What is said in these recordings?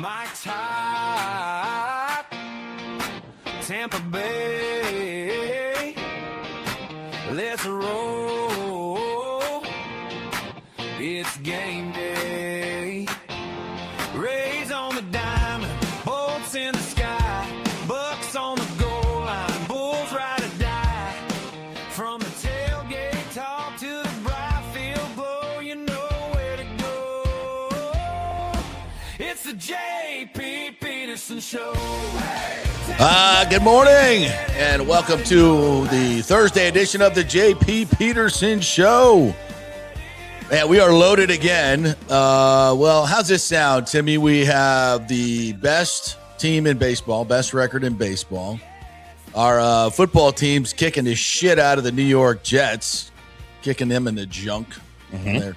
My top, Tampa Bay, let's roll, it's game day, Rays on the diamond, bolts in the sky, Bucks on the goal line, Bulls ride or die, from the tailgate talk to the bright field glow, you know where to go, it's the JP Peterson Show. Good morning, and welcome to the Thursday edition of the JP Peterson Show. Man, we are loaded again. Well, how's this sound, Timmy? We have the best team in baseball, best record in baseball. Our football team's kicking the shit out of the New York Jets, kicking them in the junk. There.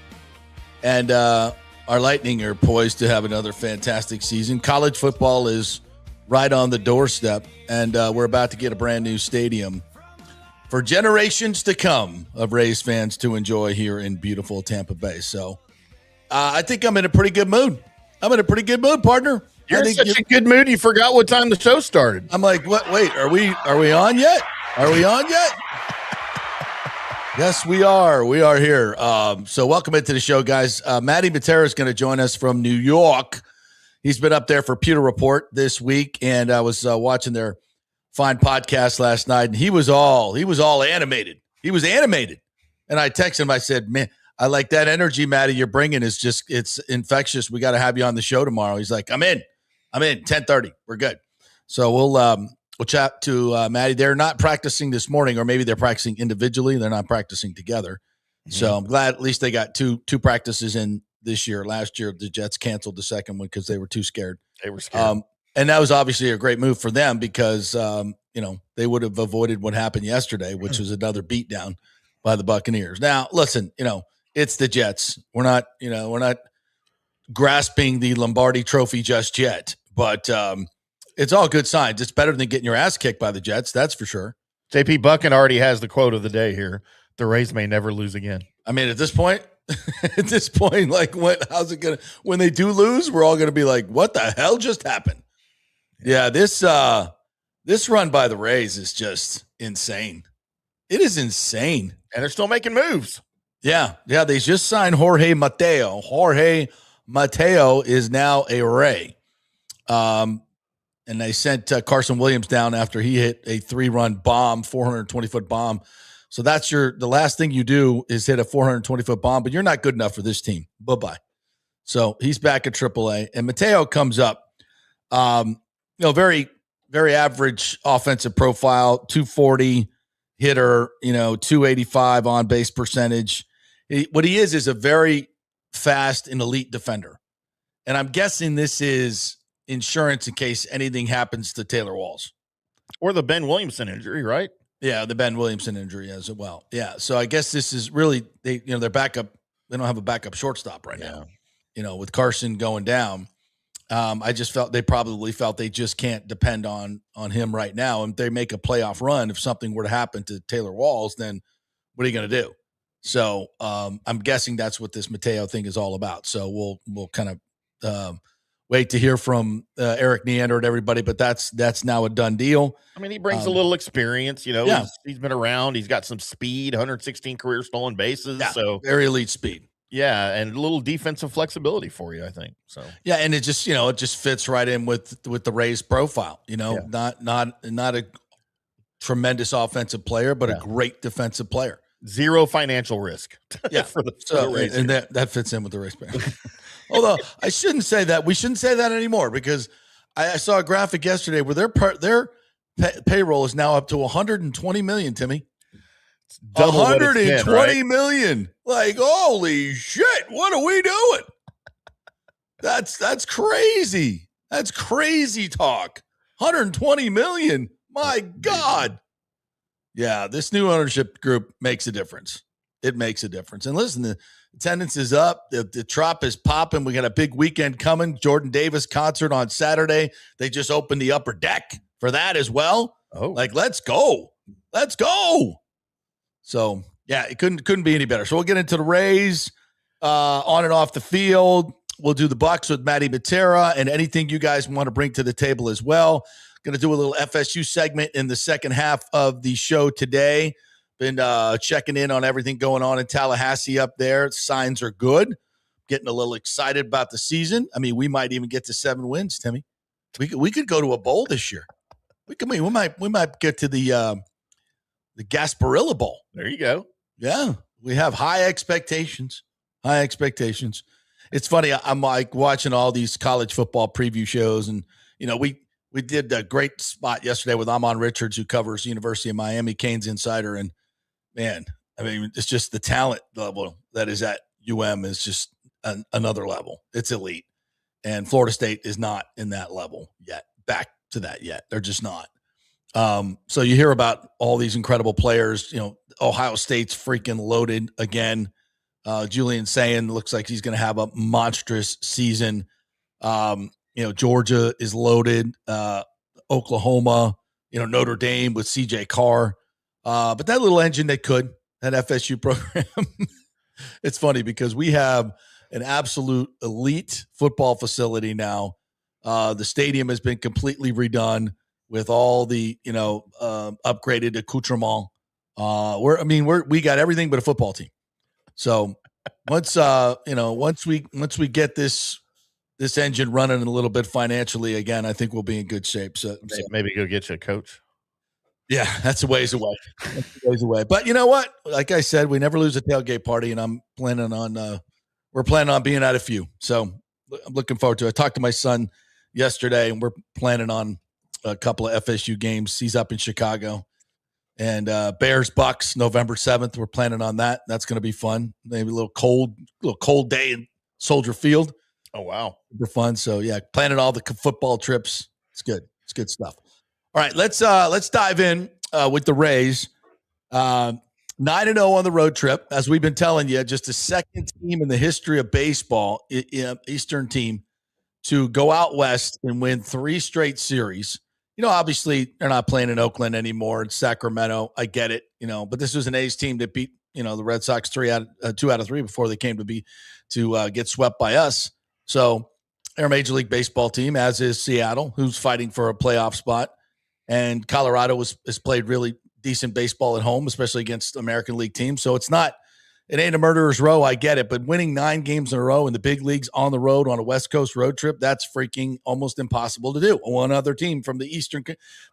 And our Lightning are poised to have another fantastic season. College football is right on the doorstep, and we're about to get a brand new stadium for generations to come of Rays fans to enjoy here in beautiful Tampa Bay. So I think I'm in a pretty good mood. I'm in a pretty good mood, partner. You're in such a good mood, you forgot what time the show started. I'm like, what? Wait, are we on yet? Are we on yet? Yes, we are. We are here. So welcome into the show, guys. Matera is going to join us from New York. He's been up there for Pewter Report this week, and I was watching their fine podcast last night, and he was all animated. He was animated, and I texted him. I said, "Man, I like that energy, Matty. You're bringing. It's infectious. We got to have you on the show tomorrow." He's like, "I'm in. 10:30. We're good." So we'll chat to Matty. They're not practicing this morning, or maybe they're practicing individually. They're not practicing together. So I'm glad at least they got two practices in this year. Last year, the Jets canceled the second one because they were too scared. They were scared. And that was obviously a great move for them because, they would have avoided what happened yesterday, which was another beatdown by the Buccaneers. Now, listen, it's the Jets. We're not grasping the Lombardi trophy just yet, but it's all good signs. It's better than getting your ass kicked by the Jets. That's for sure. JP Buckin already has the quote of the day here. The Rays may never lose again. I mean, at this point, like, how's it gonna? When they do lose, we're all gonna be like, "What the hell just happened?" Yeah, this run by the Rays is just insane. It is insane, and they're still making moves. Yeah. They just signed Jorge Mateo. Jorge Mateo is now a Ray, and they sent Carson Williams down after he hit a 3-run bomb, 420-foot bomb. So that's the last thing you do is hit a 420-foot bomb, but you're not good enough for this team. Bye-bye. So he's back at AAA, and Mateo comes up. Very, very average offensive profile, 240 hitter, 285 on base percentage. What he is a very fast and elite defender. And I'm guessing this is insurance in case anything happens to Taylor Walls. Or the Ben Williamson injury, right? Yeah, the Ben Williamson injury as well. Yeah, so I guess this is really their backup. They don't have a backup shortstop right now. With Carson going down, I just felt they probably felt they just can't depend on him right now. And if they make a playoff run, if something were to happen to Taylor Walls, then what are you going to do? So I'm guessing that's what this Mateo thing is all about. So we'll kind of wait to hear from Eric Neander and everybody, but that's now a done deal. I mean, he brings a little experience, he's been around. He's got some speed, 116 career stolen bases. Yeah, so very elite speed. Yeah, and a little defensive flexibility for you, I think. So yeah, and it just fits right in with the Rays profile. Not a tremendous offensive player, but a great defensive player. Zero financial risk. Yeah, for the Rays, and that fits in with the Rays player. Although I shouldn't say that. We shouldn't say that anymore because I saw a graphic yesterday where their payroll is now up to $120 million. Timmy. $120 million. Like, holy shit, what are we doing? That's crazy. That's crazy talk. $120 million. My God. Yeah, this new ownership group makes a difference. It makes a difference. And listen, the attendance is up. The Trop is popping. We got a big weekend coming. Jordan Davis concert on Saturday. They just opened the upper deck for that as well. Oh, like, let's go. Let's go. So, yeah, it couldn't be any better. So we'll get into the Rays on and off the field. We'll do the Bucs with Matty Matera and anything you guys want to bring to the table as well. Going to do a little FSU segment in the second half of the show today. Been checking in on everything going on in Tallahassee up there. Signs are good. Getting a little excited about the season. I mean, we might even get to 7 wins, Timmy. We could go to a bowl this year. We might get to the Gasparilla Bowl. There you go. Yeah, we have high expectations. High expectations. It's funny. I'm like watching all these college football preview shows, and we did a great spot yesterday with Amon Richards, who covers University of Miami, Canes insider, and man, I mean, it's just the talent level that is at UM is just another level. It's elite, and Florida State is not in that level yet. Back to that yet. They're just not. So you hear about all these incredible players. Ohio State's freaking loaded again. Julian saying looks like he's going to have a monstrous season. Georgia is loaded. Oklahoma, Notre Dame with CJ Carr. But that little engine that FSU program, it's funny because we have an absolute elite football facility now. The stadium has been completely redone with all the, upgraded accoutrement. We got everything but a football team. So once we get this engine running a little bit financially again, I think we'll be in good shape. So maybe go get you a coach. Yeah, that's a ways away. But you know what? Like I said, we never lose a tailgate party, and we're planning on being at a few. So I'm looking forward to it. I talked to my son yesterday, and we're planning on a couple of FSU games. He's up in Chicago. And Bears-Bucs, November 7th. We're planning on that. That's going to be fun. Maybe a little cold day in Soldier Field. Oh, wow. Super fun. So, yeah, planning all the football trips. It's good. It's good stuff. All right, let's dive in with the Rays. 9-0 on the road trip. As we've been telling you, just the second team in the history of baseball, Eastern team, to go out west and win 3 straight series. Obviously they're not playing in Oakland anymore. It's Sacramento. I get it, but this was an A's team that beat, the Red Sox 2 out of 3 before they came to get swept by us. So they're a Major League Baseball team, as is Seattle, who's fighting for a playoff spot. And Colorado has played really decent baseball at home, especially against American League teams. So it ain't a murderer's row. I get it. But winning 9 games in a row in the big leagues on the road on a West Coast road trip, that's freaking almost impossible to do. One other team from the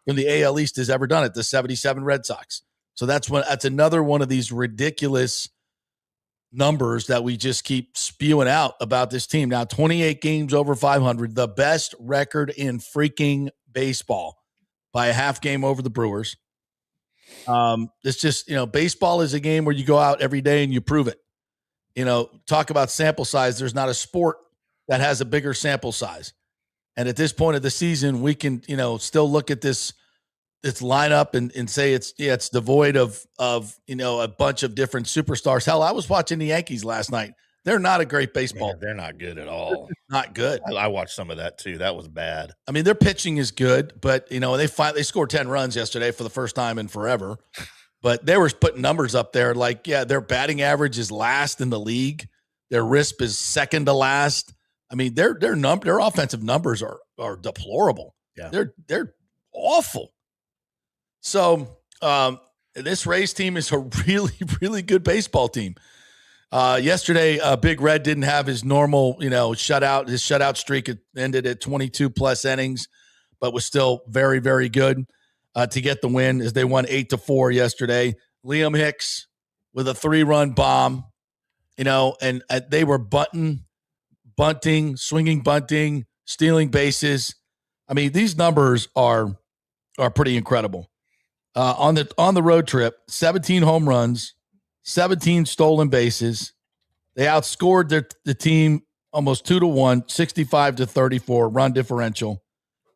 AL East has ever done it, the 77 Red Sox. So that's another one of these ridiculous numbers that we just keep spewing out about this team. Now, 28 games over 500, the best record in freaking baseball by a half game over the Brewers. It's just, baseball is a game where you go out every day and you prove it. Talk about sample size. There's not a sport that has a bigger sample size. And at this point of the season, we can, still look at this lineup and say it's devoid of a bunch of different superstars. Hell, I was watching the Yankees last night. They're not a great baseball. Man, they're not good at all. Not good. I watched some of that too. That was bad. I mean, their pitching is good, but they scored 10 runs yesterday for the first time in forever. But they were putting numbers up there like, yeah, their batting average is last in the league. Their RISP is second to last. I mean, their offensive numbers are deplorable. Yeah. They're awful. So this Rays team is a really, really good baseball team. Yesterday, Big Red didn't have his normal, shutout. His shutout streak ended at 22 plus innings, but was still very, very good to get the win as they won 8-4 yesterday. Liam Hicks with a 3-run bomb, and they were bunting, swinging bunting, stealing bases. I mean, these numbers are pretty incredible. On the road trip, 17 home runs, 17 stolen bases. They outscored the team almost 2-1, 65-34 run differential,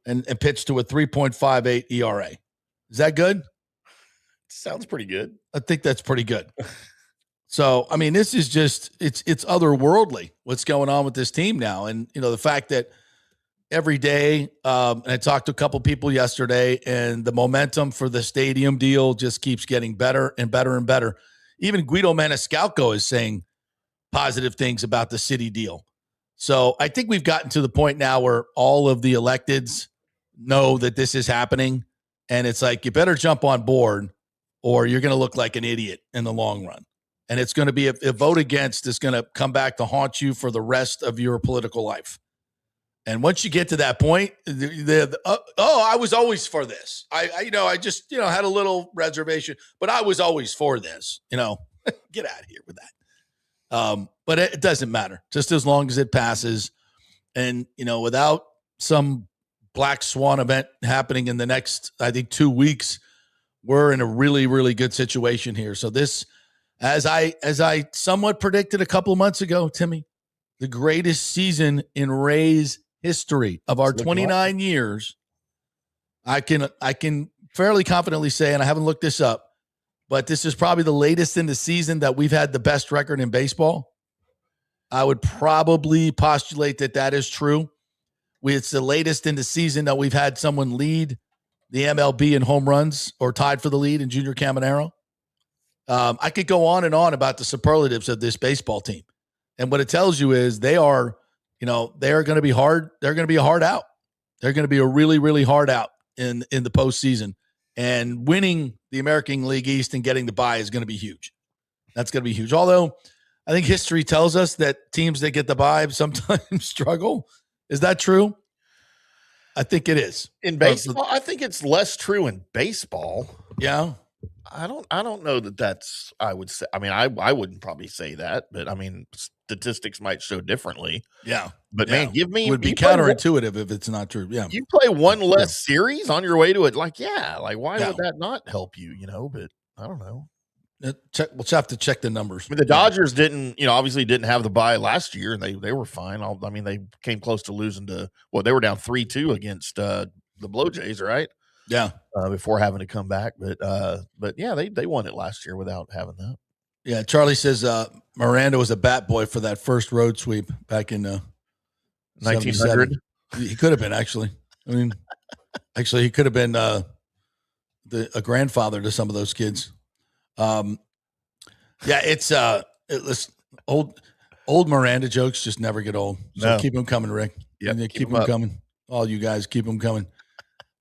and pitched to a 3.58 ERA. Is that good? Sounds pretty good. I think that's pretty good. So, I mean, this is just it's otherworldly what's going on with this team now, and the fact that every day, and I talked to a couple people yesterday, and the momentum for the stadium deal just keeps getting better and better and better. Even Guido Maniscalco is saying positive things about the city deal. So I think we've gotten to the point now where all of the electeds know that this is happening. And it's like, you better jump on board or you're going to look like an idiot in the long run. And it's going to be a vote against is going to come back to haunt you for the rest of your political life. And once you get to that point, I was always for this. I just had a little reservation, but I was always for this. Get out of here with that. But it doesn't matter, just as long as it passes. And without some black swan event happening in the next, I think, 2 weeks, we're in a really, really good situation here. So this, as I somewhat predicted a couple of months ago, Timmy, the greatest season in Rays history of our 29 years. I can fairly confidently say, and I haven't looked this up, but this is probably the latest in the season that we've had the best record in baseball. I would probably postulate that is true. It's the latest in the season that we've had someone lead the MLB in home runs or tied for the lead in Junior Caminero. I could go on and on about the superlatives of this baseball team. And what it tells you is they are going to be hard. They're going to be a hard out. They're going to be a really, really hard out in the postseason. And winning the American League East and getting the bye is going to be huge. That's going to be huge. Although I think history tells us that teams that get the bye sometimes struggle. Is that true? I think it is. In baseball, I think it's less true in baseball. Yeah. I don't know that's, I would say, I wouldn't probably say that, but statistics might show differently. Yeah. But man, it would be counterintuitive if it's not true. Yeah. You play one less series on your way to it. Why would that not help you? But I don't know. We'll have to check the numbers. The Dodgers obviously didn't have the bye last year, and they were fine. They came close to losing they were down 3-2 against the Blue Jays, right? Yeah. Before having to come back. But yeah, they won it last year without having that. Yeah. Charlie says Miranda was a bat boy for that first road sweep back in 1900. He could have been, actually. Actually, he could have been a grandfather to some of those kids. It's old Miranda jokes just never get old. So keep them coming, Rick. Yeah, keep them coming. All you guys, keep them coming.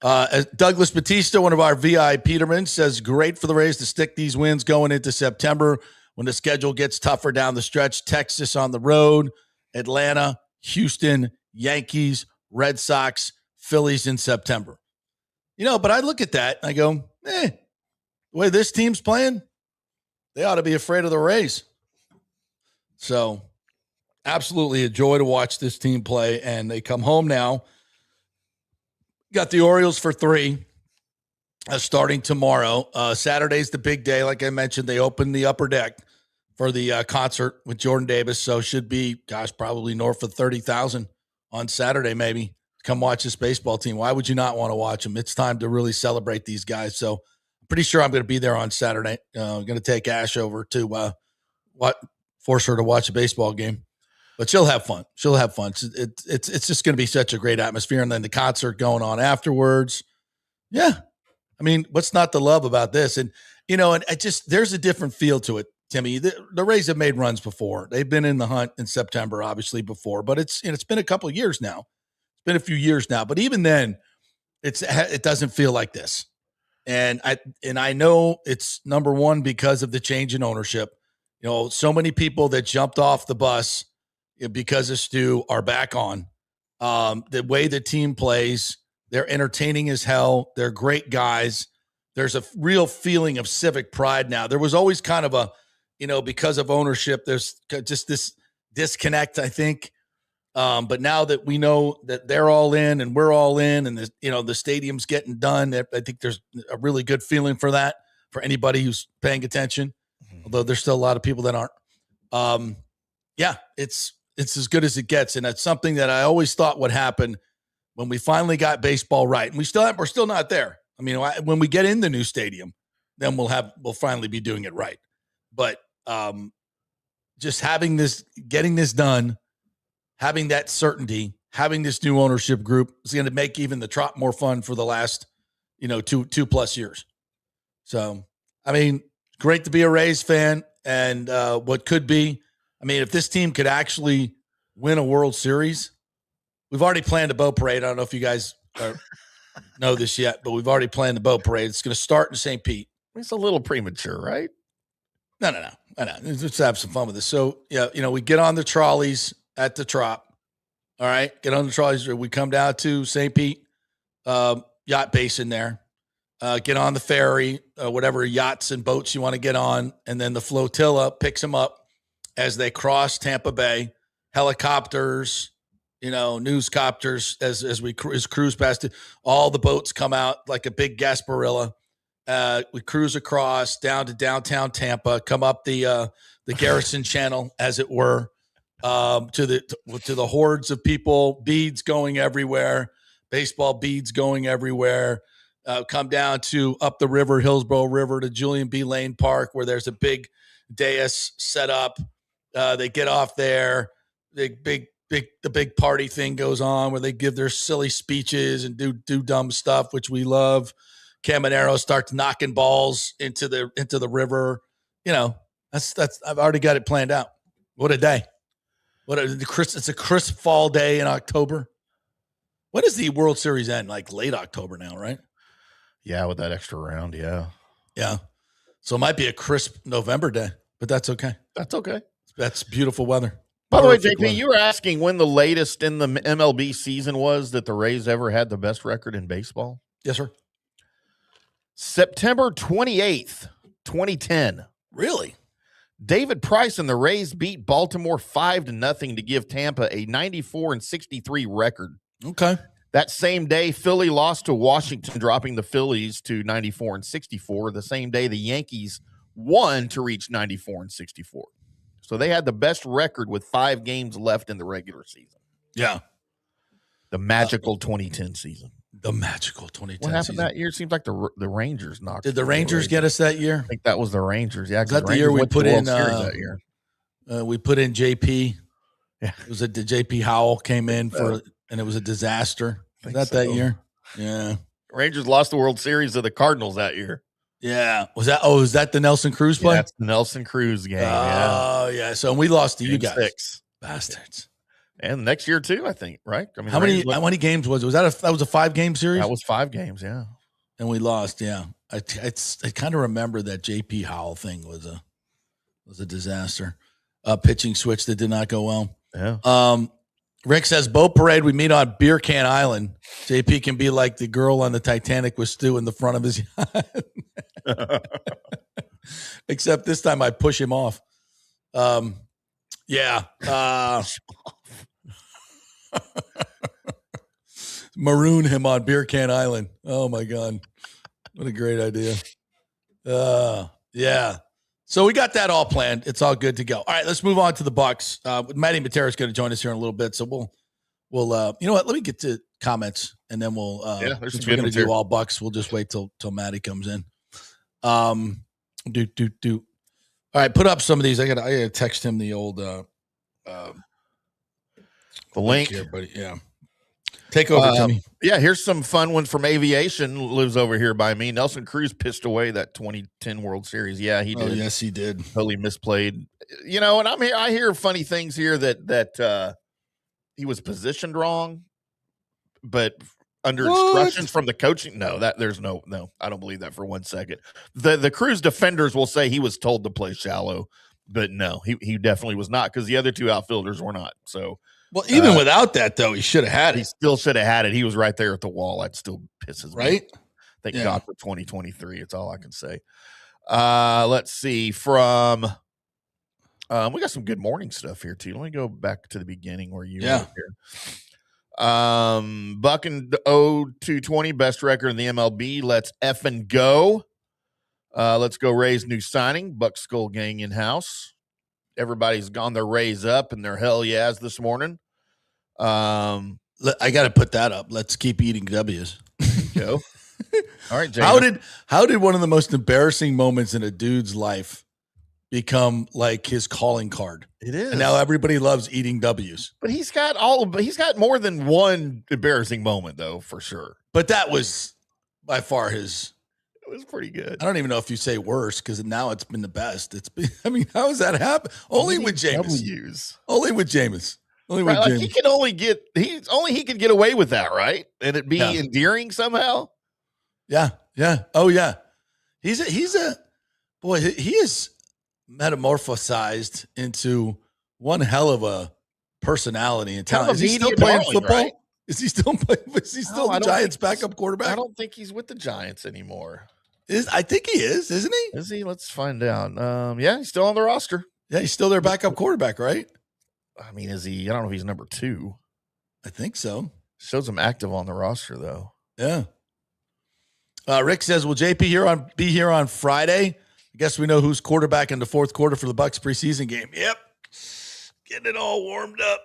As Douglas Batista, one of our VI Peterman, says, great for the Rays to stick these wins going into September when the schedule gets tougher down the stretch. Texas on the road, Atlanta, Houston, Yankees, Red Sox, Phillies in September. But I look at that and I go, the way this team's playing, they ought to be afraid of the Rays. So absolutely a joy to watch this team play, and they come home now. Got the Orioles for 3 starting tomorrow. Saturday's the big day. Like I mentioned, they open the upper deck for the concert with Jordan Davis. So should be, probably north of 30,000 on Saturday, maybe. Come watch this baseball team. Why would you not want to watch them? It's time to really celebrate these guys. So I'm pretty sure I'm going to be there on Saturday. I'm going to take Ash over to force her to watch a baseball game. But she'll have fun. It's just going to be such a great atmosphere. And then the concert going on afterwards. Yeah. What's not to love about this? And, there's a different feel to it, Timmy. The Rays have made runs before. They've been in the hunt in September, obviously, before. But it's been a couple of years now. It's been a few years now. But even then, it doesn't feel like this. And I know it's, number one, because of the change in ownership. So many people that jumped off the bus because of Stu are back on. The way the team plays, they're entertaining as hell. They're great guys. There's a real feeling of civic pride now. There was always kind of a, because of ownership, there's just this disconnect, I think. But now that we know that they're all in and we're all in, and the stadium's getting done, I think there's a really good feeling for that, for anybody who's paying attention. Although there's still a lot of people that aren't. It's as good as it gets. And that's something that I always thought would happen when we finally got baseball right. And we're still not there. When we get in the new stadium, then we'll finally be doing it right. But just getting this done, having that certainty, having this new ownership group is going to make even the Trop more fun for the last, 2+ years. So, great to be a Rays fan, and what could be. If this team could actually win a World Series. We've already planned a boat parade. I don't know if you guys know this yet, but we've already planned the boat parade. It's going to start in St. Pete. It's a little premature, right? No. Let's have some fun with this. So, yeah, we get on the trolleys at the Trop. All right, get on the trolleys. We come down to St. Pete yacht basin there. Get on the ferry, whatever yachts and boats you want to get on, and then the flotilla picks them up as they cross Tampa Bay. Helicopters, newscopters as we cruise past it. All the boats come out like a big gasparilla. We cruise across down to downtown Tampa, come up the Garrison Channel, as it were, to the hordes of people, beads going everywhere, baseball beads going everywhere. Come down to up the river, Hillsborough River, to Julian B. Lane Park, where there's a big dais set up. They get off there. The big party thing goes on where they give their silly speeches and do dumb stuff, which we love. Caminero starts knocking balls into the river. That's I've already got it planned out. What a day! It's a crisp fall day in October. When does the World Series end? Like late October now, right? Yeah, with that extra round, yeah. Yeah. So it might be a crisp November day, but that's okay. That's okay. That's beautiful weather. By the way, JP, you were asking when the latest in the MLB season was that the Rays ever had the best record in baseball? Yes, sir. September 28th, 2010. Really? David Price and the Rays beat Baltimore 5-0 to give Tampa a 94-63 record. Okay. That same day, Philly lost to Washington, dropping the Phillies to 94-64. The same day, the Yankees won to reach 94-64. So they had the best record with 5 games left in the regular season. Yeah. The magical 2010 season. The magical 2010 What happened season. that year? It seems like the Rangers knocked. Did the Rangers get us that year? I think that was the Rangers. Yeah, is that the year we put in that year? We put in JP. Yeah. It was the JP Howell came in and it was a disaster. Is that year? Yeah. Rangers lost the World Series to the Cardinals that year. Yeah. Was that the Nelson Cruz play? Yeah, that's the Nelson Cruz game. Oh, yeah. So we lost to Game you guys. 6. Bastards. And next year too, I think, right? I mean, how many games was it? That was a 5-game series? That was 5 games, yeah. And we lost, yeah. I kind of remember that JP Howell thing was a disaster. Pitching switch that did not go well. Yeah. Rick says, boat parade, we meet on Beer Can Island. JP can be like the girl on the Titanic with Stu in the front of his yacht. Except this time I push him off. Yeah. Maroon him on Beer Can Island. Oh, my God. What a great idea. Yeah. So we got that all planned. It's all good to go. All right, let's move on to the Bucs. Matty Matera is going to join us here in a little bit. So we'll you know what? Let me get to comments, and then we'll since we're going to do all Bucs, we'll just wait till Matty comes in. All right, put up some of these. I got to text him the old the link here, buddy. Yeah. Take over, Timmy. Yeah, here's some fun one from Aviation. Lives over here by me. Nelson Cruz pissed away that 2010 World Series. Yeah, he did. Oh, yes, he did. Totally misplayed. And I hear funny things here that he was positioned wrong, but under instructions from the coaching. No, there's no. I don't believe that for 1 second. The Cruz defenders will say he was told to play shallow, but no, he definitely was not, because the other 2 outfielders were not. So. Well, even without that, though, he should have had it. He still should have had it. He was right there at the wall. That still pisses me. Right? Thank God for 2023. It's all I can say. Let's see. From we got some good morning stuff here, too. Let me go back to the beginning where you were here. Buck and 220, best record in the MLB. Let's effing go. Let's go Rays new signing. Buck Skull Gang in-house. Everybody's gone their Rays up and their hell yeahs this morning. I got to put that up. Let's keep eating W's. Go. All right, James. How did one of the most embarrassing moments in a dude's life become like his calling card? It is. And now everybody loves eating W's. But he's got more than one embarrassing moment, though, for sure. But that was by far his. It was pretty good. I don't even know if you say worse, because now it's been the best. How does that happen? Only with Jameis. W's. Only with Jameis. Only Right, with like he can only get he could get away with that, right? And it be endearing somehow. Yeah. Oh yeah. He is metamorphosized into one hell of a personality and talent. Is he still playing football? Right? Is he still playing? Is he still the Giants' backup quarterback? I don't think he's with the Giants anymore. I think he is, isn't he? Is he? Let's find out. Yeah, he's still on the roster. Yeah, he's still their backup quarterback, right? I mean, is he? I don't know if he's number 2. I think so. Shows him active on the roster, though. Yeah. Rick says, "Will JP be here on Friday?" I guess we know who's quarterback in the fourth quarter for the Bucs preseason game. Yep, getting it all warmed up.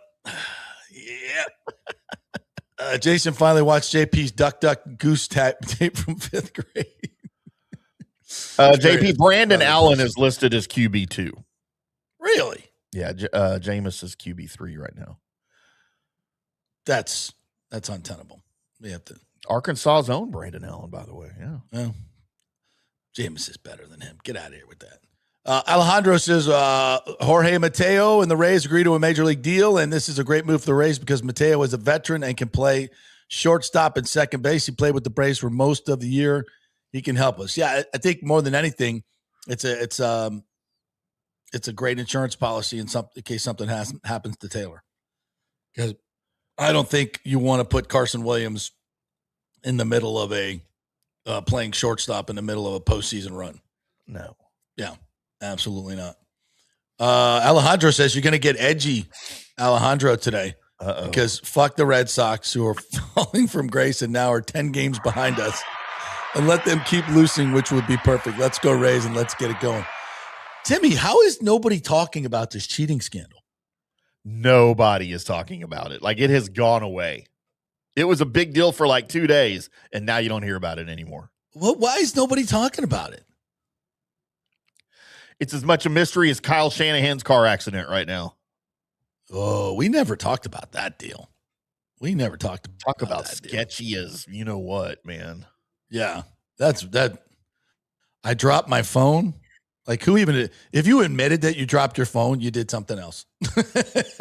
Yep. Jason finally watched JP's Duck Goose tape from 5th grade. JP Brandon Allen is listed as QB2. Really? Yeah, Jameis is QB3 right now. That's untenable. We have to. Arkansas's own Brandon Allen, by the way. Yeah. Well, Jameis is better than him. Get out of here with that. Alejandro says Jorge Mateo and the Rays agree to a major league deal, and this is a great move for the Rays because Mateo is a veteran and can play shortstop and second base. He played with the Braves for most of the year. He can help us. Yeah, I think more than anything, it's a great insurance policy in case something happens to Taylor. Because I don't think you want to put Carson Williams in the middle of a playing shortstop in the middle of a postseason run. No. Yeah, absolutely not. Alejandro says you're going to get edgy, Alejandro, today. Uh-oh. Because fuck the Red Sox, who are falling from grace and now are 10 games behind us. And let them keep losing, which would be perfect. Let's go Rays and let's get it going. Timmy, how is nobody talking about this cheating scandal? Nobody is talking about it. Like, it has gone away. It was a big deal for like 2 days, and now you don't hear about it anymore. Well, why is nobody talking about it? It's as much a mystery as Kyle Shanahan's car accident right now. Oh, we never talked about that deal. We never talked about sketchy deal. As you know what, man. Yeah, that. I dropped my phone. Like, who even? If you admitted that you dropped your phone, you did something else.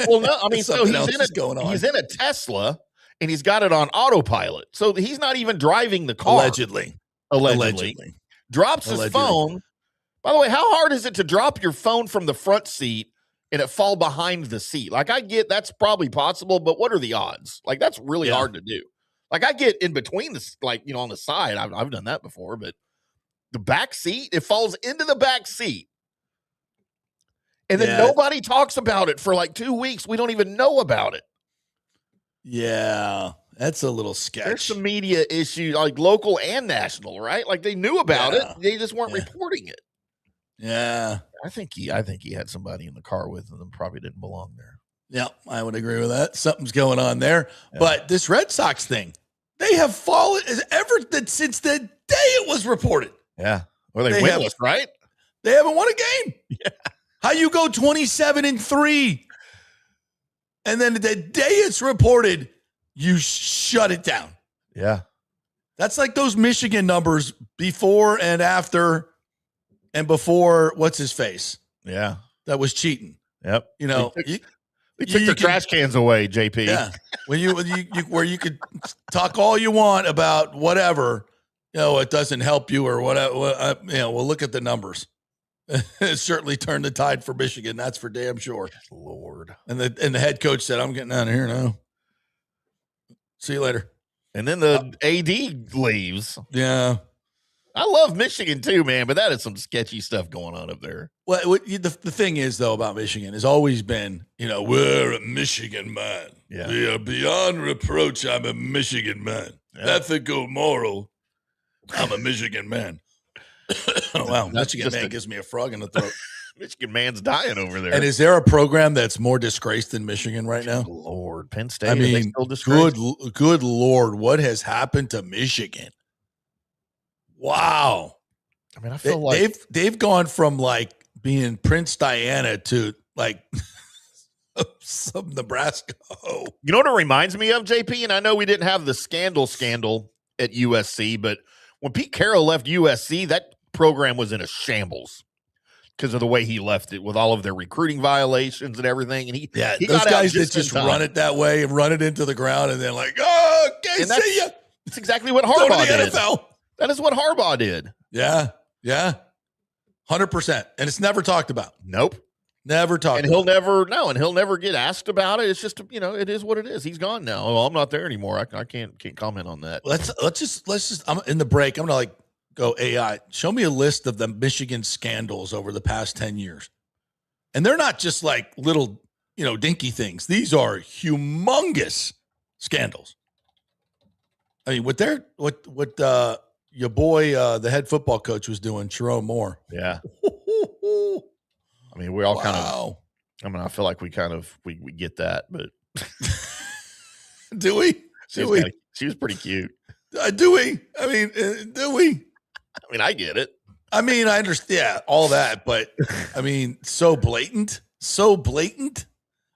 Well, no, I mean, so he's in a Tesla and he's got it on autopilot. So he's not even driving the car. Allegedly. Drops his phone. By the way, how hard is it to drop your phone from the front seat and it fall behind the seat? Like, I get that's probably possible, but what are the odds? Like, that's really hard to do. Like, I get in between this, like, on the side. I've done that before, but the back seat, it falls into the back seat. And then nobody talks about it for like 2 weeks. We don't even know about it. Yeah, that's a little sketch. There's some media issues, like local and national, right? Like, they knew about it. They just weren't reporting it. Yeah. I think he had somebody in the car with him that probably didn't belong there. Yeah, I would agree with that. Something's going on there. Yeah. But this Red Sox thing, they have fallen since the day it was reported. Yeah. Well, they winless, right? They haven't won a game. Yeah. How you go 27-3, and then the day it's reported, you shut it down. Yeah. That's like those Michigan numbers before and after and before what's his face. Yeah. That was cheating. Yep. You know, they took their trash cans away, JP. Yeah. When where you could talk all you want about whatever, it doesn't help you or whatever. We'll look at the numbers. It certainly turned the tide for Michigan. That's for damn sure. Lord. And the head coach said, "I'm getting out of here now. See you later." And then the AD leaves. Yeah. I love Michigan too, man, but that is some sketchy stuff going on up there. Well, the thing is, though, about Michigan has always been, we're a Michigan man. Yeah. We are beyond reproach. I'm a Michigan man. Yeah. Ethical, moral. I'm a Michigan man. Oh, wow. Michigan man gives me a frog in the throat. Michigan man's dying over there. And is there a program that's more disgraced than Michigan right now? Lord, Penn State. I mean, good Lord, what has happened to Michigan? Wow. I mean, I feel like they've gone from like being Prince Diana to like some Nebraska. Oh. You know what it reminds me of, JP? And I know we didn't have the scandal at USC, but when Pete Carroll left USC, that program was in a shambles. because of the way he left it with all of their recruiting violations and everything. And he those got guys that just run it that way and run it into the ground and then like, oh, okay, see ya. That's exactly what Harbaugh did. NFL. That is what Harbaugh did. Yeah. 100%. And it's never talked about. Nope. Never talked about. And he'll never get asked about it. It's just, it is what it is. He's gone now. Oh, I'm not there anymore. I can't comment on that. Let's just I'm in the break. I'm going to go AI. Show me a list of the Michigan scandals over the past 10 years. And they're not just like little, dinky things. These are humongous scandals. I mean, what your boy, the head football coach was doing, Jerome Moore. Yeah. I mean, we all I feel like we get that, but do we? She was pretty cute. Do we? I mean, do we? I mean, I get it. I mean, I understand all that, but I mean, so blatant.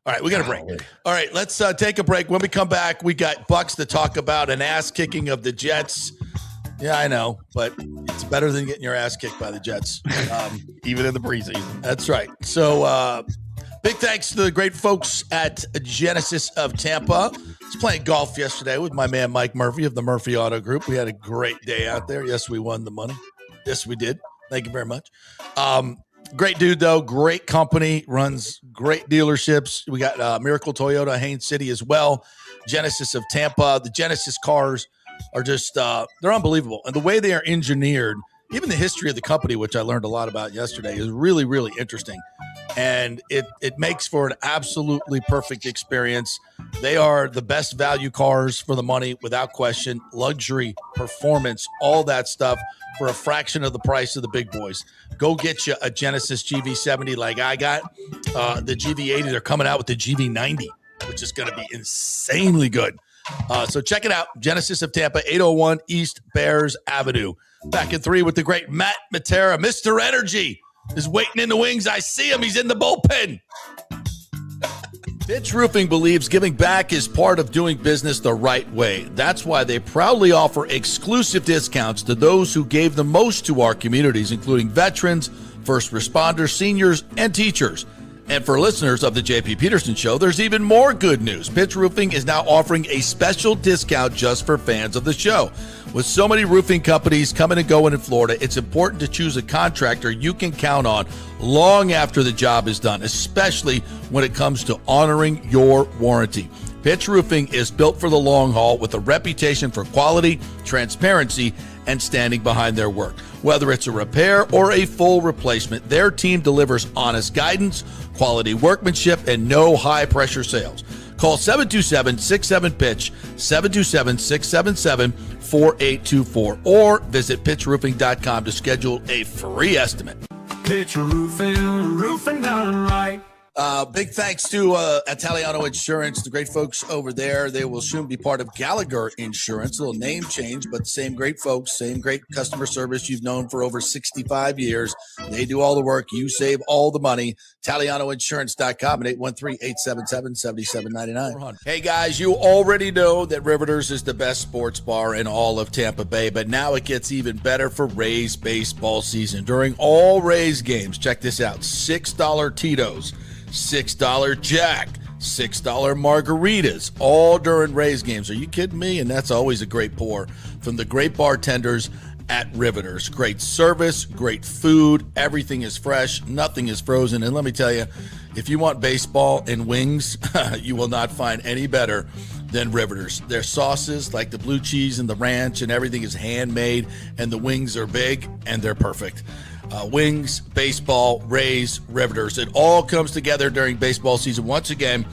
All right, we got a break. All right, let's take a break. When we come back, we got Bucs to talk about, an ass kicking of the Jets. Yeah, I know, but it's better than getting your ass kicked by the Jets. Even in the preseason. That's right. So big thanks to the great folks at Genesis of Tampa. I was playing golf yesterday with my man Mike Murphy of the Murphy Auto Group. We had a great day out there. Yes, we won the money. Yes, we did. Thank you very much. Great dude, though. Great company. Runs great dealerships. We got Miracle Toyota, Haines City as well. Genesis of Tampa. The Genesis cars are just, they're unbelievable. And the way they are engineered, even the history of the company, which I learned a lot about yesterday, is really, really interesting. And it makes for an absolutely perfect experience. They are the best value cars for the money, without question. Luxury, performance, all that stuff for a fraction of the price of the big boys. Go get you a Genesis GV70 like I got. The GV80, they're coming out with the GV90, which is going to be insanely good. So check it out. Genesis of Tampa, 801 East Bears Avenue. Back in 3 with the great Matt Matera. Mr. Energy is waiting in the wings. I see him. He's in the bullpen. Pitch Roofing believes giving back is part of doing business the right way. That's why they proudly offer exclusive discounts to those who gave the most to our communities, including veterans, first responders, seniors, and teachers. And for listeners of the JP Peterson Show, there's even more good news. Pitch Roofing is now offering a special discount just for fans of the show. With so many roofing companies coming and going in Florida, it's important to choose a contractor you can count on long after the job is done, especially when it comes to honoring your warranty. Pitch Roofing is built for the long haul with a reputation for quality, transparency, and standing behind their work. Whether it's a repair or a full replacement, their team delivers honest guidance, quality workmanship, and no high-pressure sales. Call 727-67-PITCH, 727-677-4824, or visit pitchroofing.com to schedule a free estimate. Pitch roofing done right. Big thanks to Italiano Insurance, the great folks over there. They will soon be part of Gallagher Insurance. A little name change, but same great folks, same great customer service you've known for over 65 years. They do all the work. You save all the money. ItalianoInsurance.com at 813-877-7799. Hey, guys, you already know that Riveters is the best sports bar in all of Tampa Bay, but now it gets even better for Rays baseball season. During all Rays games, check this out, $6 Tito's, $6 Jack, $6 margaritas, all during Rays games. Are you kidding me? And that's always a great pour from the great bartenders at Riveters. Great service, great food, everything is fresh, nothing is frozen. And let me tell you, if you want baseball and wings, you will not find any better than Riveters. Their sauces, like the blue cheese and the ranch and everything, is handmade, and the wings are big and they're perfect. Wings, baseball, Rays, Riveters. It all comes together during baseball season. Once again,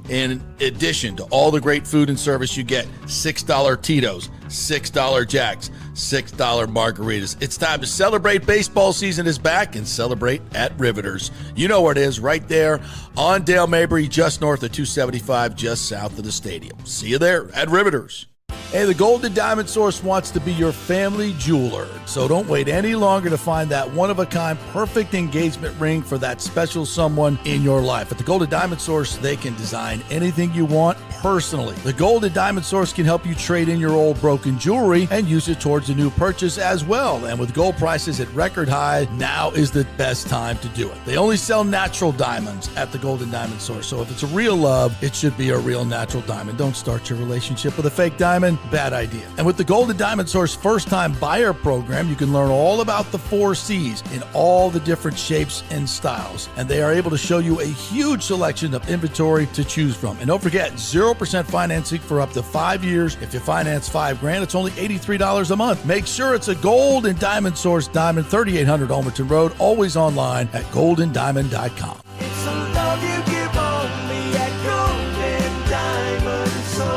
in addition to all the great food and service you get, $6 Tito's, $6 Jacks, $6 margaritas. It's time to celebrate. Baseball season is back, and celebrate at Riveters. You know where it is, right there on Dale Mabry, just north of 275, just south of the stadium. See you there at Riveters. Hey, the Golden Diamond Source wants to be your family jeweler, so don't wait any longer to find that one-of-a-kind perfect engagement ring for that special someone in your life. At the Golden Diamond Source, they can design anything you want personally. The Gold and Diamond Source can help you trade in your old broken jewelry and use it towards a new purchase as well. And with gold prices at record high, now is the best time to do it. They only sell natural diamonds at the Gold and Diamond Source. So if it's a real love, it should be a real natural diamond. Don't start your relationship with a fake diamond. Bad idea. And with the Gold and Diamond Source first-time buyer program, you can learn all about the 4 C's in all the different shapes and styles. And they are able to show you a huge selection of inventory to choose from. And don't forget, 0% financing for up to 5 years. If you finance $5,000, it's only $83 a month. Make sure it's a Gold and Diamond Source diamond, 3800 Almerton Road, always online at goldendiamond.com. It's a love you give only at Golden Diamond Source.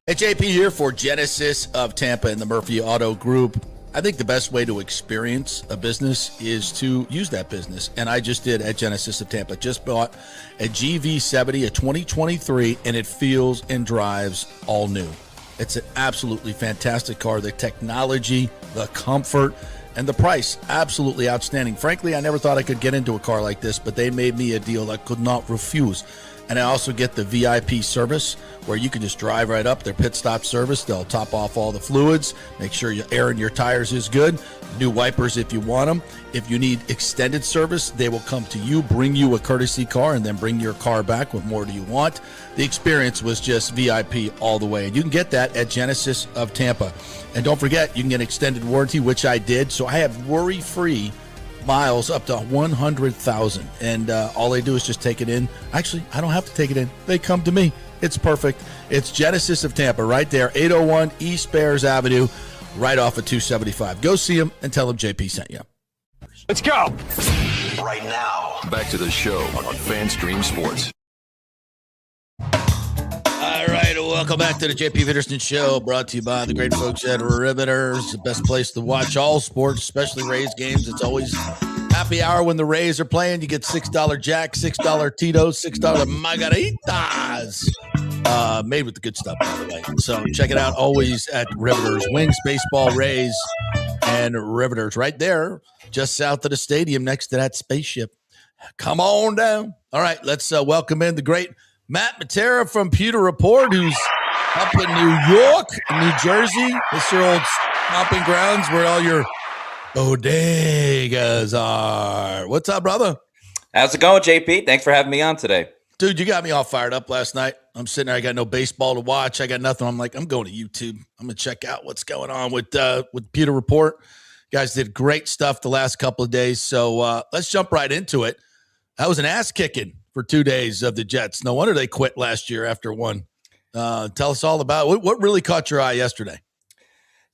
Hey, JP here for Genesis of Tampa and the Murphy Auto Group. I think the best way to experience a business is to use that business. And I just did at Genesis of Tampa. Just bought a GV70, a 2023, and it feels and drives all new. It's an absolutely fantastic car. The technology, the comfort, and the price, absolutely outstanding. Frankly, I never thought I could get into a car like this, but they made me a deal I could not refuse. And I also get the VIP service where you can just drive right up, their pit stop service. They'll top off all the fluids, make sure your air in your tires is good, new wipers if you want them. If you need extended service, they will come to you, bring you a courtesy car, and then bring your car back. What more do you want? The experience was just VIP all the way. And you can get that at Genesis of Tampa. And don't forget, you can get extended warranty, which I did. So I have worry-free miles up to 100,000, and all they do is just take it in. Actually, I don't have to take it in. They come to me. It's perfect. It's Genesis of Tampa right there, 801 East Bears Avenue, right off of 275. Go see them and tell them JP sent you. Let's go. Right now, back to the show on FanStream Sports. All right, welcome back to the JP Peterson Show, brought to you by the great folks at Riveters, the best place to watch all sports, especially Rays games. It's always happy hour when the Rays are playing. You get $6 Jack, $6 Tito's, $6 Margaritas, made with the good stuff, by the way. So check it out, always at Riveters. Wings, baseball, Rays, and Riveters right there, just south of the stadium, next to that spaceship. Come on down. All right, let's welcome in the great Matt Matera from Pewter Report, who's up in New York, New Jersey. This is your old stomping grounds where all your bodegas are. What's up, brother? How's it going, JP? Thanks for having me on today. Dude, you got me all fired up last night. I'm sitting there. I got no baseball to watch. I got nothing. I'm like, I'm going to YouTube. I'm going to check out what's going on with Pewter Report. You guys did great stuff the last couple of days. So let's jump right into it. That was an ass kicking for 2 days of the Jets. No wonder they quit last year after one. Tell us all about it. What really caught your eye yesterday?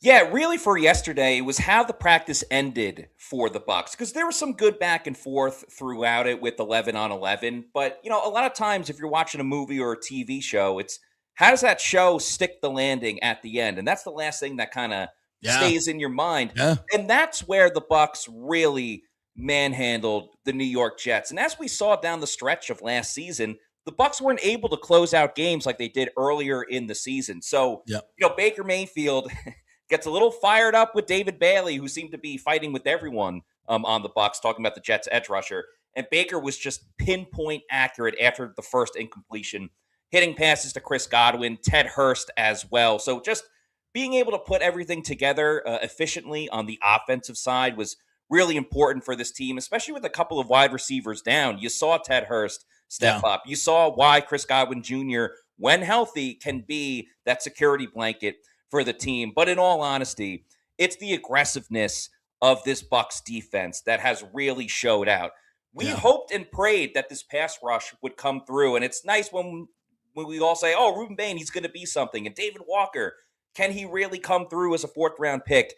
Yeah, really for yesterday, it was how the practice ended for the Bucs, because there was some good back and forth throughout it with 11 on 11. But, you know, a lot of times if you're watching a movie or a TV show, it's how does that show stick the landing at the end? And that's the last thing that kind of stays in your mind. Yeah. And that's where the Bucs really manhandled the New York Jets. And as we saw down the stretch of last season, the Bucs weren't able to close out games like they did earlier in the season. So, you know, Baker Mayfield gets a little fired up with David Bailey, who seemed to be fighting with everyone on the Bucs, talking about the Jets edge rusher. And Baker was just pinpoint accurate after the first incompletion, hitting passes to Chris Godwin, Ted Hurst as well. So just being able to put everything together efficiently on the offensive side was really important for this team, especially with a couple of wide receivers down. You saw Ted Hurst step up. You saw why Chris Godwin Jr., when healthy, can be that security blanket for the team. But in all honesty, it's the aggressiveness of this Bucs defense that has really showed out. We hoped and prayed that this pass rush would come through, and it's nice when we all say, oh, Ruben Bain, he's going to be something, and David Walker, can he really come through as a fourth-round pick?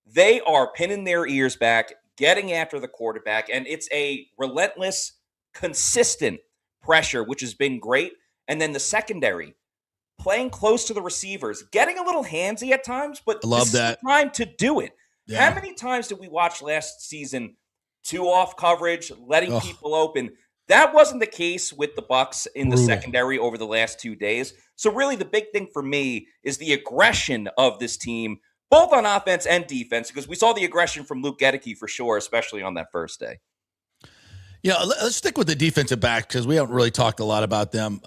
They are pinning their ears back, getting after the quarterback, and it's a relentless, consistent pressure, which has been great. And then the secondary, playing close to the receivers, getting a little handsy at times, but I love this that. is the time to do it. Yeah. How many times did we watch last season, two off coverage, letting people open? That wasn't the case with the Bucs in the secondary over the last 2 days. So really the big thing for me is the aggression of this team, both on offense and defense, because we saw the aggression from Luke Gedeke for sure, especially on that first day. Let's stick with the defensive back because we haven't really talked a lot about them.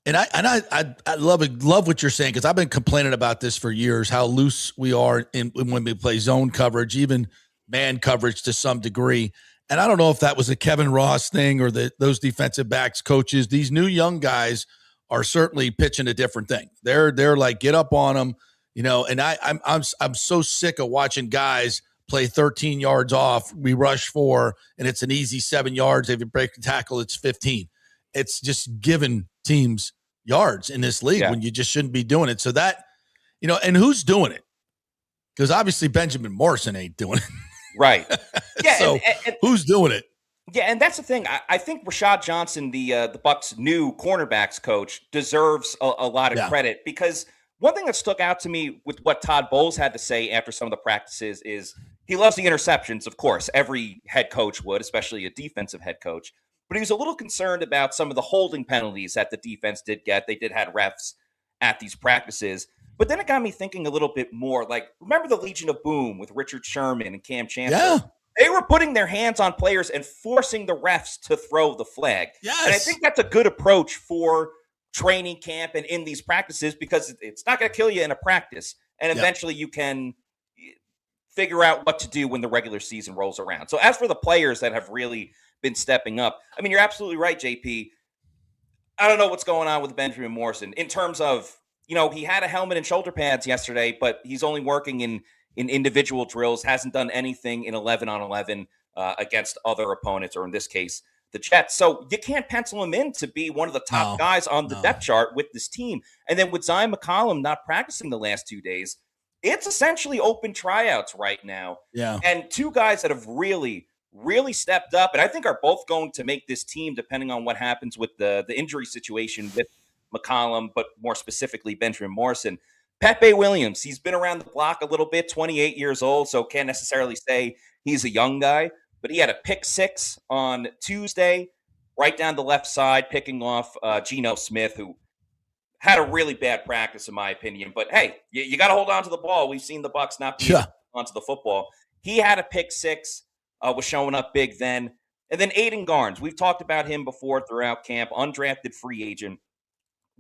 And I love what you're saying because I've been complaining about this for years, how loose we are when we play zone coverage, even man coverage to some degree. And I don't know if that was a Kevin Ross thing or those defensive backs coaches. These new young guys are certainly pitching a different thing. They're like, get up on them, And I'm so sick of watching guys play 13 yards off. We rush 4, and it's an easy 7 yards. If you break the tackle, it's 15. It's just giving teams yards in this league when you just shouldn't be doing it. So that, and who's doing it? Because obviously Benjamin Morrison ain't doing it. Right. Yeah. So and who's doing it? Yeah, and that's the thing. I think Rashad Johnson, the Bucs' new cornerbacks coach, deserves a lot of credit because one thing that stuck out to me with what Todd Bowles had to say after some of the practices is he loves the interceptions, of course. Every head coach would, especially a defensive head coach. But he was a little concerned about some of the holding penalties that the defense did get. They did have refs at these practices. But then it got me thinking a little bit more. Like, remember the Legion of Boom with Richard Sherman and Cam Chancellor? Yeah. They were putting their hands on players and forcing the refs to throw the flag. Yes. And I think that's a good approach for training camp and in these practices because it's not going to kill you in a practice. And eventually you can figure out what to do when the regular season rolls around. So as for the players that have really been stepping up, I mean, you're absolutely right, JP. I don't know what's going on with Benjamin Morrison in terms of, he had a helmet and shoulder pads yesterday, but he's only working in individual drills, hasn't done anything in 11-on-11 against other opponents, or in this case, the Jets. So you can't pencil him in to be one of the top guys on the depth chart with this team. And then with Zion McCollum not practicing the last 2 days, it's essentially open tryouts right now. Yeah. And two guys that have really, really stepped up, and I think are both going to make this team, depending on what happens with the injury situation with McCollum, but more specifically Benjamin Morrison. Pepe Williams, he's been around the block a little bit, 28 years old, so can't necessarily say he's a young guy, but he had a pick 6 on Tuesday, right down the left side, picking off Geno Smith, who had a really bad practice, in my opinion. But hey, you got to hold on to the ball. We've seen the Bucs not be onto the football. He had a pick 6, was showing up big then. And then Aiden Garnes, we've talked about him before throughout camp, undrafted free agent.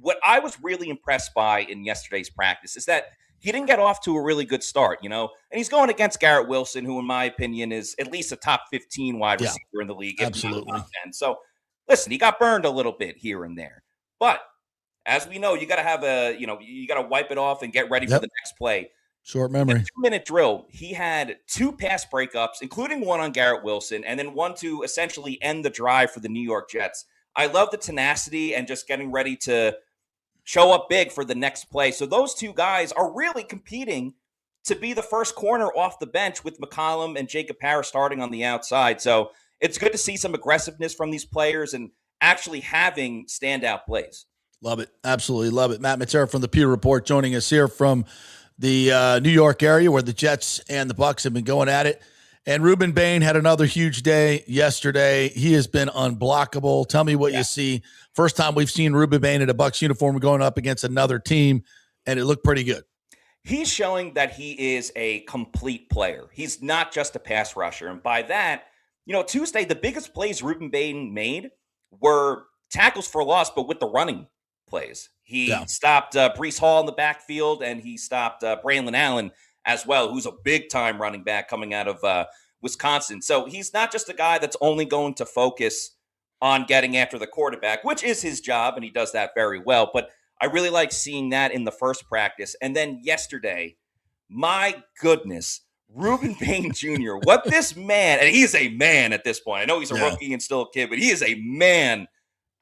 What I was really impressed by in yesterday's practice is that he didn't get off to a really good start, and he's going against Garrett Wilson, who in my opinion is at least a top 15 wide receiver in the league. Absolutely. So listen, he got burned a little bit here and there, but as we know, you got to have you got to wipe it off and get ready for the next play. Short memory. 2-minute drill. He had 2 pass breakups, including one on Garrett Wilson, and then one to essentially end the drive for the New York Jets. I love the tenacity and just getting ready to show up big for the next play. So those two guys are really competing to be the first corner off the bench with McCollum and Jacob Harris starting on the outside. So it's good to see some aggressiveness from these players and actually having standout plays. Love it. Absolutely love it. Matt Matera from the Pew Report joining us here from the New York area where the Jets and the Bucs have been going at it. And Ruben Bain had another huge day yesterday. He has been unblockable. Tell me what you see. First time we've seen Ruben Bain in a Bucs uniform going up against another team, and it looked pretty good. He's showing that he is a complete player. He's not just a pass rusher. And by that, Tuesday, the biggest plays Ruben Bain made were tackles for loss, but with the running plays. He stopped Breece Hall in the backfield, and he stopped Braylon Allen as well, who's a big-time running back coming out of Wisconsin. So he's not just a guy that's only going to focus on getting after the quarterback, which is his job, and he does that very well. But I really like seeing that in the first practice. And then yesterday, my goodness, Ruben Bain Jr., what this man, and he's a man at this point. I know he's a rookie and still a kid, but he is a man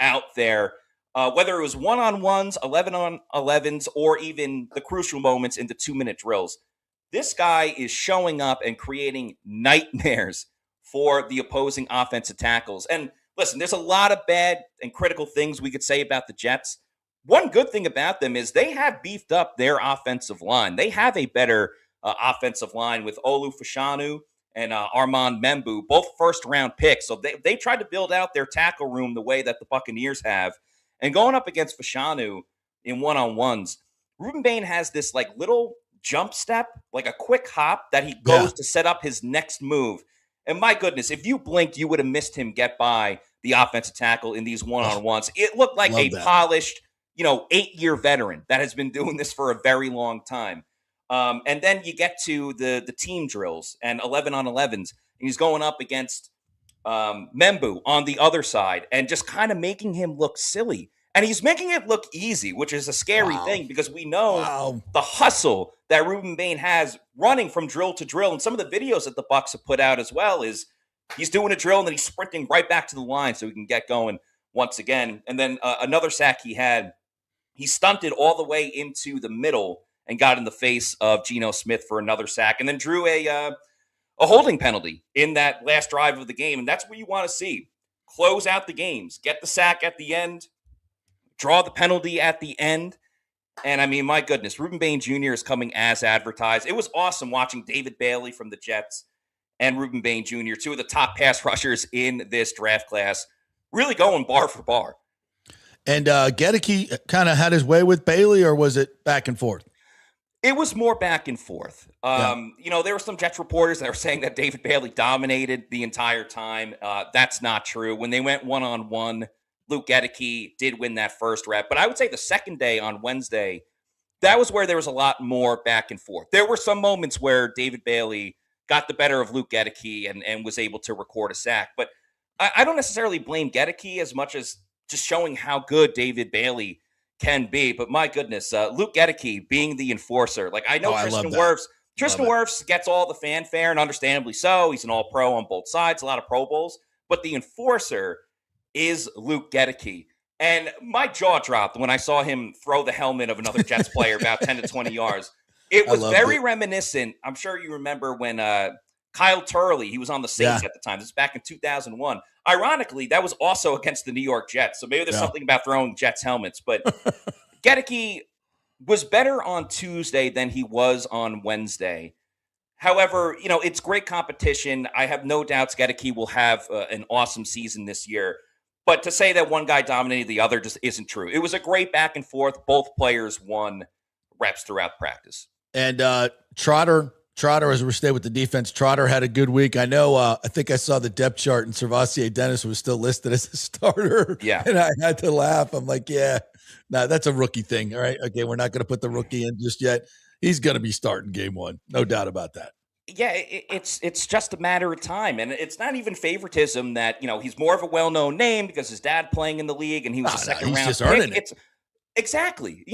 out there. Whether it was one-on-ones, 11-on-11s, or even the crucial moments in the 2-minute drills, this guy is showing up and creating nightmares for the opposing offensive tackles. And listen, there's a lot of bad and critical things we could say about the Jets. One good thing about them is they have beefed up their offensive line. They have a better offensive line with Olu Fashanu and Armand Membu, both first-round picks. So they tried to build out their tackle room the way that the Buccaneers have. And going up against Fashanu in one-on-ones, Ruben Bain has this little jump step, like a quick hop that he goes to set up his next move. And my goodness, if you blinked, you would have missed him get by the offensive tackle in these one-on-ones. It looked like a polished, 8-year veteran that has been doing this for a very long time. And then you get to the team drills and 11-on-11s, and he's going up against Membu on the other side and just kind of making him look silly. And he's making it look easy, which is a scary thing because we know the hustle that Ruben Bain has running from drill to drill. And some of the videos that the Bucs have put out as well is he's doing a drill and then he's sprinting right back to the line so he can get going once again. And then another sack he stunted all the way into the middle and got in the face of Geno Smith for another sack and then drew a holding penalty in that last drive of the game. And that's what you want to see. Close out the games, get the sack at the end, draw the penalty at the end. And I mean, my goodness, Ruben Bain Jr. is coming as advertised. It was awesome watching David Bailey from the Jets and Ruben Bain Jr., two of the top pass rushers in this draft class, really going bar for bar. And Gedeke kind of had his way with Bailey, or was it back and forth? It was more back and forth. There were some Jets reporters that were saying that David Bailey dominated the entire time. That's not true. When they went one-on-one, Luke Gedeke did win that first rep. But I would say the second day on Wednesday, that was where there was a lot more back and forth. There were some moments where David Bailey got the better of Luke Gedeke and was able to record a sack. But I don't necessarily blame Gedeke as much as just showing how good David Bailey can be. But my goodness, Luke Gedeke being the enforcer. Like, I know Tristan Wirfs gets all the fanfare, and understandably so. He's an all-pro on both sides, a lot of Pro Bowls. But the enforcer is Luke Gedeke. And my jaw dropped when I saw him throw the helmet of another Jets player about 10 to 20 yards. It was very reminiscent. I'm sure you remember when Kyle Turley, he was on the Saints at the time. This is back in 2001. Ironically, that was also against the New York Jets. So maybe there's something about throwing Jets helmets. But Gedeke was better on Tuesday than he was on Wednesday. However, it's great competition. I have no doubts Gedeke will have an awesome season this year. But to say that one guy dominated the other just isn't true. It was a great back and forth. Both players won reps throughout practice. And Trotter, as we stay with the defense, Trotter had a good week. I know, I think I saw the depth chart and Servassier Dennis was still listed as a starter. Yeah. And I had to laugh. I'm like, that's a rookie thing. All right. Okay. We're not going to put the rookie in just yet. He's going to be starting game one. No doubt about that. Yeah, it's just a matter of time. And it's not even favoritism that, he's more of a well-known name because his dad playing in the league and he was a second round just pick. earning it. Exactly.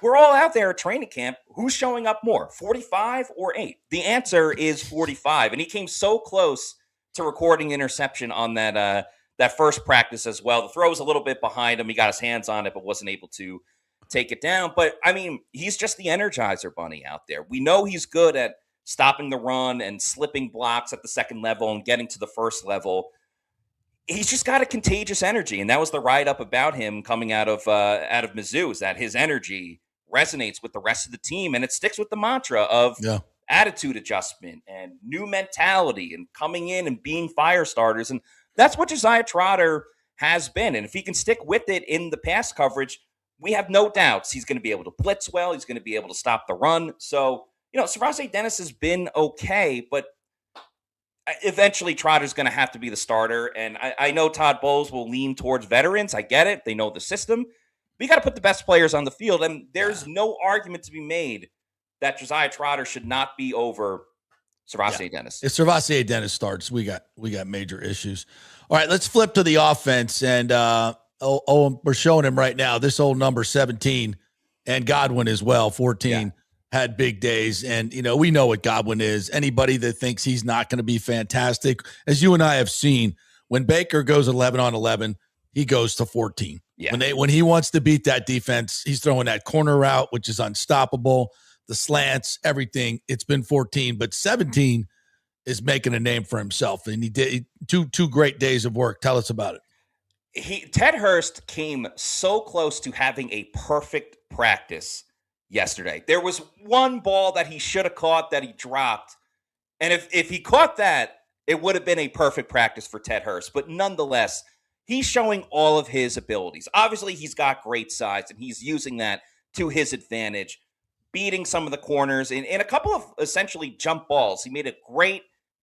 We're all out there at training camp. Who's showing up more, 45 or 8? The answer is 45. And he came so close to recording interception on that first practice as well. The throw was a little bit behind him. He got his hands on it, but wasn't able to take it down. But, I mean, he's just the Energizer Bunny out there. We know he's good at stopping the run and slipping blocks at the second level and getting to the first level. He's just got a contagious energy, and that was the write-up about him coming out of Mizzou, is that his energy resonates with the rest of the team, and it sticks with the mantra of attitude adjustment and new mentality and coming in and being fire starters, and that's what Josiah Trotter has been, and if he can stick with it in the pass coverage, we have no doubts he's going to be able to blitz well, he's going to be able to stop the run, so Servassier Dennis has been okay, but eventually Trotter's going to have to be the starter. And I know Todd Bowles will lean towards veterans. I get it. They know the system. But you got to put the best players on the field. And there's no argument to be made that Josiah Trotter should not be over Servassier Dennis. If Servassier Dennis starts, we got major issues. All right, let's flip to the offense. And we're showing him right now, this old number 17 and Godwin as well, 14. Yeah. Had big days. And, we know what Godwin is. Anybody that thinks he's not going to be fantastic, as you and I have seen, when Baker goes 11 on 11, he goes to 14. Yeah. When he wants to beat that defense, he's throwing that corner route, which is unstoppable, the slants, everything. It's been 14, but 17 is making a name for himself. And he did two great days of work. Tell us about it. Ted Hurst came so close to having a perfect practice yesterday. There was one ball that he should have caught that he dropped. And if he caught that, it would have been a perfect practice for Ted Hurst. But nonetheless, he's showing all of his abilities. Obviously, he's got great size, and he's using that to his advantage, beating some of the corners in a couple of essentially jump balls. He made a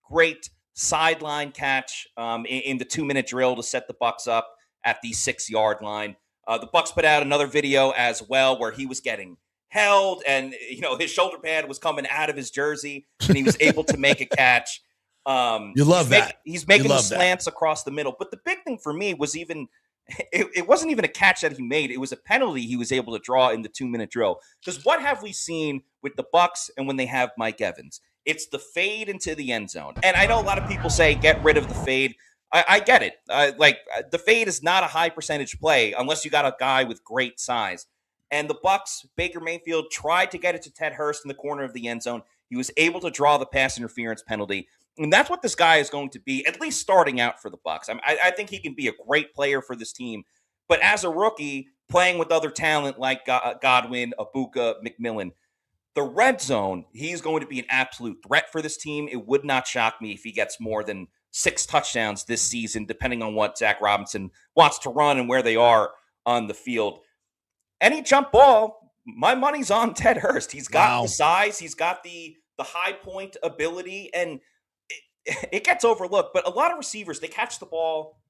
great sideline catch in the 2-minute drill to set the Bucs up at the 6-yard line. The Bucs put out another video as well where he was getting held, and his shoulder pad was coming out of his jersey, and he was able to make a catch. You love that. He's making the slants across the middle. But the big thing for me was it wasn't even a catch that he made. It was a penalty he was able to draw in the 2-minute drill. Because what have we seen with the Bucs and when they have Mike Evans? It's the fade into the end zone. And I know a lot of people say get rid of the fade. I get it. The fade is not a high percentage play unless you got a guy with great size. And the Bucs, Baker Mayfield tried to get it to Ted Hurst in the corner of the end zone. He was able to draw the pass interference penalty. And that's what this guy is going to be, at least starting out for the Bucs. I think he can be a great player for this team. But as a rookie, playing with other talent like Godwin, Abuka, McMillan, the red zone, he's going to be an absolute threat for this team. It would not shock me if he gets more than 6 touchdowns this season, depending on what Zach Robinson wants to run and where they are on the field. Any jump ball, my money's on Ted Hurst. He's got the size, he's got the high point ability, and it gets overlooked. But a lot of receivers, they catch the ball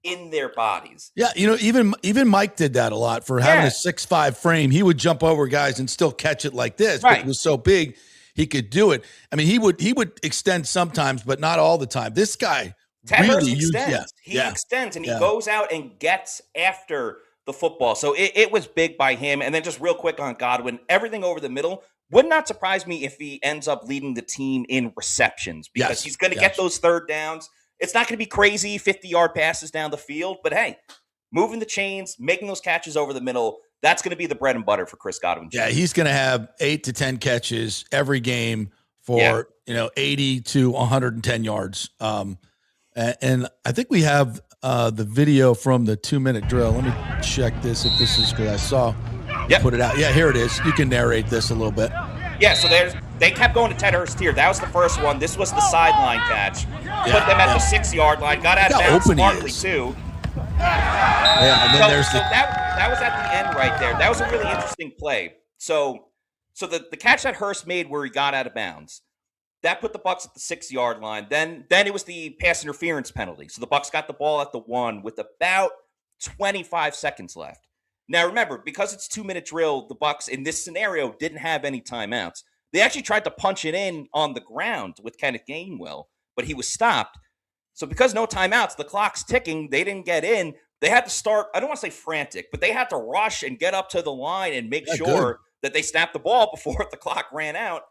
in their bodies. Yeah, even Mike did that a lot for having a 6'5" frame. He would jump over guys and still catch it like this. Right. It was so big, he could do it. I mean, he would extend sometimes, but not all the time. This guy Ted really extends. He extends, and he goes out and gets after the football. So it was big by him. And then just real quick on Godwin, everything over the middle. Would not surprise me if he ends up leading the team in receptions because he's going to get those third downs. It's not going to be crazy 50-yard passes down the field, but hey, moving the chains, making those catches over the middle, that's going to be the bread and butter for Chris Godwin. Yeah, he's going to have 8 to 10 catches every game for 80 to 110 yards. And I think we have the video from the 2-minute drill. Let me check this if this is good. I saw. Put it out. Yeah, here it is. You can narrate this a little bit. Yeah, so they kept going to Ted Hurst here. That was the first one. This was the sideline catch. Put them at the 6-yard line. Got out of bounds smartly, too. Yeah, and then that was at the end right there. That was a really interesting play. So the catch that Hurst made where he got out of bounds, that put the Bucs at the 6-yard line. Then it was the pass interference penalty. So the Bucs got the ball at the 1 with about 25 seconds left. Now, remember, because it's 2-minute drill, the Bucs in this scenario didn't have any timeouts. They actually tried to punch it in on the ground with Kenneth Gainwell, but he was stopped. So because no timeouts, the clock's ticking, they didn't get in. They had to start, I don't want to say frantic, but they had to rush and get up to the line and make sure that they snapped the ball before the clock ran out.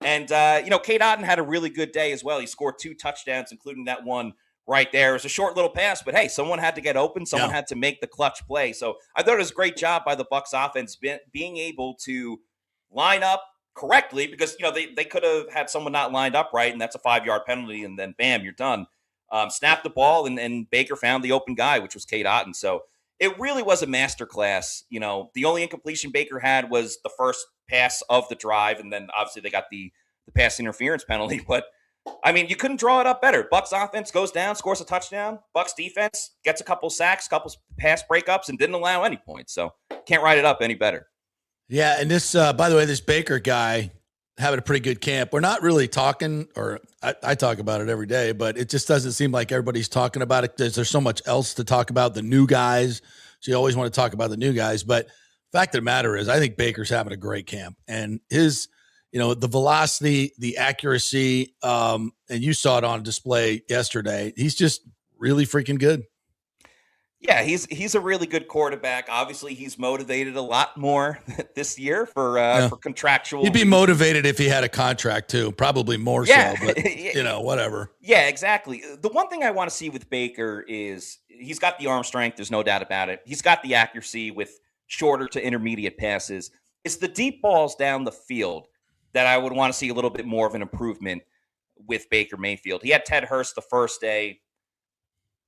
And, Cade Otton had a really good day as well. He scored 2 touchdowns, including that one right there. It was a short little pass, but hey, someone had to get open. Someone had to make the clutch play. So I thought it was a great job by the Bucs offense being able to line up correctly because, they could have had someone not lined up right, and that's a 5-yard penalty, and then bam, you're done. Snapped the ball, and Baker found the open guy, which was Cade Otton. So it really was a masterclass. The only incompletion Baker had was the first pass of the drive, and then obviously they got the pass interference penalty, but I mean, you couldn't draw it up better. Bucs offense goes down, scores a touchdown. Bucs defense gets a couple sacks, couple pass breakups, and didn't allow any points. So can't write it up any better. Yeah, and this, by the way, this Baker guy having a pretty good camp. We're not really talking, or I talk about it every day, but it just doesn't seem like everybody's talking about it. There's so much else to talk about, the new guys. So you always want to talk about the new guys. But the fact of the matter is, I think Baker's having a great camp. And his the velocity, the accuracy, and you saw it on display yesterday. He's just really freaking good. Yeah, he's a really good quarterback. Obviously, he's motivated a lot more this year for contractual. He'd be motivated if he had a contract too, probably more so. But whatever. Yeah, exactly. The one thing I want to see with Baker is he's got the arm strength. There's no doubt about it. He's got the accuracy with shorter to intermediate passes. It's the deep balls down the field that I would want to see a little bit more of an improvement with Baker Mayfield. He had Ted Hurst the first day.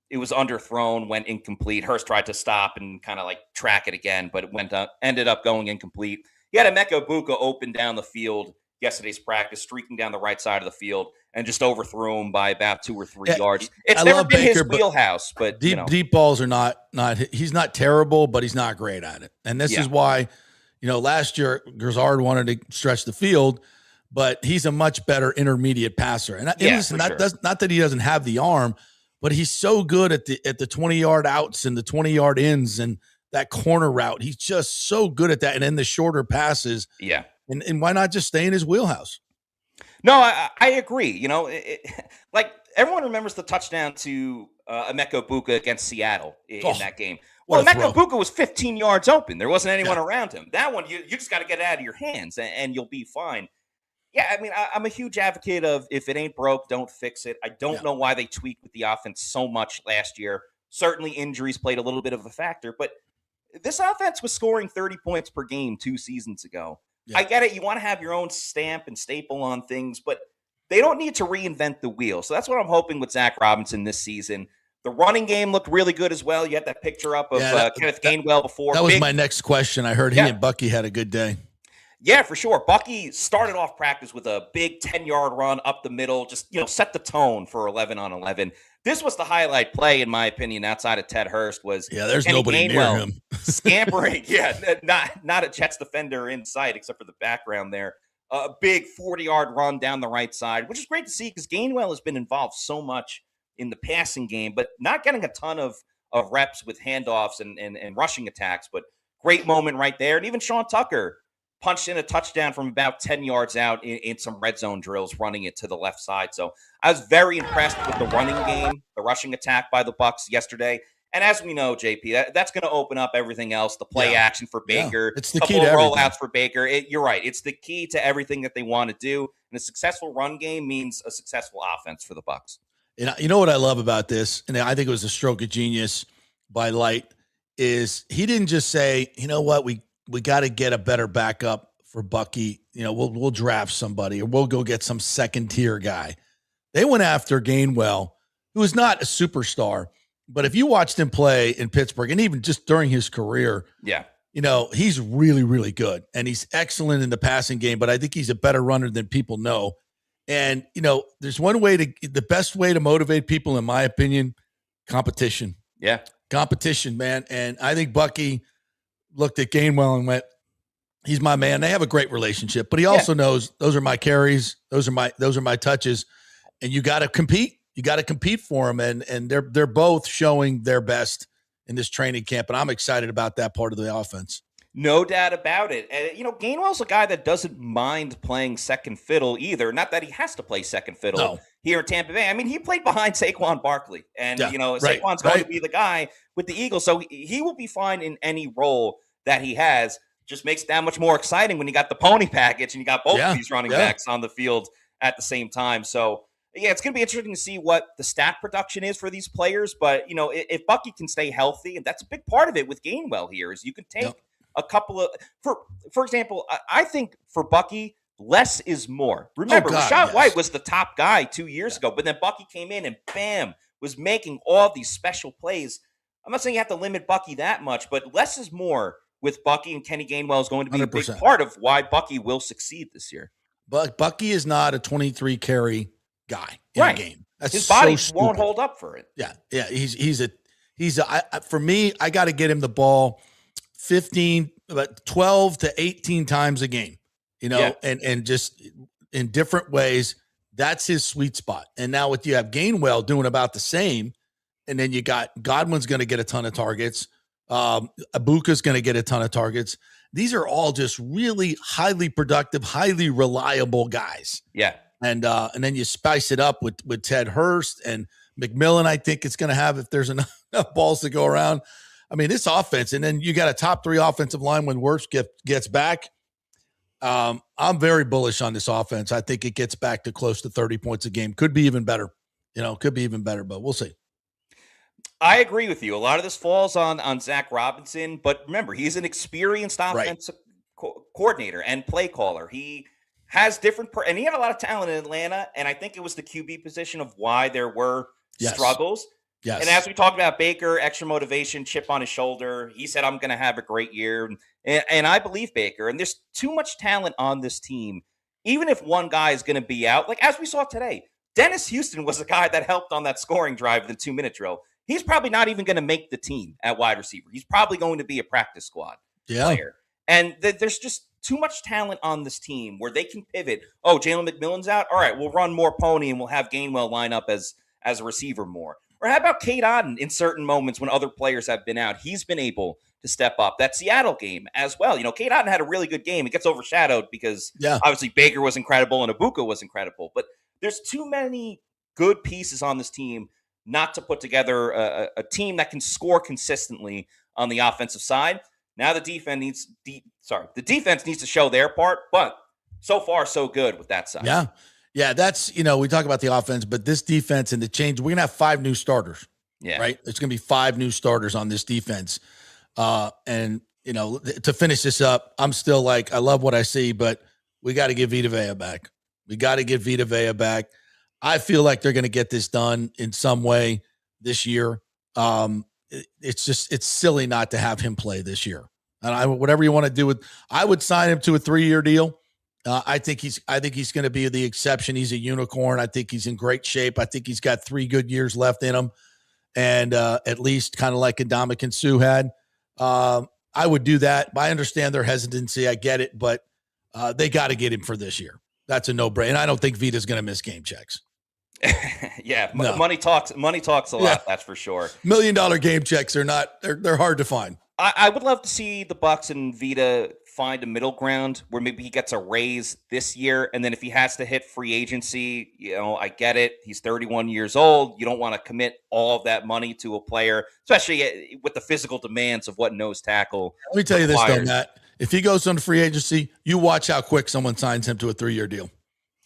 It was underthrown, went incomplete. Hurst tried to stop and kind of like track it again, but it ended up going incomplete. He had Emeka Egbuka open down the field yesterday's practice, streaking down the right side of the field, and just overthrew him by about 2 or 3 yards. It's never been Baker, his wheelhouse, but deep balls are not. He's not terrible, but he's not great at it. And this is why, last year Grzard wanted to stretch the field, but he's a much better intermediate passer. And listen, not that he doesn't have the arm, but he's so good at the 20-yard outs and the 20-yard ins and that corner route. He's just so good at that. And then the shorter passes. Yeah. And why not just stay in his wheelhouse? No, I agree. You know, like everyone remembers the touchdown to Emeka Buka against Seattle in that game. Well, Emeka Buka was 15 yards open. There wasn't anyone around him. That one, you just got to get it out of your hands and you'll be fine. Yeah, I mean, I'm a huge advocate of if it ain't broke, don't fix it. I don't know why they tweaked with the offense so much last year. Certainly injuries played a little bit of a factor, but this offense was scoring 30 points per game 2 seasons ago. Yeah. I get it. You want to have your own stamp and staple on things, but they don't need to reinvent the wheel. So that's what I'm hoping with Zach Robinson this season. The running game looked really good as well. You had that picture up of Kenneth Gainwell before. That was my next question. I heard he and Bucky had a good day. Yeah, for sure. Bucky started off practice with a big 10-yard run up the middle, just, set the tone for 11-on-11. This was the highlight play, in my opinion, outside of Ted Hurst, was there's Kenny nobody Gainwell near him. Scampering. Not a Jets defender in sight, except for the background there. A big 40-yard run down the right side, which is great to see because Gainwell has been involved so much in the passing game, but not getting a ton of reps with handoffs and rushing attacks. But great moment right there. And even Sean Tucker punched in a touchdown from about 10 yards out in some red zone drills, running it to the left side. So I was very impressed with the running game, the rushing attack by the Bucs yesterday. And as we know, JP, that's going to open up everything else, the play action for Baker, it's the key to rollouts for Baker. You're right. It's the key to everything that they want to do. And a successful run game means a successful offense for the Bucs. And you know what I love about this, and I think it was a stroke of genius by Light, is he didn't just say, you know what, we got to get a better backup for Bucky. We'll draft somebody or we'll go get some second-tier guy. They went after Gainwell, who is not a superstar, but if you watched him play in Pittsburgh and even just during his career, he's really, really good. And he's excellent in the passing game, but I think he's a better runner than people know. And, there's the best way to motivate people, in my opinion, competition. Yeah. Competition, man. And I think Bucky looked at Gainwell and went, he's my man. They have a great relationship, but he also knows those are my carries. Those are my touches. And you got to compete. You got to compete for them. And they're both showing their best in this training camp. And I'm excited about that part of the offense. No doubt about it. And, Gainwell's a guy that doesn't mind playing second fiddle either. Not that he has to play second fiddle here in Tampa Bay. I mean, he played behind Saquon Barkley. And, Saquon's going to be the guy with the Eagles. So he will be fine in any role that he has. Just makes it that much more exciting when you got the pony package and you got both of these running backs on the field at the same time. So, it's going to be interesting to see what the stat production is for these players. But, if Bucky can stay healthy, and that's a big part of it with Gainwell here, is you can take a couple of, for example, I think for Bucky, less is more. Remember, Rashad White was the top guy 2 years ago, but then Bucky came in and bam, was making all these special plays. I'm not saying you have to limit Bucky that much, but less is more with Bucky, and Kenny Gainwell is going to be 100%. A big part of why Bucky will succeed this year. But Bucky is not a 23 carry guy in a game. That's his body won't hold up for it. Yeah. For me, I got to get him the ball 12 to 18 times a game, and just in different ways. That's his sweet spot. And now you have Gainwell doing about the same, and then you got Godwin's going to get a ton of targets. Abuka's going to get a ton of targets. These are all just really highly productive, highly reliable guys. Yeah. And then you spice it up with Ted Hurst and McMillan. I think it's going to have, if there's enough balls to go around. I mean, this offense, and then you got a top 3 offensive line when Wirfs gets back. I'm very bullish on this offense. I think it gets back to close to 30 points a game. Could be even better. But we'll see. I agree with you. A lot of this falls on Zach Robinson, but remember, he's an experienced offensive coordinator and play caller. He has different, and he had a lot of talent in Atlanta, and I think it was the QB position of why there were struggles. Yes. And as we talked about Baker, extra motivation, chip on his shoulder. He said, I'm going to have a great year. And I believe Baker. And there's too much talent on this team. Even if one guy is going to be out, like as we saw today, Dennis Houston was the guy that helped on that scoring drive in the 2-minute drill. He's probably not even going to make the team at wide receiver. He's probably going to be a practice squad player. And there's just too much talent on this team where they can pivot. Oh, Jalen McMillan's out. All right, we'll run more pony and we'll have Gainwell line up as a receiver more. Or how about Cade Otton in certain moments when other players have been out? He's been able to step up. That Seattle game as well. You know, Cade Otton had a really good game. It gets overshadowed because obviously Baker was incredible and Ibuka was incredible. But there's too many good pieces on this team not to put together a team that can score consistently on the offensive side. Now the defense needs to show their part, but so far so good with that side. Yeah, that's, we talk about the offense, but this defense and the change, we're going to have 5 new starters. Yeah. Right? It's going to be 5 new starters on this defense. And, to finish this up, I'm still like, I love what I see, but we got to get Vita Vea back. We got to get Vita Vea back. I feel like they're going to get this done in some way this year. It's silly not to have him play this year. And whatever you want to do with, I would sign him to a 3-year deal. I think he's going to be the exception. He's a unicorn. I think he's in great shape. I think he's got 3 good years left in him. And at least kind of like Ndamukong Suh had. I would do that. I understand their hesitancy. I get it, but they got to get him for this year. That's a no-brainer. And I don't think Vita's going to miss game checks. No. Money talks a lot, that's for sure. $1 million game checks are not, they're hard to find. I would love to see the Bucs and Vita find a middle ground where maybe he gets a raise this year. And then if he has to hit free agency, I get it. He's 31 years old. You don't want to commit all of that money to a player, especially with the physical demands of what nose tackle. Let me tell you this though, Matt. If he goes on free agency, you watch how quick someone signs him to a 3-year deal.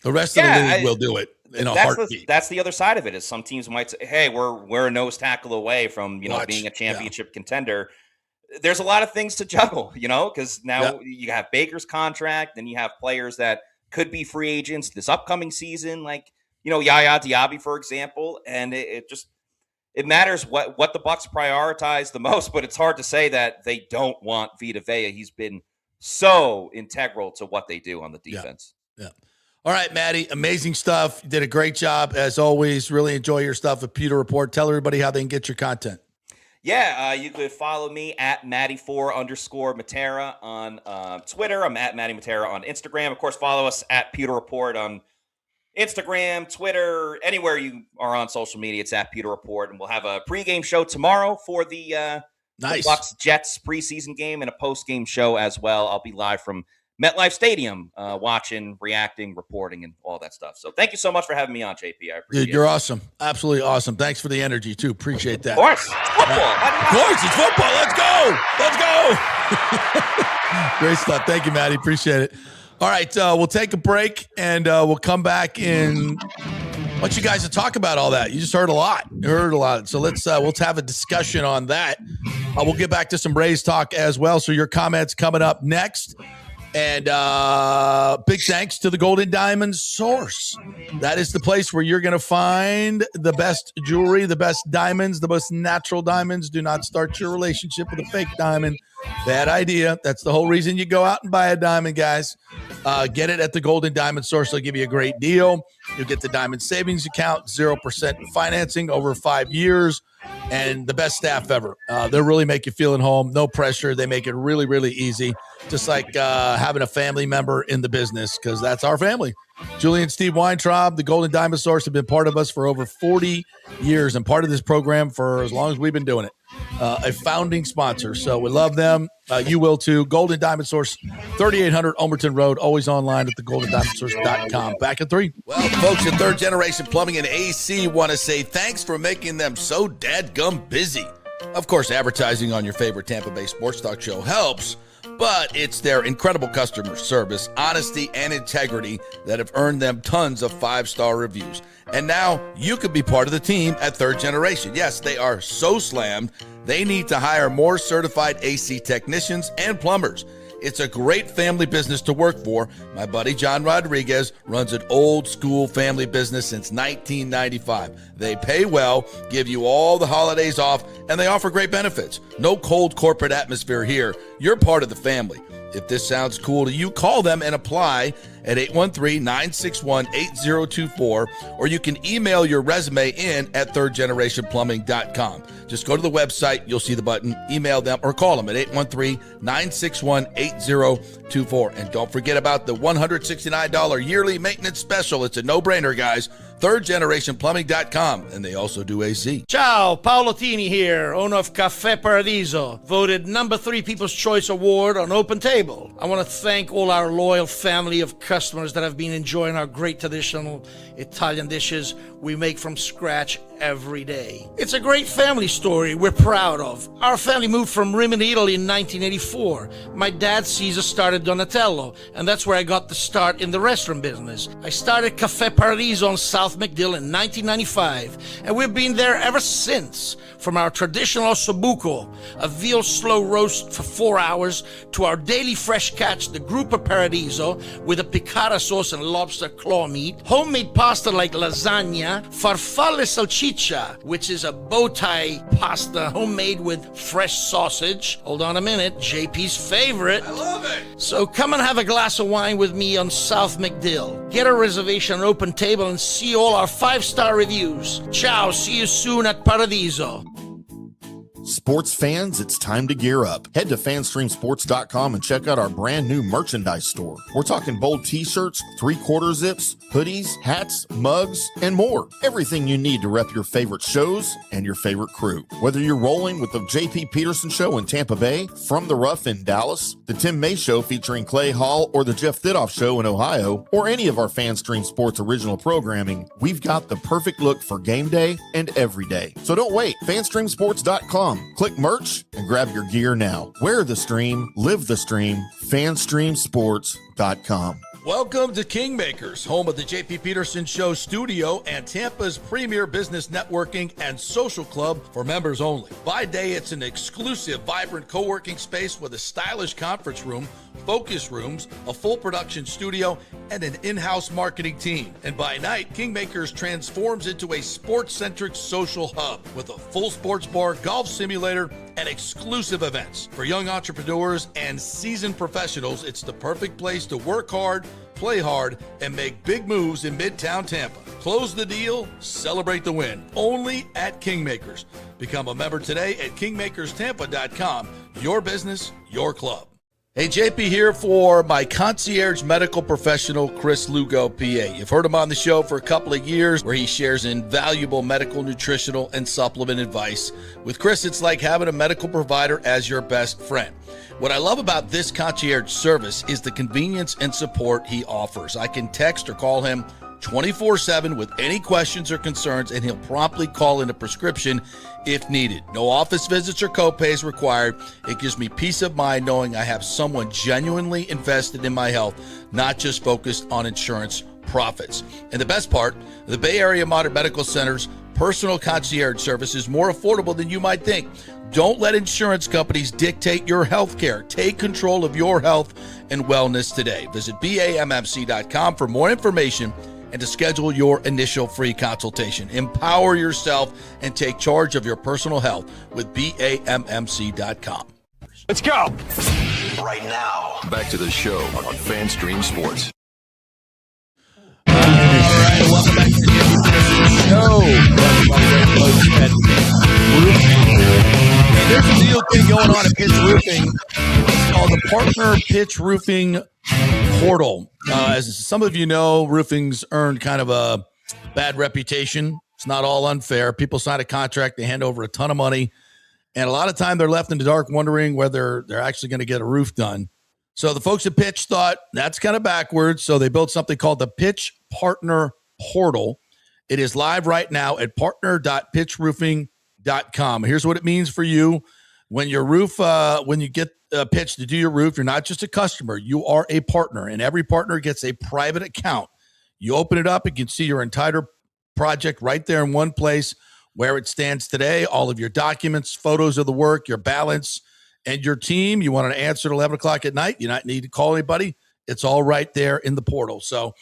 The rest of the league will do it in a heartbeat. That's the other side of it is some teams might say, hey, we're a nose tackle away from, being a championship contender. There's a lot of things to juggle, because now you have Baker's contract, then you have players that could be free agents this upcoming season, like, Yaya Diaby, for example. And it matters what the Bucs prioritize the most, but it's hard to say that they don't want Vita Vea. He's been so integral to what they do on the defense. Yeah. All right, Maddie, amazing stuff. You did a great job, as always. Really enjoy your stuff at Pewter Report. Tell everybody how they can get your content. Yeah, you could follow me at Matty4_Matera on Twitter. I'm at Matty Matera on Instagram. Of course, follow us at Pewter Report on Instagram, Twitter, anywhere you are on social media. It's at Pewter Report. And we'll have a pregame show tomorrow for the Bucs-Jets preseason game and a postgame show as well. I'll be live from MetLife Stadium, watching, reacting, reporting, and all that stuff. So thank you so much for having me on, JP. I appreciate it. You're awesome. Absolutely awesome. Thanks for the energy, too. Appreciate that. Of course. It's football. Of course. It's football. Let's go. Great stuff. Thank you, Maddie. Appreciate it. All right. We'll take a break, and we'll come back and want you guys to talk about all that. You just heard a lot. So we'll have a discussion on that. We'll get back to some Rays talk as well. So your comments coming up next. And big thanks to the Golden Diamond Source. That is the place where you're going to find the best jewelry, the best diamonds, the most natural diamonds. Do not start your relationship with a fake diamond. Bad idea. That's the whole reason you go out and buy a diamond, guys. Get it at the Golden Diamond Source. They'll give you a great deal. You'll get the Diamond Savings Account, 0% financing over 5 years, and the best staff ever. They'll really make you feel at home. No pressure. They make it really, really easy. Just like having a family member in the business, because that's our family. Julie and Steve Weintraub, the Golden Diamond Source, have been part of us for over 40 years and part of this program for as long as we've been doing it. A founding sponsor. So we love them. You will too. Golden Diamond Source, 3800 Omerton Road, always online at thegoldendiamondsource.com. Back at 3. Well, folks at Third Generation Plumbing and AC want to say thanks for making them so dadgum busy. Of course, advertising on your favorite Tampa Bay sports talk show helps, but it's their incredible customer service, honesty, and integrity that have earned them tons of 5-star reviews. And now you could be part of the team at Third Generation. Yes, they are so slammed, they need to hire more certified AC technicians and plumbers. It's a great family business to work for. My buddy John Rodriguez runs an old school family business since 1995. They pay well, give you all the holidays off, and they offer great benefits. No cold corporate atmosphere here. You're part of the family. If this sounds cool to you, call them and apply at 813-961-8024, or you can email your resume in at thirdgenerationplumbing.com. Just go to the website, you'll see the button, email them, or call them at 813-961-8024. And don't forget about the $169 yearly maintenance special. It's a no-brainer, guys. thirdgenerationplumbing.com, and they also do AC. Ciao, Paolo Tini here, owner of Caffè Paradiso, voted number 3 People's Choice Award on Open Table. I want to thank all our loyal family of customers that have been enjoying our great traditional Italian dishes we make from scratch every day. It's a great family story we're proud of. Our family moved from Rimini, Italy in 1984. My dad, Caesar, started Donatello, and that's where I got the start in the restaurant business. I started Caffè Paradiso on South McDill in 1995, and we've been there ever since. From our traditional ossobuco, a veal slow roast for 4 hours, to our daily fresh catch, the Gruppo Paradiso, with a piccata sauce and lobster claw meat, homemade pasta like lasagna, farfalle salchicha, which is a bow tie pasta homemade with fresh sausage. Hold on a minute, JP's favorite. I love it. So come and have a glass of wine with me on South McDill. Get a reservation on Open Table and see all our 5-star reviews. Ciao, see you soon at Paradiso. Sports fans, it's time to gear up. Head to fanstreamsports.com and check out our brand new merchandise store. We're talking bold t-shirts, 3/4 zips, hoodies, hats, mugs, and more. Everything you need to rep your favorite shows and your favorite crew. Whether you're rolling with the JP Peterson Show in Tampa Bay, From the Rough in Dallas, the Tim May Show featuring Clay Hall, or the Jeff Thidoff Show in Ohio, or any of our FanStream Sports original programming, we've got the perfect look for game day and every day. So don't wait. fanstreamsports.com. Click merch and grab your gear now. Wear the stream, live the stream, fanstreamsports.com. Welcome to Kingmakers, home of the JP Peterson Show studio and Tampa's premier business networking and social club for members only. By day, it's an exclusive, vibrant co-working space with a stylish conference room, focus rooms, a full production studio, and an in-house marketing team. And by night, Kingmakers transforms into a sports-centric social hub with a full sports bar, golf simulator, and exclusive events. For young entrepreneurs and seasoned professionals, it's the perfect place to work hard, play hard, and make big moves in Midtown Tampa. Close the deal, celebrate the win. Only at Kingmakers. Become a member today at kingmakerstampa.com. Your business, your club. Hey, JP here for my concierge medical professional, Chris Lugo, PA. You've heard him on the show for a couple of years where he shares invaluable medical, nutritional, and supplement advice. With Chris, it's like having a medical provider as your best friend. What I love about this concierge service is the convenience and support he offers. I can text or call him 24/7 with any questions or concerns, and he'll promptly call in a prescription if needed. No office visits or copays required. It gives me peace of mind knowing I have someone genuinely invested in my health, not just focused on insurance profits. And the best part, the Bay Area Modern Medical Center's personal concierge service is more affordable than you might think. Don't let insurance companies dictate your health care. Take control of your health and wellness today. Visit BAMMC.com for more information and to schedule your initial free consultation. Empower yourself and take charge of your personal health with BAMMC.com. Let's go. Right now, back to the show on FanStream Sports. All right, welcome back to the JP Peterson Show. There's a deal thing going on at Pitch Roofing. It's called the Partner Pitch Roofing Portal. As some of you know, roofing's earned kind of a bad reputation. It's not all unfair. People sign a contract, they hand over a ton of money, and a lot of time they're left in the dark wondering whether they're actually going to get a roof done. So the folks at Pitch thought that's kind of backwards, so they built something called the Pitch Partner Portal. It is live right now at partner.pitchroofing.com. Here's what it means for you. When your roof, when you get pitched to do your roof, you're not just a customer, you are a partner, and every partner gets a private account. You open it up, you can see your entire project right there in one place, where it stands today, all of your documents, photos of the work, your balance, and your team. You want an answer at 11 o'clock at night, you not need to call anybody. It's all right there in the portal. So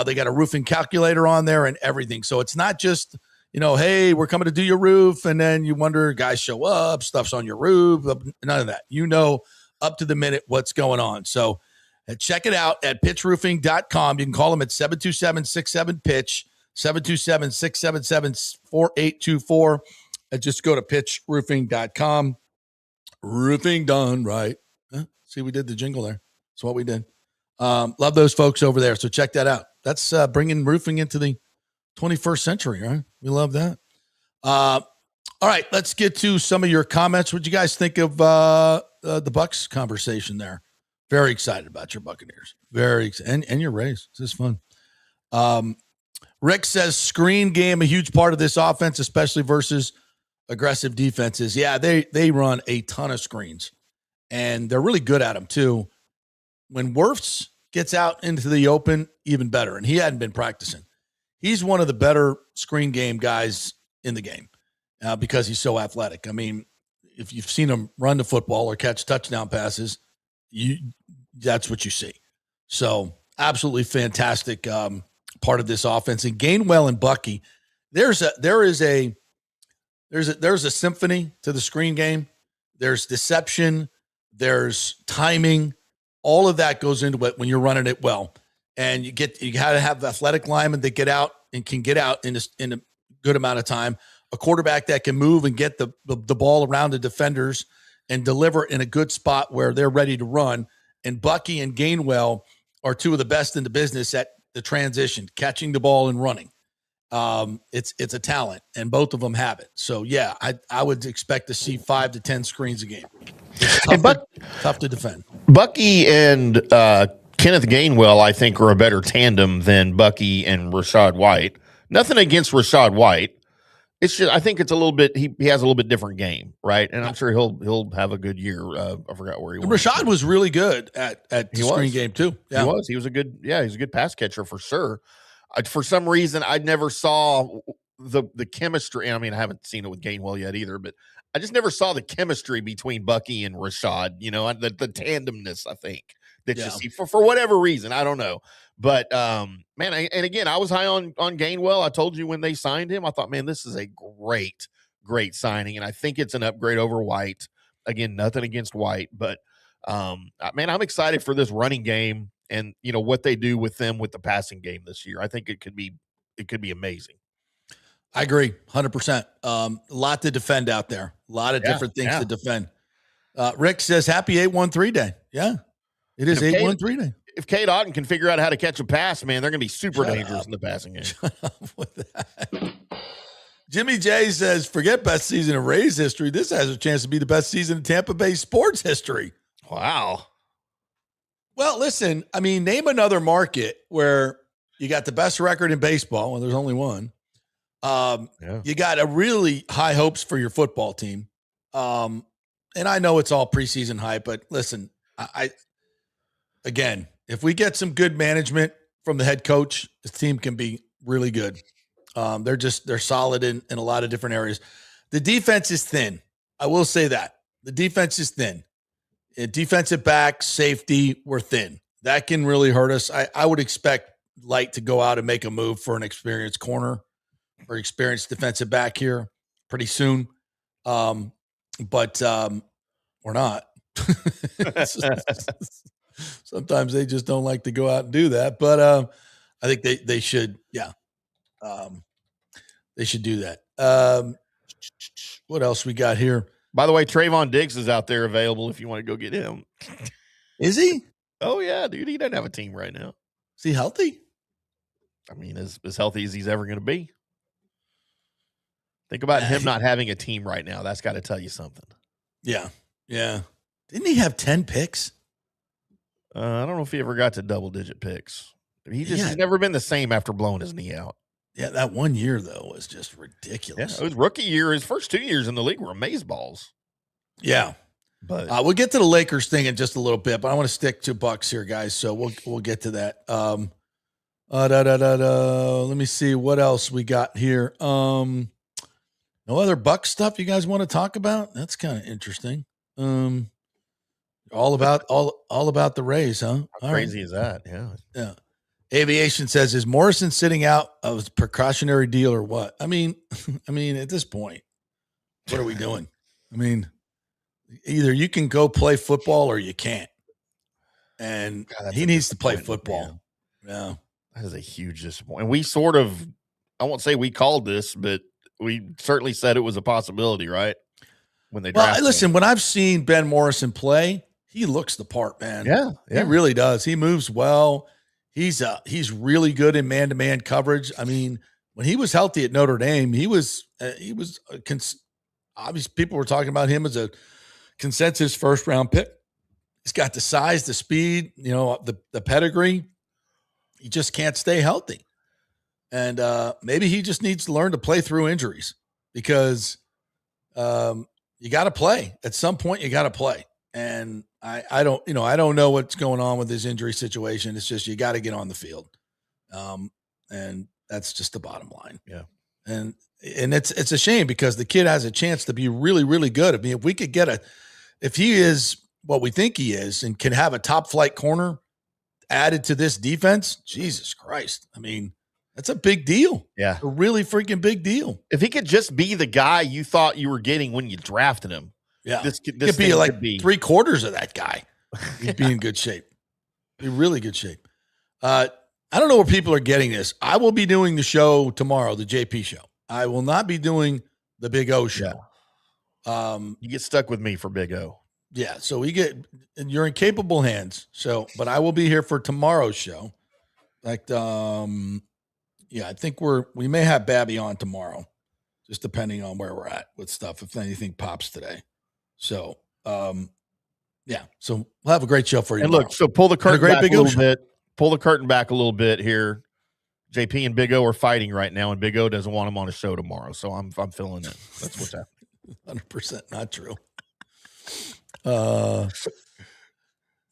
they got a roofing calculator on there and everything. So it's not just, you know, hey, we're coming to do your roof, and then you wonder, guys show up, stuff's on your roof. None of that. You know, up to the minute what's going on. So Check it out at pitchroofing.com. You can call them at 727-67-PITCH, 727-677-4824. And just go to pitchroofing.com. Roofing done right. See, we did the jingle there. That's what we did. Love those folks over there. So check that out. That's bringing roofing into the 21st century, right? We love that. All right, let's get to some of your comments. What do you guys think of the Bucs conversation there? Very excited about your Buccaneers. Very excited. And your Rays. This is fun. Rick says screen game, a huge part of this offense, especially versus aggressive defenses. Yeah, they run a ton of screens, and they're really good at them too. When Wirfs gets out into the open, even better, and he hadn't been practicing. He's one of the better screen game guys in the game because he's so athletic. I mean, if you've seen him run the football or catch touchdown passes, that's what you see. So absolutely fantastic part of this offense. And Gainwell and Bucky, there's a symphony to the screen game. There's deception. There's timing. All of that goes into it when you're running it well. And you got to have athletic linemen that get out and can get out in a good amount of time. A quarterback that can move and get the ball around the defenders and deliver in a good spot where they're ready to run. And Bucky and Gainwell are two of the best in the business at the transition, catching the ball and running. It's a talent, and both of them have it. So, yeah, I would expect to see 5 to 10 screens a game. It's tough to defend. Bucky and Kenneth Gainwell, I think, are a better tandem than Bucky and Rachaad White. Nothing against Rachaad White. It's just I think it's a little bit he has a little bit different game, right? And I'm sure he'll have a good year. I forgot where he was. Rachaad was really good at the screen game too. Yeah. He was a good pass catcher for sure. For some reason, I never saw the chemistry. I mean, I haven't seen it with Gainwell yet either, but I just never saw the chemistry between Bucky and Rachaad. You know, the tandemness. I think that you see for whatever reason. I don't know. But, man, and again, I was high on Gainwell. I told you when they signed him, I thought, man, this is a great, great signing. And I think it's an upgrade over White. Again, nothing against White. But, man, I'm excited for this running game and, you know, what they do with them with the passing game this year. I think it could be amazing. I agree, 100%. A lot to defend out there. A lot of different things to defend. Rick says, happy 813 day. Yeah, it is 813 day. If Cade Otton can figure out how to catch a pass, man, they're going to be super dangerous in the passing game. Shut up with that. Jimmy J says, forget best season in Rays history. This has a chance to be the best season in Tampa Bay sports history. Wow. Well, listen, I mean, name another market where you got the best record in baseball. Well, there's only one. You got a really high hopes for your football team. And I know it's all preseason hype, but listen, again, if we get some good management from the head coach, this team can be really good. They're solid in a lot of different areas. The defense is thin. I will say that. The defense is thin. Defensive back, safety, we're thin. That can really hurt us. I would expect Light to go out and make a move for an experienced corner or experienced defensive back here pretty soon. But we're not. Sometimes they just don't like to go out and do that. But I think they should, they should do that. What else we got here? By the way, Trayvon Diggs is out there available if you want to go get him. Is he? Oh, yeah, dude. He doesn't have a team right now. Is he healthy? I mean, as healthy as he's ever going to be. Think about him not having a team right now. That's got to tell you something. Yeah. Yeah. Didn't he have 10 picks? I don't know if he ever got to double-digit picks. He's never been the same after blowing his knee out. Yeah, that 1 year, though, was just ridiculous. Yeah, it was rookie year. His first 2 years in the league were amazeballs. Yeah. But we'll get to the Lakers thing in just a little bit, but I want to stick to Bucks here, guys, so we'll get to that. Let me see what else we got here. No other Bucks stuff you guys want to talk about? That's kind of interesting. All about the Rays, huh? How crazy is that? Yeah. Yeah. Aviation says, is Morrison sitting out of a precautionary deal or what? I mean, at this point, what are we doing? I mean, either you can go play football or you can't. and God, that's he a needs to play disappointment, football. man. Yeah. That is a huge disappointment. We sort of, I won't say we called this, but we certainly said it was a possibility, right? When they Well, drafted listen, him. when I've seen Ben Morrison play, he looks the part, man. Yeah, He really does. He moves well. He's really good in man-to-man coverage. I mean, when he was healthy at Notre Dame, obviously people were talking about him as a consensus first-round pick. He's got the size, the speed, the pedigree. He just can't stay healthy. And maybe he just needs to learn to play through injuries because you got to play. At some point, you got to play. And I don't know what's going on with his injury situation. It's just you got to get on the field. And that's just the bottom line. Yeah. And it's a shame because the kid has a chance to be really, really good. I mean, if we could if he is what we think he is and can have a top flight corner added to this defense, Jesus Christ. I mean, that's a big deal. Yeah. A really freaking big deal. If he could just be the guy you thought you were getting when you drafted him. Yeah. This could thing be like could be 3/4 of that guy. He'd be in good shape. Be really good shape. I don't know where people are getting this. I will be doing the show tomorrow, the JP show. I will not be doing the Big O show. You get stuck with me for Big O. Yeah, so you're in capable hands. So, but I will be here for tomorrow's show. Like, I think we may have Babby on tomorrow, just depending on where we're at with stuff, if anything pops today. So, so we'll have a great show for you. And tomorrow. look, so pull the curtain back a little show. bit. Pull the curtain back a little bit here. JP and Big O are fighting right now, and Big O doesn't want him on a show tomorrow. So I'm feeling it. That's what's happening. 100% not true. The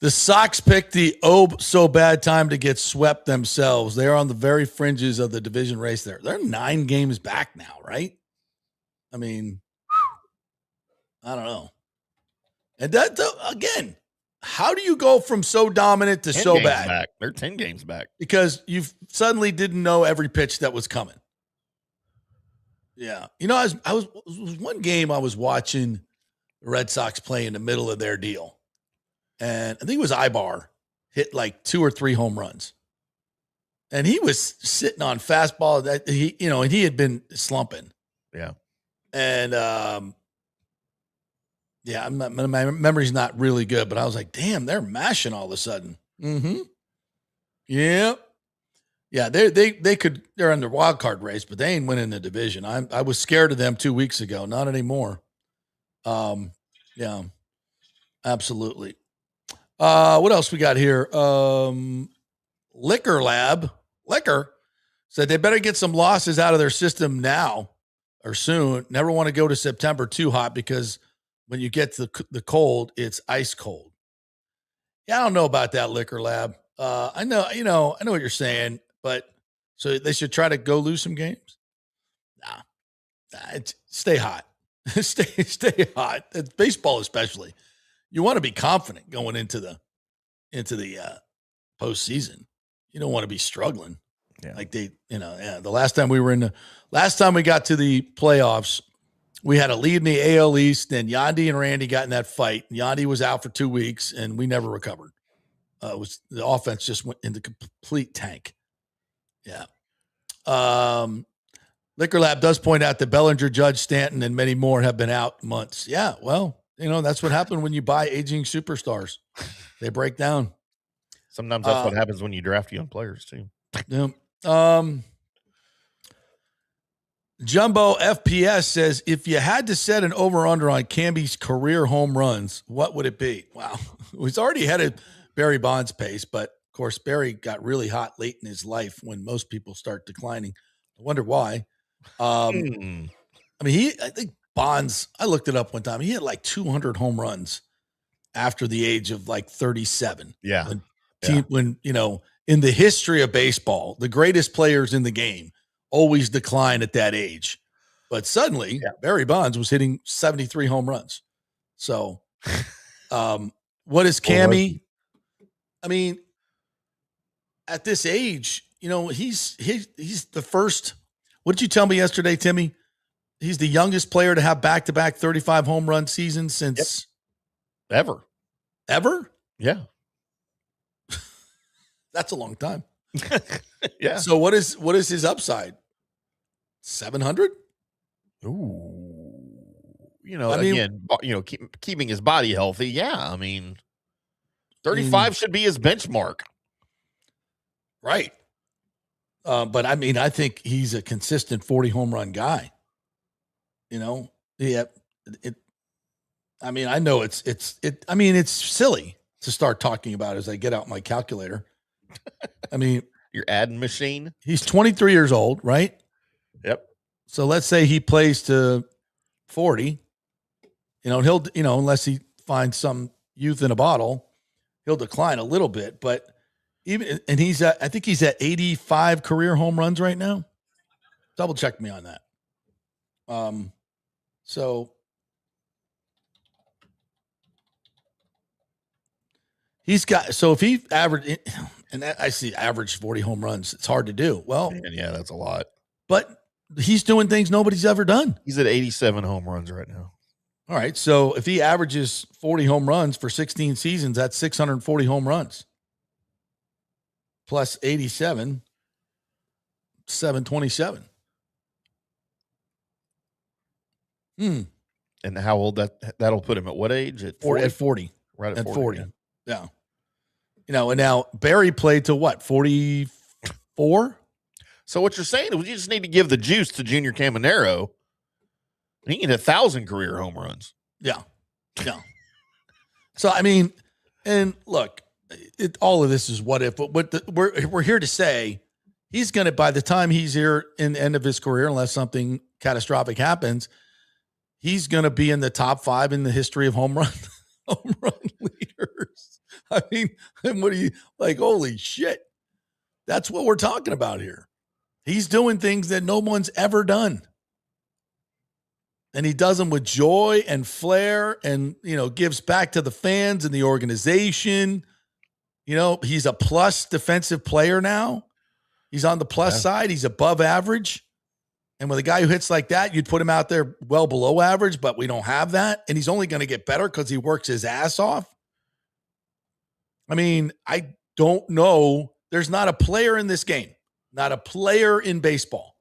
Sox picked the so bad time to get swept themselves. They're on the very fringes of the division race there. They're 9 games back now, right? I mean, I don't know. And that, again, how do you go from so dominant to so bad? Back. They're 10 games back. Because you suddenly didn't know every pitch that was coming. Yeah. I was one game I was watching the Red Sox play in the middle of their deal. And I think it was Ibar hit like 2 or 3 home runs. And he was sitting on fastball that he had been slumping. Yeah. And my memory's not really good, but I was like, damn, they're mashing all of a sudden. Mm-hmm. Yeah. Yeah, they're in the wild card race, but they ain't winning the division. I was scared of them 2 weeks ago. Not anymore. Yeah, absolutely. What else we got here? Liquor said they better get some losses out of their system now or soon. Never want to go to September too hot because when you get to the cold, it's ice cold. Yeah, I don't know about that, Liquor Lab. I know what you're saying, but so they should try to go lose some games. Nah, stay hot. stay hot. It's baseball, especially. You want to be confident going into the postseason. You don't want to be struggling. Yeah. Like the last time we got to the playoffs, we had a lead in the AL East, and Yandy and Randy got in that fight. Yandy was out for 2 weeks, and we never recovered. The offense just went into complete tank. Yeah. Liquor Lab does point out that Bellinger, Judge, Stanton, and many more have been out months. Yeah, well, that's what happened when you buy aging superstars. They break down. Sometimes that's what happens when you draft young players, too. Yeah. Jumbo FPS says, if you had to set an over-under on Camby's career home runs, what would it be? Wow. He's already headed Barry Bonds' pace, but, of course, Barry got really hot late in his life when most people start declining. I wonder why. I mean, I think Bonds, I looked it up one time. He had like 200 home runs after the age of like 37. Yeah. When in the history of baseball, the greatest players in the game always decline at that age. But suddenly, Barry Bonds was hitting 73 home runs. So, what is Cammy? I mean, at this age, he's the first. What did you tell me yesterday, Timmy? He's the youngest player to have back-to-back 35 home run seasons since ever. Ever? Yeah. That's a long time. Yeah. So what is his upside? 700? Ooh. You know, I mean- again, keeping his body healthy. Yeah. I mean, 35 should be his benchmark. Right. But I mean, I think he's a consistent 40 home run guy. You know, I mean, I know it's silly to start talking about as I get out my calculator. I mean, Your adding machine. he's 23 years old, right? Yep. So let's say he plays to 40. He'll, unless he finds some youth in a bottle, he'll decline a little bit. But I think he's at 85 career home runs right now. Double check me on that. So he's got, so if he averaged, and I see average 40 home runs, it's hard to do. Well, Man, yeah, that's a lot. but he's doing things nobody's ever done. He's at 87 home runs right now. All right. So if he averages 40 home runs for 16 seasons, that's 640 home runs. Plus 87, 727. And how old that'll put him at what age? At 40? At 40. Right At 40. Yeah. Yeah. And now Barry played to what? 44? So what you're saying is we just need to give the juice to Junior Caminero. He can hit 1,000 career home runs. Yeah. Yeah. So, I mean, and look, all of this is what if, but we're here to say he's going to, by the time he's here in the end of his career, unless something catastrophic happens, he's going to be in the top 5 in the history of home run leaders. I mean, and what do you like? Holy shit. That's what we're talking about here. He's doing things that no one's ever done. And he does them with joy and flair and, gives back to the fans and the organization. He's a plus defensive player now. He's on the plus side. He's above average. And with a guy who hits like that, you'd put him out there well below average, but we don't have that. And he's only going to get better because he works his ass off. I mean, I don't know. There's not a player in this game, not a player in baseball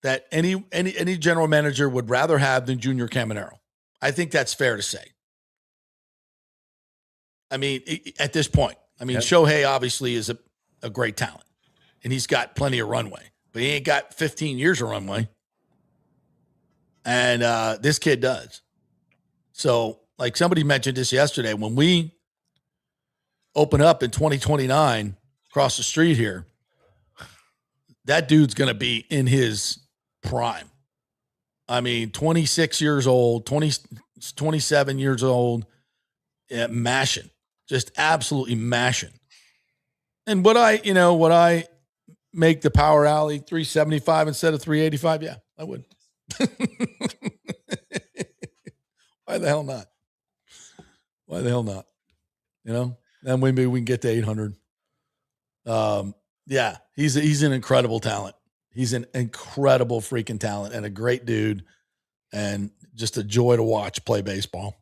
that any general manager would rather have than Junior Caminero. I think that's fair to say. I mean, at this point, Shohei obviously is a great talent, and he's got plenty of runway, but he ain't got 15 years of runway. And this kid does. So, like somebody mentioned this yesterday, when we open up in 2029 across the street here, that dude's going to be in his prime. I mean, 26 years old, 27 years old, mashing, just absolutely mashing. And would I make the power alley 375 instead of 385? Yeah, I would. Why the hell not? Why the hell not? Then maybe we can get to 800. Yeah, he's an incredible talent. He's an incredible freaking talent and a great dude and just a joy to watch play baseball.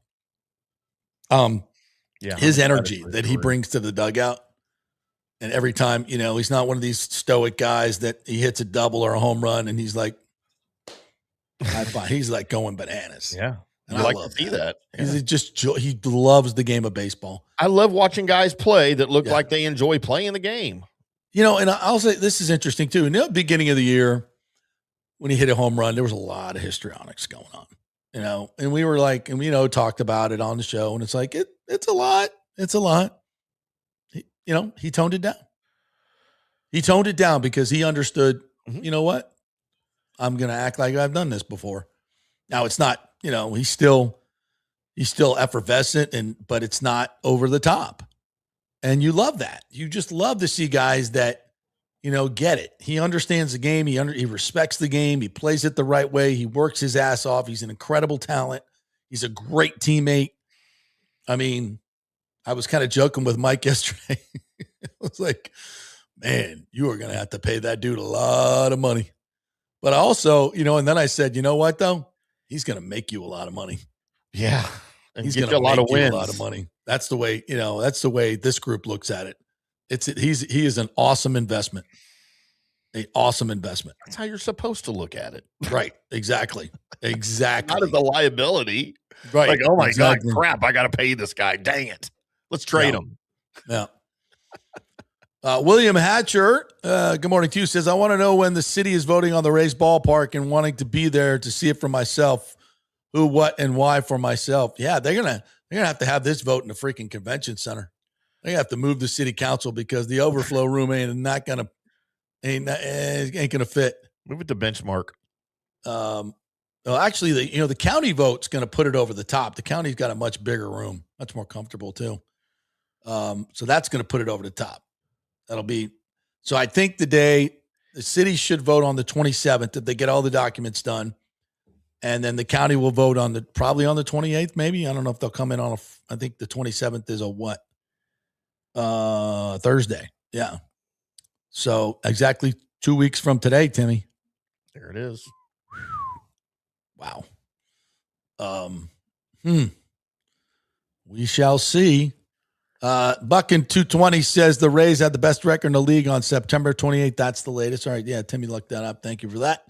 His energy that he brings to the dugout, and every time, he's not one of these stoic guys that he hits a double or a home run and he's like, he's like going bananas. Yeah. And I I like love to see that. that. He loves the game of baseball. I love watching guys play that look like they enjoy playing the game. And I'll say this is interesting too. In the beginning of the year, when he hit a home run, there was a lot of histrionics going on, and we were like, and we talked about it on the show, and it's like, it's a lot. It's a lot. He toned it down. He toned it down because he understood, you know what? I'm going to act like I've done this before. Now it's not, he's still effervescent but it's not over the top. And you love that. You just love to see guys that, get it. He understands the game. He respects the game. He plays it the right way. He works his ass off. He's an incredible talent. He's a great teammate. I mean, I was kind of joking with Mike yesterday. I was like, man, you are going to have to pay that dude a lot of money. But also, and then I said, you know what, though? He's going to make you a lot of money. Yeah. And He's get going to you a lot of wins. A lot of money. That's the way, that's the way this group looks at it, He is an awesome investment. An awesome investment. That's how you're supposed to look at it. Right. Exactly. Exactly. Not as a liability. Right. Like, oh my exactly. God, crap, I got to pay this guy. Dang it. Let's trade him. Yeah. William Hatcher, good morning to you, says, I want to know when the city is voting on the Rays ballpark and wanting to be there to see it for myself. Who, what, and why for myself. Yeah, they're gonna have to have this vote in the freaking convention center. They have to move the city council because the overflow room ain't gonna fit. Move it to Benchmark. Well, actually, the county vote's going to put it over the top. The county's got a much bigger room, much more comfortable too. So that's going to put it over the top. That'll be. So I think the city should vote on the 27th if they get all the documents done, and then the county will vote probably on the 28th. Maybe, I don't know if they'll come in on I think the 27th is a what? Thursday. Yeah. So exactly 2 weeks from today, Timmy. There it is. Wow. We shall see. Buckin 220 says the Rays had the best record in the league on September 28th. That's the latest. All right. Yeah, Timmy looked that up. Thank you for that.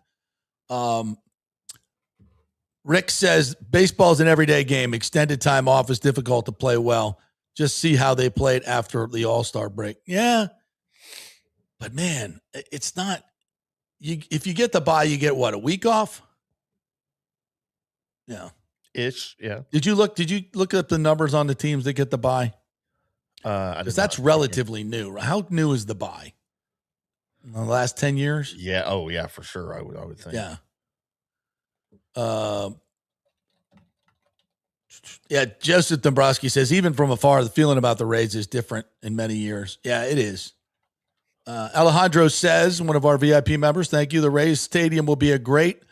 Rick says baseball is an everyday game. Extended time off is difficult to play well. Just see how they played after the All-Star break. Yeah. But man, it's not. If you get the bye, you get what, a week off? Yeah. Ish. Yeah. Did you look up the numbers on the teams that get the bye? Because that's relatively new. How new is the bye? In the last 10 years? Yeah. Oh, yeah, for sure. I would think. Yeah. Yeah. Joseph Dombrowski says, even from afar, the feeling about the Rays is different in many years. Yeah, it is. Alejandro says, one of our VIP members, thank you. The Rays stadium will be great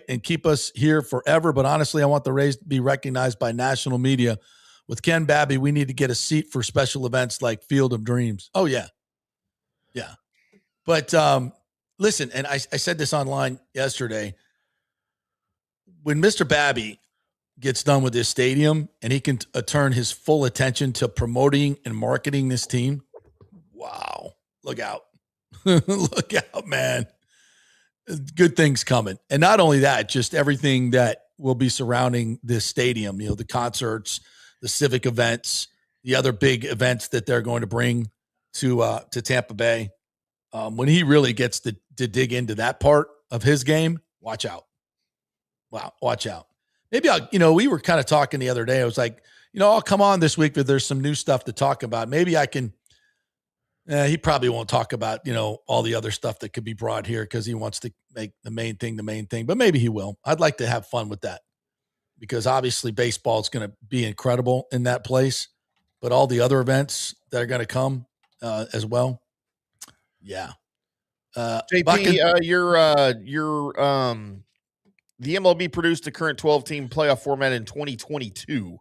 and keep us here forever. But honestly, I want the Rays to be recognized by national media. With Ken Babby, we need to get a seat for special events like Field of Dreams. Oh, yeah. Yeah. But listen, and I said this online yesterday. When Mr. Babby gets done with this stadium and he can turn his full attention to promoting and marketing this team, wow. Look out. Look out, man. Good things coming. And not only that, just everything that will be surrounding this stadium, the concerts, the civic events, the other big events that they're going to bring to Tampa Bay. When he really gets to dig into that part of his game, watch out. Wow, watch out. Maybe we were kind of talking the other day. I was like, I'll come on this week if there's some new stuff to talk about. Maybe I can. He probably won't talk about, all the other stuff that could be brought here because he wants to make the main thing, but maybe he will. I'd like to have fun with that because obviously baseball is going to be incredible in that place, but all the other events that are going to come as well. Yeah. JP, the MLB produced the current 12-team playoff format in 2022.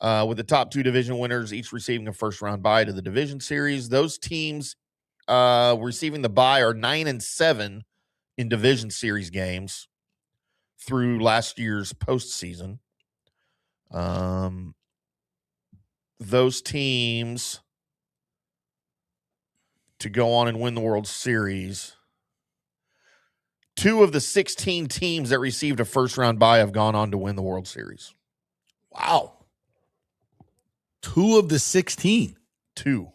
With the top two division winners each receiving a first-round bye to the division series. Those teams receiving the bye are 9-7 in division series games through last year's postseason. Those teams to go on and win the World Series. 2 of the 16 teams that received a first-round bye have gone on to win the World Series. Wow. 2 of the 16. 2.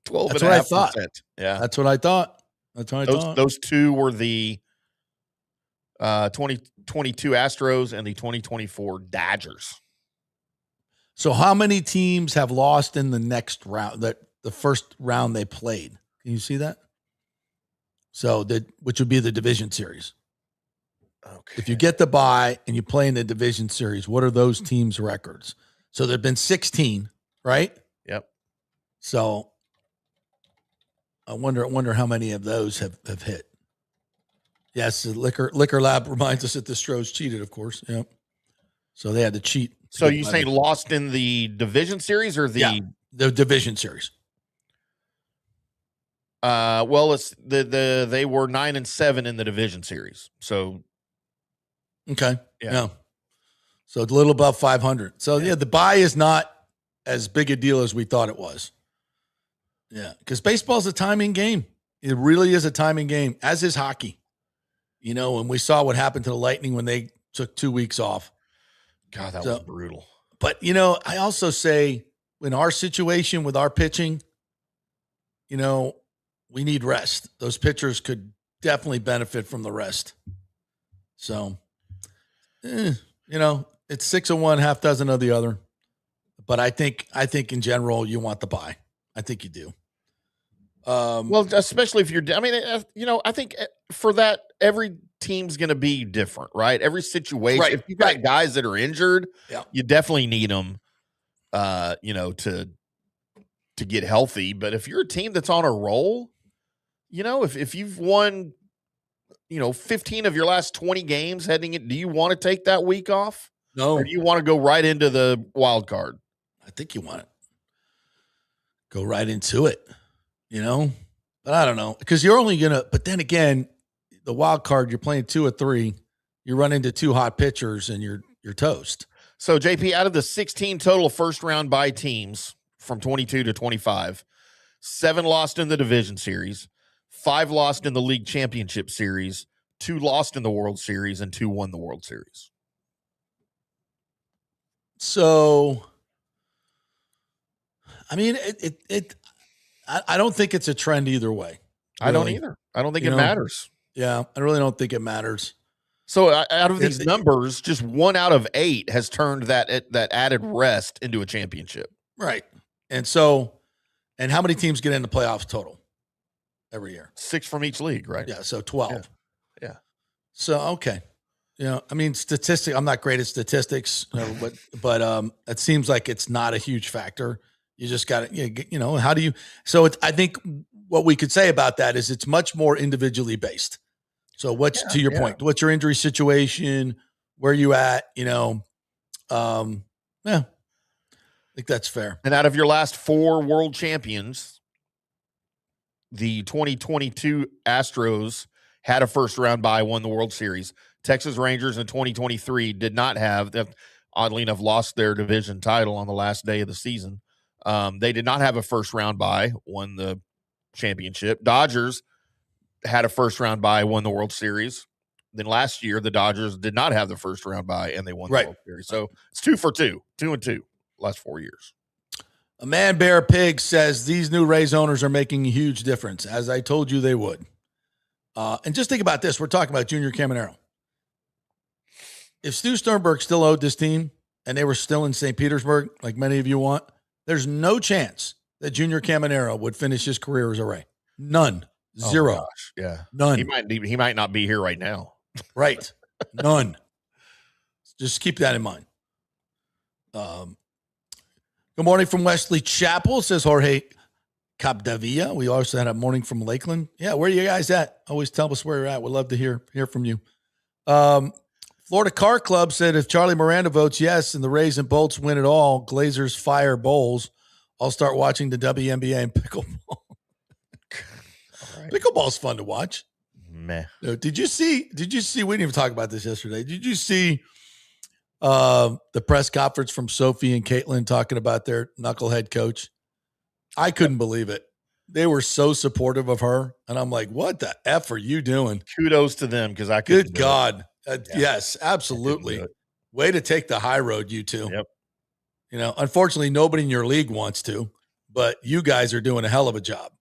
12. That's what I thought. Yeah. That's what I thought. Those 2 were the 2022 Astros and the 2024 Dodgers. So how many teams have lost in the next round, the first round they played? Can you see that? So which would be the division series. Okay. If you get the bye and you play in the division series, what are those teams' records? So there've been 16, right? Yep. So I wonder how many of those have hit. Yes, the Liquor Lab reminds us that the Stros cheated, of course. Yep. So they had to cheat. So you say lost in the division series or the division series? Well, it's they were 9-7 in the division series. So okay. Yeah. So it's a little above 500. So, the bye is not as big a deal as we thought it was. Yeah, because baseball's a timing game. It really is a timing game, as is hockey. You know, and we saw what happened to the Lightning when they took 2 weeks off. God, that was brutal. But, you know, I also say in our situation with our pitching, you know, we need rest. Those pitchers could definitely benefit from the rest. So, you know, it's 6 of one, half dozen of the other. But I think in general, you want the bye. I think you do. Well, especially if you're, I mean, you know, I think for that, every team's going to be different, right? Every situation. Right, If you've got guys that are injured, Yeah. you definitely need them, you know, to get healthy. But if you're a team that's on a roll, you know, if you've won, you know, 15 of your last 20 games heading in, do you want to take that week off? No. Or do you want to go right into the wild card? I think you want to go right into it, you know? But I don't know. Because you're only going to, but then again, the wild card, you're playing 2 or 3. You run into 2 hot pitchers and you're toast. So, JP, out of the 16 total first round bye teams from 22 to 25, 7 lost in the division series, 5 lost in the league championship series, 2 lost in the World Series, and 2 won the World Series. So, I mean, I don't think it's a trend either way. Really. I don't either. I don't think it matters. Yeah, I really don't think it matters. So out of these numbers, just 1 out of 8 has turned that added rest into a championship. Right. And so, and how many teams get into playoffs total every year? 6 from each league, right? Yeah, so 12. Yeah. So, okay. You know, I mean, I'm not great at statistics, but it seems like it's not a huge factor. You just got to, you know, how do you, so I think what we could say about that is it's much more individually based. So to your point, what's your injury situation? Where you at? You know, I think that's fair. And out of your last 4 world champions, the 2022 Astros had a first round bye, won the World Series. Texas Rangers in 2023 did not have, oddly enough, lost their division title on the last day of the season. They did not have a first round bye, won the championship. Dodgers had a first round bye, won the World Series. Then last year, the Dodgers did not have the first round bye, and they won the World Series. So it's 2 for 2, 2-2 last 4 years. A Man Bear Pig says these new Rays owners are making a huge difference, as I told you they would. And just think about this. We're talking about Junior Caminero. If Stu Sternberg still owed this team and they were still in St. Petersburg, like many of you want, there's no chance that Junior Caminero would finish his career as a Ray. None. Zero. Oh, gosh. Yeah. None. He might not be here right now. Right. None. Just keep that in mind. Good morning from Wesley Chapel, says Jorge Capdevilla. We also had a morning from Lakeland. Yeah, where are you guys at? Always tell us where you're at. We'd love to hear from you. Florida Car Club said if Charlie Miranda votes yes and the Rays and Bolts win it all, Glazers fire Bowles, I'll start watching the WNBA and pickleball. Right. Pickleball's fun to watch. Meh. Did you see, we didn't even talk about this yesterday. Did you see the press conference from Sophie and Caitlin talking about their knucklehead coach? I couldn't believe it. They were so supportive of her. And I'm like, what the F are you doing? Kudos to them because I couldn't. Good God. Yes, absolutely. Way to take the high road, you two. Yep. You know, unfortunately, nobody in your league wants to, but you guys are doing a hell of a job.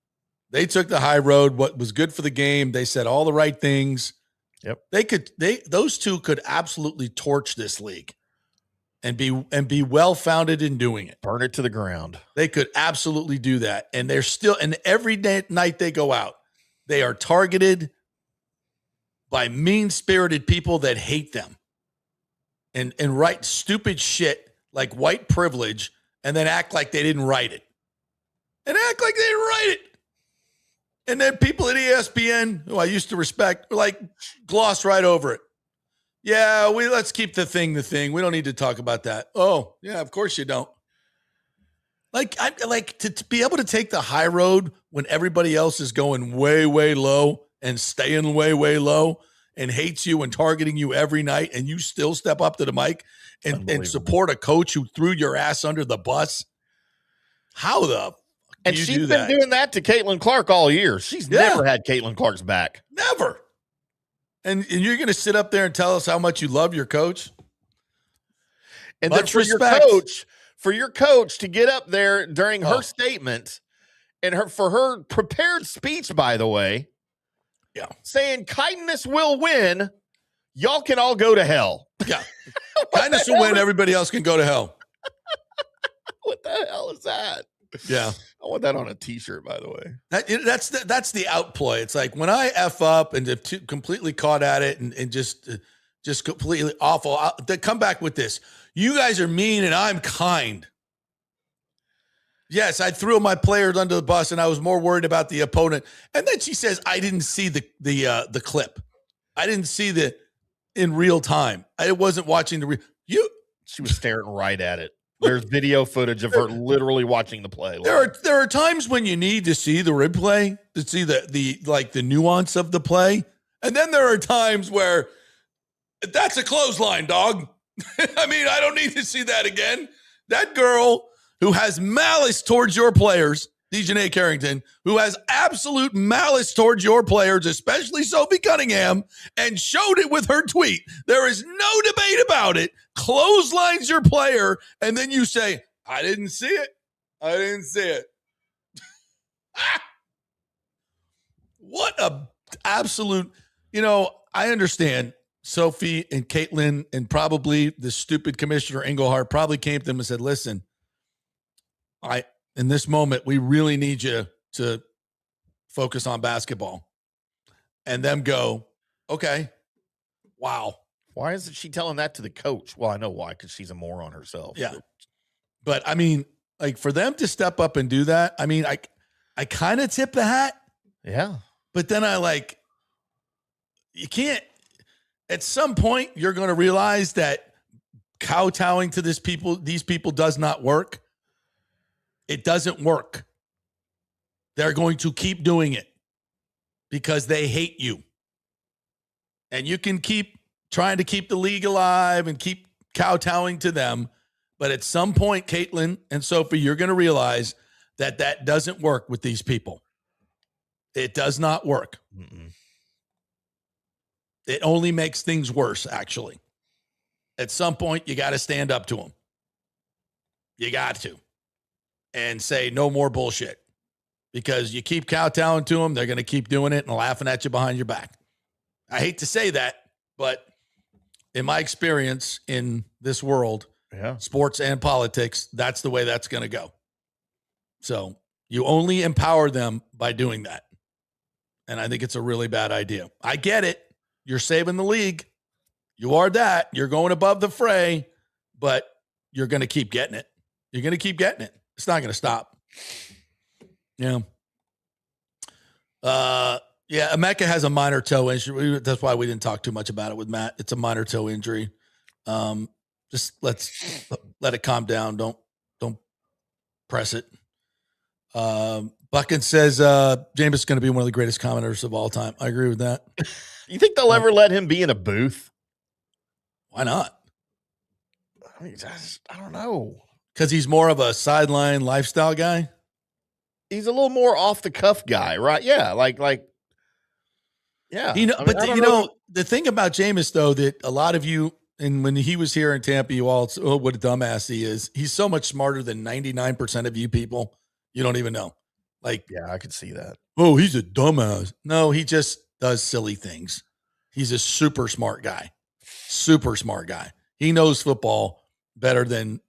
They took the high road, what was good for the game. They said all the right things. Yep. Those two could absolutely torch this league and be well-founded in doing it. Burn it to the ground. They could absolutely do that. And they're still, and every night they go out, they are targeted by mean-spirited people that hate them and write stupid shit like white privilege and then act like they didn't write it. And then people at ESPN, who I used to respect, like gloss right over it. Yeah, let's keep the thing. We don't need to talk about that. Oh, yeah, of course you don't. To be able to take the high road when everybody else is going way, way low and staying way, way low and hates you and targeting you every night, and you still step up to the mic and support a coach who threw your ass under the bus. How the And you she's do been that. doing that to Caitlin Clark all year. She's never had Caitlin Clark's back. Never. And you're going to sit up there and tell us how much you love your coach? And Much then respect. for your coach to get up there during her statement and for her prepared speech, by the way, saying kindness will win. Y'all can all go to hell. Yeah. Kindness will win. Everybody else can go to hell. What the hell is that? Yeah. I want that on a t-shirt, by the way. That's the outplay. It's like when I F up and completely caught at it and just completely awful. They come back with this. You guys are mean and I'm kind. Yes, I threw my players under the bus and I was more worried about the opponent. And then she says, I didn't see the clip. I didn't see in real time. I wasn't watching She was staring right at it. There's video footage of her literally watching the play. There are times when you need to see the replay to see the nuance of the play. And then there are times where that's a clothesline, dog. I mean, I don't need to see that again. That girl who has malice towards your players, Dejanay Carrington, who has absolute malice towards your players, especially Sophie Cunningham, and showed it with her tweet. There is no debate about it. Clotheslines your player, and then you say, I didn't see it. I didn't see it. What a absolute, I understand Sophie and Caitlin and probably the stupid commissioner Engelhardt probably came to them and said, listen, in this moment, we really need you to focus on basketball. And them go, okay, wow. Why isn't she telling that to the coach? Well, I know why, because she's a moron herself. Yeah. But I mean, like for them to step up and do that, I mean, I kind of tip the hat. Yeah. But then you can't, at some point, you're going to realize that kowtowing to these people does not work. It doesn't work. They're going to keep doing it because they hate you. And you can keep trying to keep the league alive and keep kowtowing to them. But at some point, Caitlin and Sophie, you're going to realize that doesn't work with these people. It does not work. Mm-mm. It only makes things worse, actually. At some point, you got to stand up to them. You got to. And say no more bullshit. Because you keep kowtowing to them, they're going to keep doing it and laughing at you behind your back. I hate to say that, but in my experience in this world, sports and politics, that's the way that's going to go. So you only empower them by doing that. And I think it's a really bad idea. I get it. You're saving the league. You are that. You're going above the fray, but you're going to keep getting it. You're going to keep getting it. It's not going to stop. Yeah. Emeka has a minor toe injury. That's why we didn't talk too much about it with Matt. It's a minor toe injury. Just let it calm down. Don't press it. Buckin says Jameis is going to be one of the greatest commenters of all time. I agree with that. You think they'll ever let him be in a booth? Why not? I mean, I don't know. Because he's more of a sideline lifestyle guy? He's a little more off the cuff guy, right? Yeah, yeah. The thing about Jameis, though, that a lot of you, and when he was here in Tampa, you all, what a dumbass he is. He's so much smarter than 99% of you people. You don't even know. Yeah, I could see that. Oh, he's a dumbass. No, he just does silly things. He's a super smart guy. Super smart guy. He knows football better than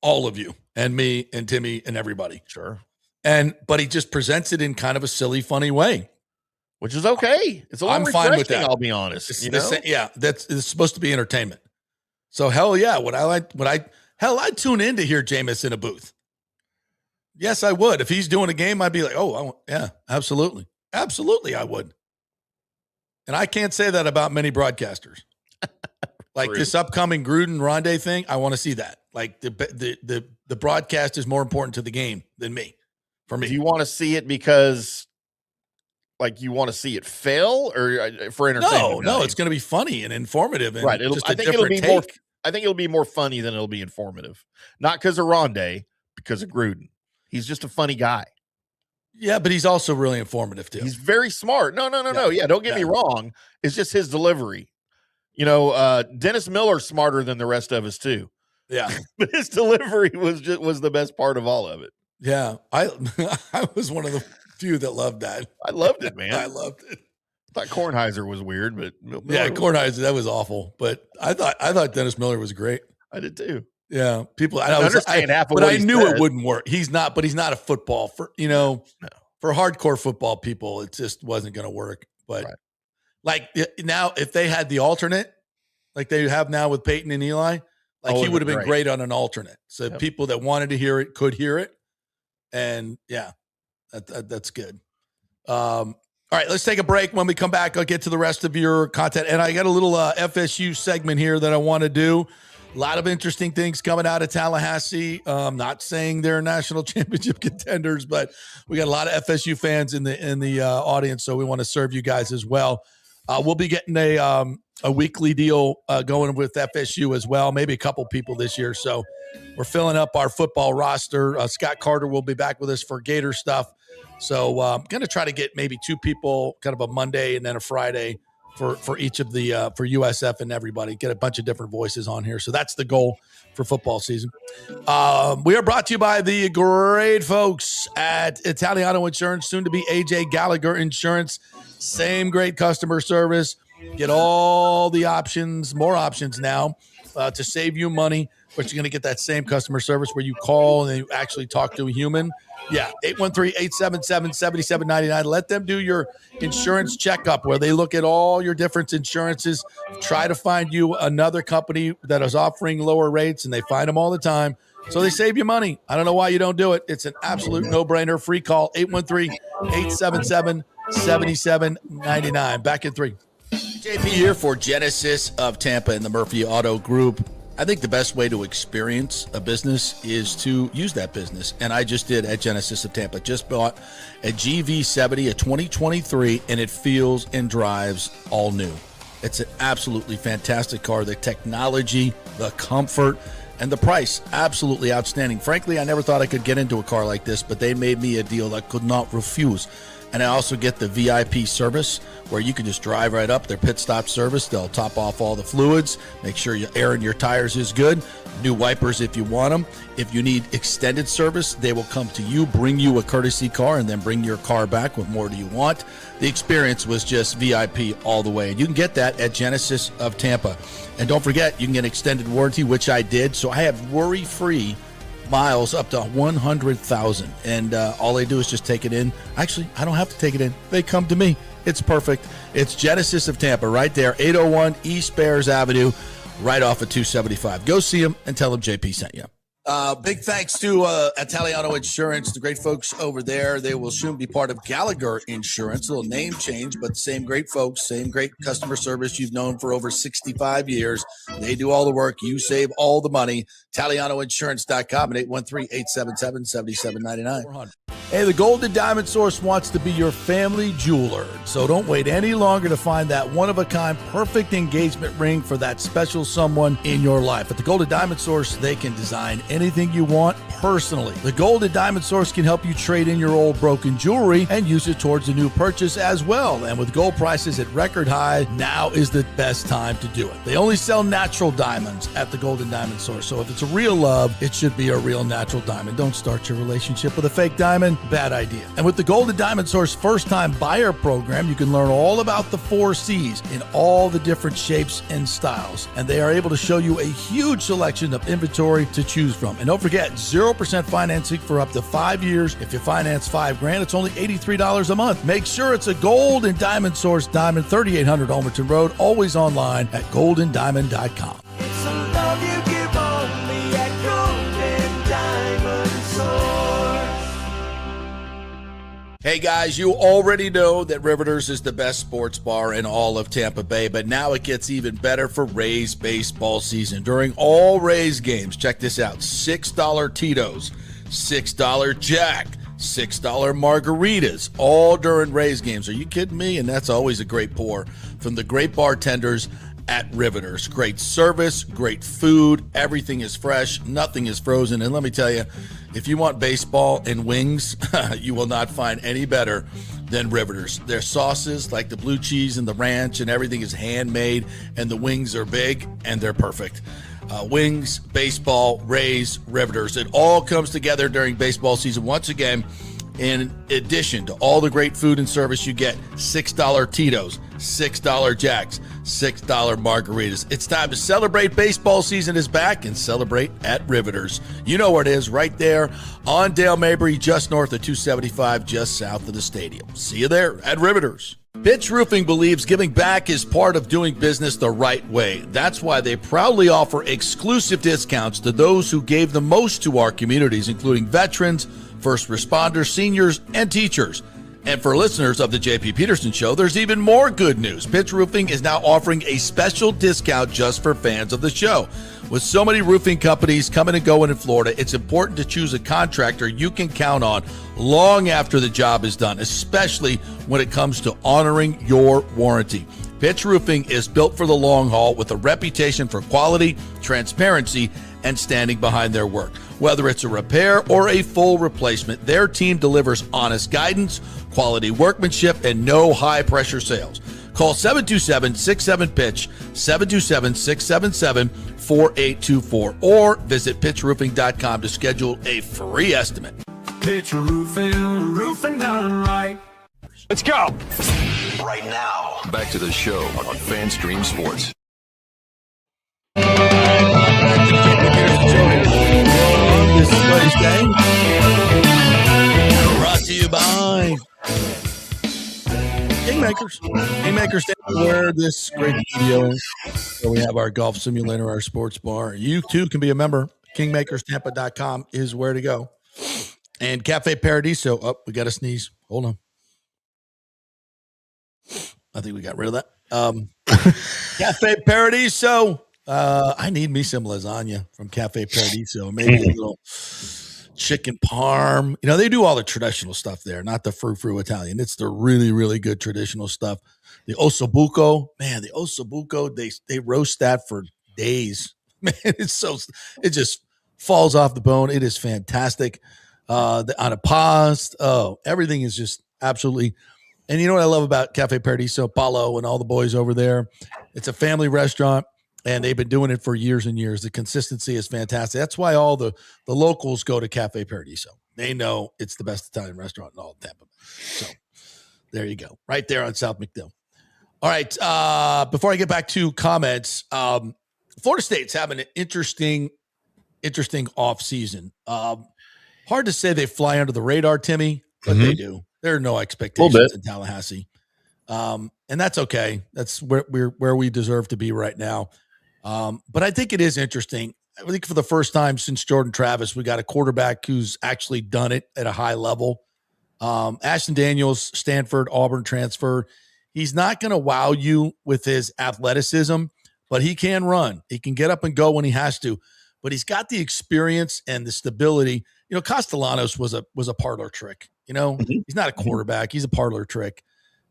all of you and me and Timmy and everybody. Sure. But he just presents it in kind of a silly, funny way. Which is okay. It's a little I'm fine with that. I'll be honest. It's supposed to be entertainment. So hell yeah, I'd tune in to hear Jameis in a booth. Yes, I would. If he's doing a game, I'd be like, yeah, absolutely. Absolutely, I would. And I can't say that about many broadcasters. Like this upcoming Gruden Rondé thing, I want to see that. Like the broadcast is more important to the game than me. For me, do you want to see it because, you want to see it fail, or for entertainment? No, it's going to be funny and informative, and right. I think it'll be more funny than it'll be informative. Not because of Rondé, because of Gruden. He's just a funny guy. Yeah, but he's also really informative too. He's very smart. No. Yeah, don't get me wrong. It's just his delivery. Dennis Miller's smarter than the rest of us too. Yeah, but his delivery was the best part of all of it. Yeah, I was one of the few that loved that. I loved it, man. I loved it. I thought Kornheiser was weird, but Kornheiser, that was awful. But I thought Dennis Miller was great. I did too. Yeah, people. I understand half of but what I he knew said. it wouldn't work. He's not a football for for hardcore football people. It just wasn't going to work. But like now, if they had the alternate, like they have now with Peyton and Eli, he would have been great on an alternate. So people that wanted to hear it could hear it, and that's good. All right, let's take a break. When we come back, I'll get to the rest of your content. And I got a little FSU segment here that I want to do. A lot of interesting things coming out of Tallahassee. Not saying they're national championship contenders, but we got a lot of FSU fans in the audience, so we want to serve you guys as well. We'll be getting a weekly deal going with FSU as well, maybe a couple people this year. So we're filling up our football roster. Scott Carter will be back with us for Gator stuff. So I'm going to try to get maybe 2 people, kind of a Monday and then a Friday for each of the for USF and everybody. Get a bunch of different voices on here. So that's the goal for football season. We are brought to you by the great folks at Italiano Insurance, soon to be AJ Gallagher Insurance. Same great customer service. Get all the options, more options now to save you money, but you're going to get that same customer service where you call and you actually talk to a human. Yeah, 813-877-7799. Let them do your insurance checkup where they look at all your different insurances, try to find you another company that is offering lower rates, and they find them all the time. So they save you money. I don't know why you don't do it. It's an absolute no-brainer. Free call, 813-877-7799. Back in 3. JP here for Genesis of Tampa and the Murphy Auto Group. I think the best way to experience a business is to use that business. And I just did at Genesis of Tampa. Just bought a GV70, a 2023, and it feels and drives all new. It's an absolutely fantastic car. The technology, the comfort, and the price, absolutely outstanding. Frankly, I never thought I could get into a car like this, but they made me a deal I could not refuse. And I also get the VIP service where you can just drive right up, their pit stop service. They'll top off all the fluids, make sure your air in your tires is good, new wipers if you want them. If you need extended service, they will come to you, bring you a courtesy car, and then bring your car back with more do you want. The experience was just VIP all the way. And you can get that at Genesis of Tampa. And don't forget, you can get extended warranty, which I did. So I have worry-free miles up to 100,000, and all they do is just take it in. Actually, I don't have to take it in. They come to me. It's perfect. It's Genesis of Tampa right there, 801 East Bears Avenue, right off of 275. Go see them and tell them JP sent you. Big thanks to Italiano Insurance, the great folks over there. They will soon be part of Gallagher Insurance. A little name change, but same great folks, same great customer service you've known for over 65 years. They do all the work. You save all the money. ItalianoInsurance.com at 813-877-7799. Hey, the Golden Diamond Source wants to be your family jeweler. So don't wait any longer to find that one-of-a-kind perfect engagement ring for that special someone in your life. At the Golden Diamond Source, they can design anything you want personally. The Golden Diamond Source can help you trade in your old broken jewelry and use it towards a new purchase as well. And with gold prices at record high, now is the best time to do it. They only sell natural diamonds at the Golden Diamond Source. So if it's a real love, it should be a real natural diamond. Don't start your relationship with a fake diamond. Bad idea. And with the Golden Diamond Source first-time buyer program, you can learn all about the 4 C's in all the different shapes and styles. And they are able to show you a huge selection of inventory to choose from. And don't forget, 0% financing for up to 5 years. If you finance $5,000, it's only $83 a month. Make sure it's a Golden Diamond Source Diamond, 3800 Almerton Road, always online at goldendiamond.com. It's a love you give only at Golden Diamond Source. Hey guys, you already know that Riveters is the best sports bar in all of Tampa Bay, but now it gets even better for Rays baseball season. During all Rays games, check this out, $6 Tito's, $6 Jack, $6 margaritas, all during Rays games. Are you kidding me? And that's always a great pour from the great bartenders at Riveters. Great service, great food, everything is fresh, nothing is frozen. And let me tell you, If you want baseball and wings, you will not find any better than Riveters. Their sauces, like the blue cheese and the ranch and everything, is handmade, and the wings are big and they're perfect. Wings, baseball, Rays, Riveters. It all comes together during baseball season. Once again, in addition to all the great food and service, you get $6 Tito's, $6 Jacks, $6 margaritas. It's time to celebrate. Baseball season is back, and celebrate at Riveters. You know where it is, right there on Dale Mabry, just north of 275, just south of the stadium. See you there at Riveters. Pitch Roofing believes giving back is part of doing business the right way. That's why they proudly offer exclusive discounts to those who gave the most to our communities, including veterans, first responders, seniors, and teachers. And for listeners of the JP Peterson Show, there's even more good news. Pitch Roofing is now offering a special discount just for fans of the show. With so many roofing companies coming and going in Florida, it's important to choose a contractor you can count on long after the job is done, especially when it comes to honoring your warranty. Pitch Roofing is built for the long haul with a reputation for quality, transparency, and standing behind their work. Whether it's a repair or a full replacement, their team delivers honest guidance, quality workmanship, and no high-pressure sales. Call 727-67-PITCH, 727-677-4824, or visit pitchroofing.com to schedule a free estimate. Pitch roofing, roofing done right. Let's go. Right now, back to the show on FanStream Sports. This Thursday, brought to you by Kingmakers. Kingmakers stand where this great studio, where we have our golf simulator, our sports bar. You too can be a member. KingmakersTampa.com is where to go. And Cafe Paradiso. Oh, we got to sneeze. Hold on. I think we got rid of that. Cafe Paradiso. I need me some lasagna from Cafe Paradiso. Maybe a little chicken parm. You know, they do all the traditional stuff there, not the frou-frou Italian. It's the really, really good traditional stuff. The ossobuco, man, the ossobuco, they roast that for days. Man, it just falls off the bone. It is fantastic. The antipasto, everything is just absolutely. And you know what I love about Cafe Paradiso, Paulo and all the boys over there? It's a family restaurant. And they've been doing it for years and years. The consistency is fantastic. That's why all the locals go to Cafe Paradiso. They know it's the best Italian restaurant in all of Tampa Bay. So there you go. Right there on South McDill. All right. Before I get back to comments, Florida State's having an interesting off season. Hard to say they fly under the radar, Timmy, but they do. There are no expectations in Tallahassee. And that's okay. That's where we deserve to be right now. But I think it is interesting. I think for the first time since Jordan Travis, we got a quarterback who's actually done it at a high level. Ashton Daniels, Stanford, Auburn transfer. He's not going to wow you with his athleticism, but he can run. He can get up and go when he has to. But he's got the experience and the stability. You know, Castellanos was a parlor trick. You know, he's not a quarterback. He's a parlor trick.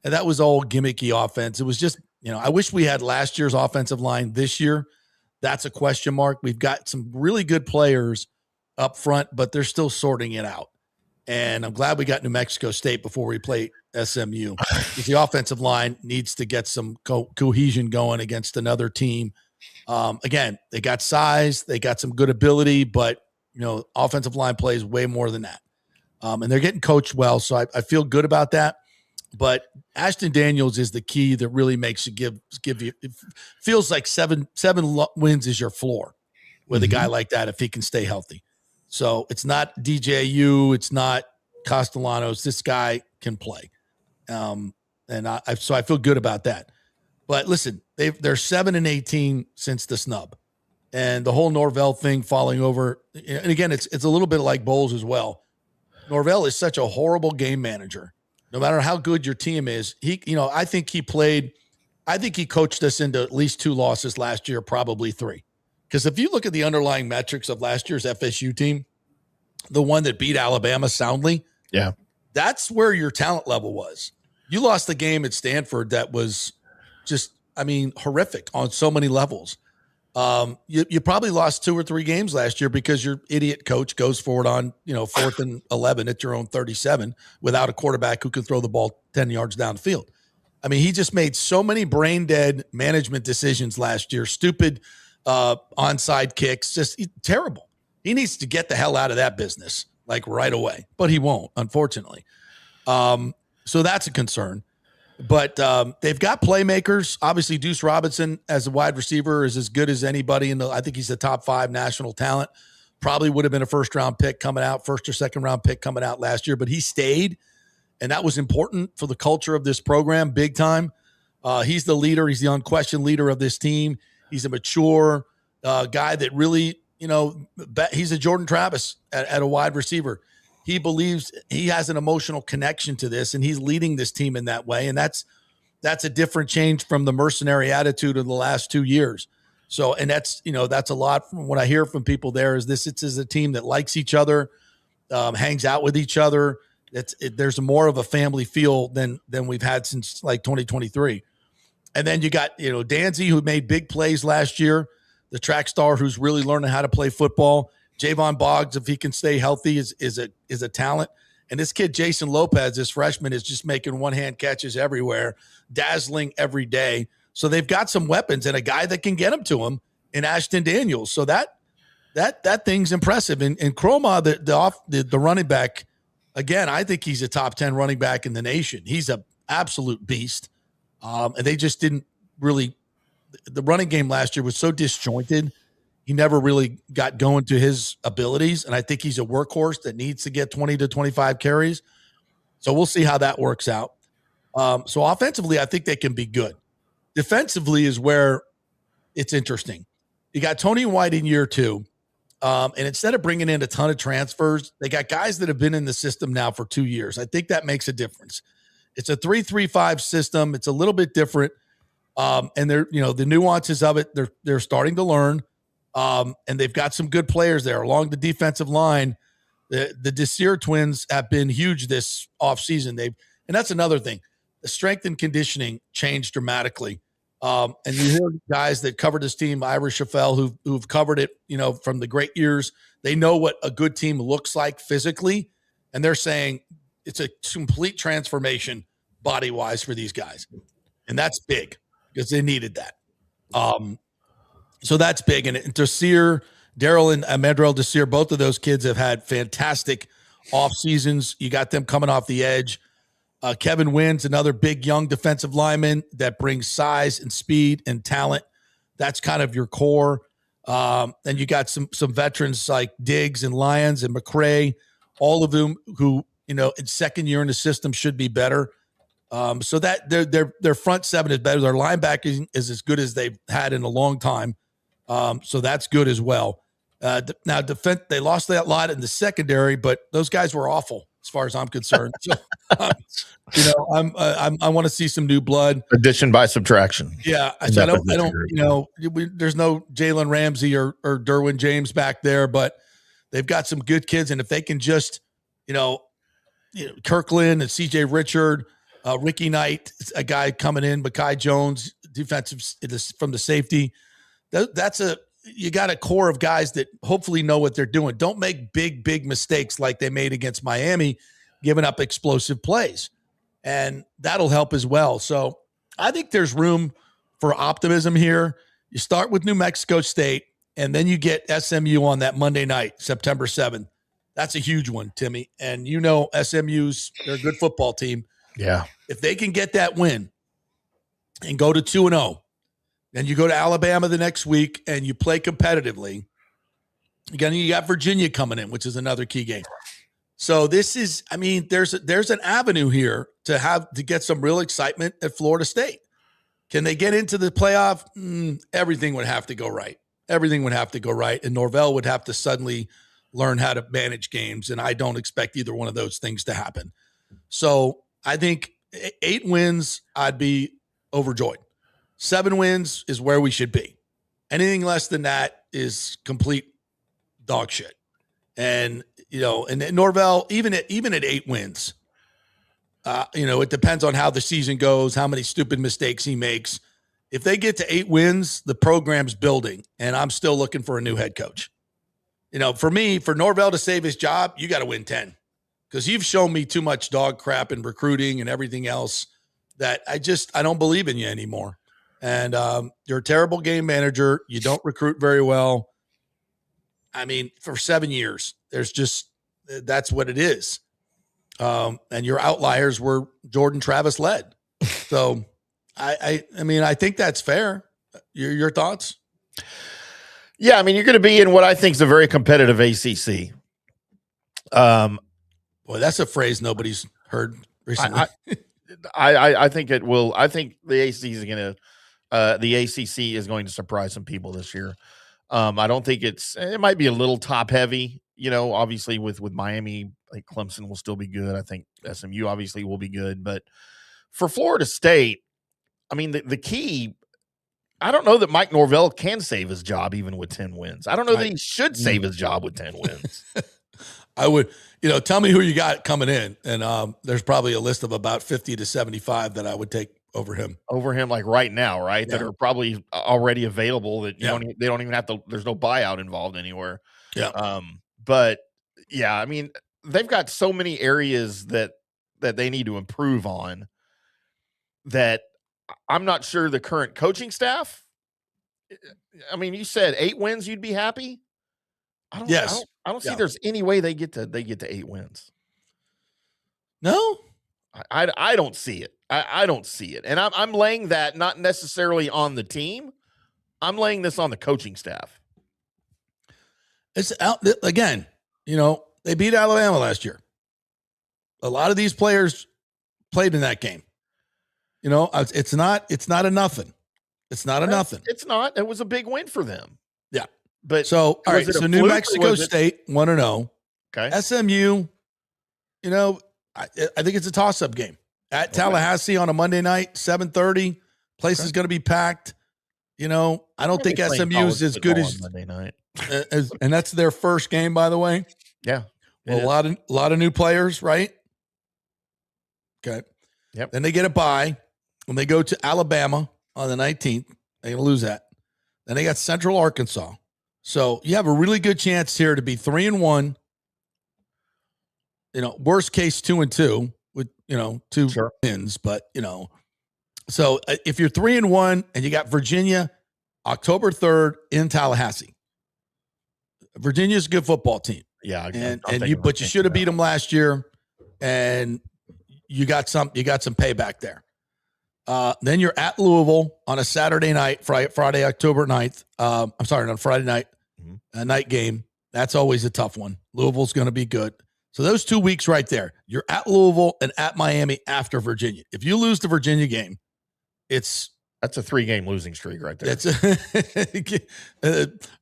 And that was all gimmicky offense. It was just, you know, I wish we had last year's offensive line this year. That's a question mark. We've got some really good players up front, but they're still sorting it out. And I'm glad we got New Mexico State before we play SMU. Because the offensive line needs to get some cohesion going against another team. Again, they got size, they got some good ability, but, you know, offensive line plays way more than that. And they're getting coached well, so I feel good about that. But Ashton Daniels is the key that really makes you give you. It feels like seven wins is your floor with a guy like that if he can stay healthy. So it's not DJU, it's not Castellanos. This guy can play, and so I feel good about that. But listen, they're 7-18 since the snub, and the whole Norvell thing falling over. And again, it's a little bit like Bowles as well. Norvell is such a horrible game manager. No matter how good your team is, I think he coached us into at least 2 losses last year, probably 3. Because if you look at the underlying metrics of last year's FSU team, the one that beat Alabama soundly, that's where your talent level was. You lost the game at Stanford that was just, horrific on so many levels. You probably lost 2 or 3 games last year because your idiot coach goes forward on, 4th and 11 at your own 37 without a quarterback who can throw the ball 10 yards down the field. I mean, he just made so many brain dead management decisions last year, stupid onside kicks, just terrible. He needs to get the hell out of that business like right away, but he won't, unfortunately. So that's a concern. But they've got playmakers. Obviously, Deuce Robinson as a wide receiver is as good as anybody I think he's the top 5 national talent. Probably would have been a first or second round pick coming out last year, but he stayed. And that was important for the culture of this program, big time. He's the leader. He's the unquestioned leader of this team. He's a mature guy that really, he's a Jordan Travis at a wide receiver. He believes he has an emotional connection to this, and he's leading this team in that way. And that's a different change from the mercenary attitude of the last 2 years. So, and that's a lot from what I hear from people there is it's a team that likes each other, hangs out with each other. There's more of a family feel than we've had since like 2023. And then you got, Danzy, who made big plays last year, the track star who's really learning how to play football. Javon Boggs, if he can stay healthy, is a talent. And this kid, Jason Lopez, this freshman, is just making one-hand catches everywhere, dazzling every day. So they've got some weapons and a guy that can get them to him in Ashton Daniels. So that thing's impressive. And Chroma, the running back, again, I think he's a top 10 running back in the nation. He's an absolute beast. And they just didn't really – the running game last year was so disjointed. He never really got going to his abilities, and I think he's a workhorse that needs to get 20 to 25 carries. So we'll see how that works out. So offensively, I think they can be good. Defensively is where it's interesting. You got Tony White in year 2, and instead of bringing in a ton of transfers, they got guys that have been in the system now for 2 years. I think that makes a difference. It's a 3-3-5 system. It's a little bit different, and they're the nuances of it. They're starting to learn. And they've got some good players there along the defensive line. The Desir twins have been huge this offseason. And that's another thing. The strength and conditioning changed dramatically. And you hear guys that covered this team, Ira Schafel, who've covered it, from the great years. They know what a good team looks like physically. And they're saying it's a complete transformation body-wise for these guys. And that's big because they needed that. So that's big. And Desir, Daryl and Amedrell Desir, both of those kids have had fantastic off seasons. You got them coming off the edge. Kevin Wynn's another big young defensive lineman that brings size and speed and talent. That's kind of your core. And you got some veterans like Diggs and Lyons and McCray, all of them who, in second year in the system should be better. So that their front seven is better. Their linebacking is as good as they've had in a long time. So that's good as well. Now defense, they lost that lot in the secondary, but those guys were awful as far as I'm concerned. So, I want to see some new blood. Addition by subtraction. Yeah. So I don't, there's no Jalen Ramsey or Derwin James back there, but they've got some good kids. And if they can just, Kirkland and CJ Richard, Ricky Knight, a guy coming in, Mekhi Jones, defensive from the safety. You got a core of guys that hopefully know what they're doing. Don't make big mistakes like they made against Miami, giving up explosive plays. And that'll help as well. So I think there's room for optimism here. You start with New Mexico State, and then you get SMU on that Monday night, September 7th. That's a huge one, Timmy. And SMU's, they're a good football team. Yeah. If they can get that win and go to 2-0, then you go to Alabama the next week and you play competitively. Again, you got Virginia coming in, which is another key game. So this is, there's an avenue here to get some real excitement at Florida State. Can they get into the playoff? Everything would have to go right. Everything would have to go right. And Norvell would have to suddenly learn how to manage games. And I don't expect either one of those things to happen. So I think 8 wins, I'd be overjoyed. 7 wins is where we should be. Anything less than that is complete dog shit. And, and Norvell, even at 8 wins, it depends on how the season goes, how many stupid mistakes he makes. if they get to 8 wins, the program's building, and I'm still looking for a new head coach. For me, for Norvell to save his job, you got to win 10 because you've shown me too much dog crap in recruiting and everything else that I don't believe in you anymore. And you're a terrible game manager. You don't recruit very well. I mean, for 7 years, that's what it is. And your outliers were Jordan Travis led. So I mean, I think that's fair. Your thoughts? Yeah, I mean, you're going to be in what I think is a very competitive ACC. Boy, that's a phrase nobody's heard recently. I think it will. I think the ACC is going to surprise some people this year. I don't think it might be a little top heavy, obviously with Miami, like Clemson will still be good. I think SMU obviously will be good, but for Florida State, I mean, the key, I don't know that Mike Norvell can save his job even with 10 wins. I don't know that he should save his job with 10 wins. I would, tell me who you got coming in. And there's probably a list of about 50 to 75 that I would take over him. Like right now, right? Yeah. That are probably already available that Yeah. they don't even have to, there's no buyout involved anywhere. Yeah. But yeah, I mean, they've got so many areas that they need to improve on that I'm not sure the current coaching staff. I mean, you said 8 wins, you'd be happy. I don't see there's any way they get to 8 wins. No, I don't see it. I don't see it. And I'm laying that not necessarily on the team. I'm laying this on the coaching staff. It's out again, they beat Alabama last year. A lot of these players played in that game. It's not a nothing. It's not a nothing. It's not. It was a big win for them. Yeah. But so, all right. So New Mexico State 1-0. Okay. SMU, I think it's a toss-up game at Tallahassee on a Monday night, 7:30. Place is going to be packed. I don't think SMU is as good as Monday night. And that's their first game, by the way. Yeah. Well, a lot of new players, right? Okay. Yep. Then they get a bye when they go to Alabama on the 19th. They're going to lose that. Then they got Central Arkansas. So you have a really good chance here to be 3-1. Worst case 2-2 with 2 wins, but so if you're 3-1 and you got Virginia October 3rd in Tallahassee. Virginia's a good football team. Yeah, but you should have beat them last year, and you got some payback there. Then you're at Louisville on a Saturday night, Friday, October 9th. On Friday night, a night game. That's always a tough one. Louisville's going to be good. So those 2 weeks right there, you're at Louisville and at Miami after Virginia. If you lose the Virginia game, that's a 3-game losing streak right there.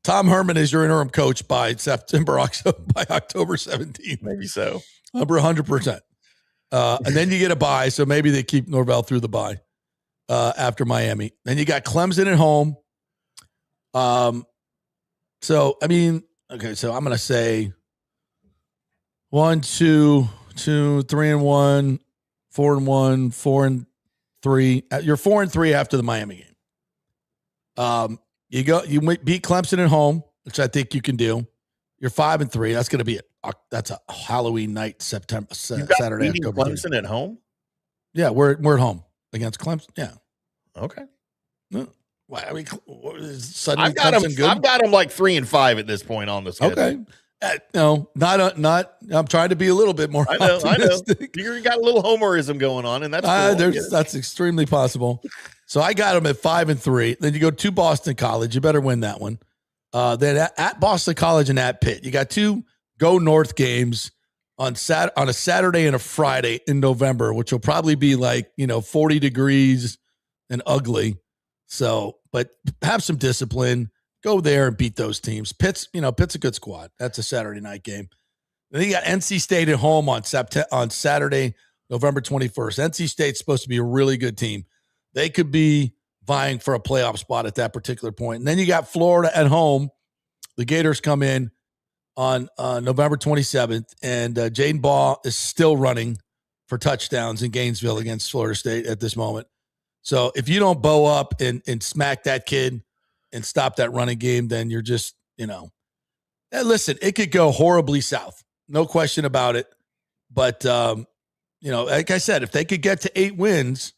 Tom Herman is your interim coach by October 17th. Maybe so. Number 100%. And then you get a bye, so maybe they keep Norvell through the bye after Miami. Then you got Clemson at home. So I'm going to say 1, 2, 3-1, 4-1, 4-3. You're 4-3 after the Miami game. You beat Clemson at home, which I think you can do. You're 5-3. That's going to be it. That's a Halloween night, Saturday, October. Clemson at home. Yeah, we're at home against Clemson. Yeah. Okay. Well, I mean, suddenly I've got them like 3-5 at this point on the schedule. Okay. No, not. I'm trying to be a little bit more. I know. optimistic. You got a little homerism going on, and that's cool. That's extremely possible. So I got them at 5-3. Then you go to Boston College. You better win that one. Then at Boston College and at Pitt, you got 2 Go North games on a Saturday and a Friday in November, which will probably be like 40 degrees and ugly. So, but have some discipline. Go there and beat those teams. Pitt's a good squad. That's a Saturday night game. Then you got NC State at home on Saturday, November 21st. NC State's supposed to be a really good team. They could be vying for a playoff spot at that particular point. And then you got Florida at home. The Gators come in on November 27th, and Jaden Baugh is still running for touchdowns in Gainesville against Florida State at this moment. So if you don't bow up and smack that kid and stop that running game, then you're just, listen, it could go horribly south. No question about it. But, like I said, if they could get to 8 wins,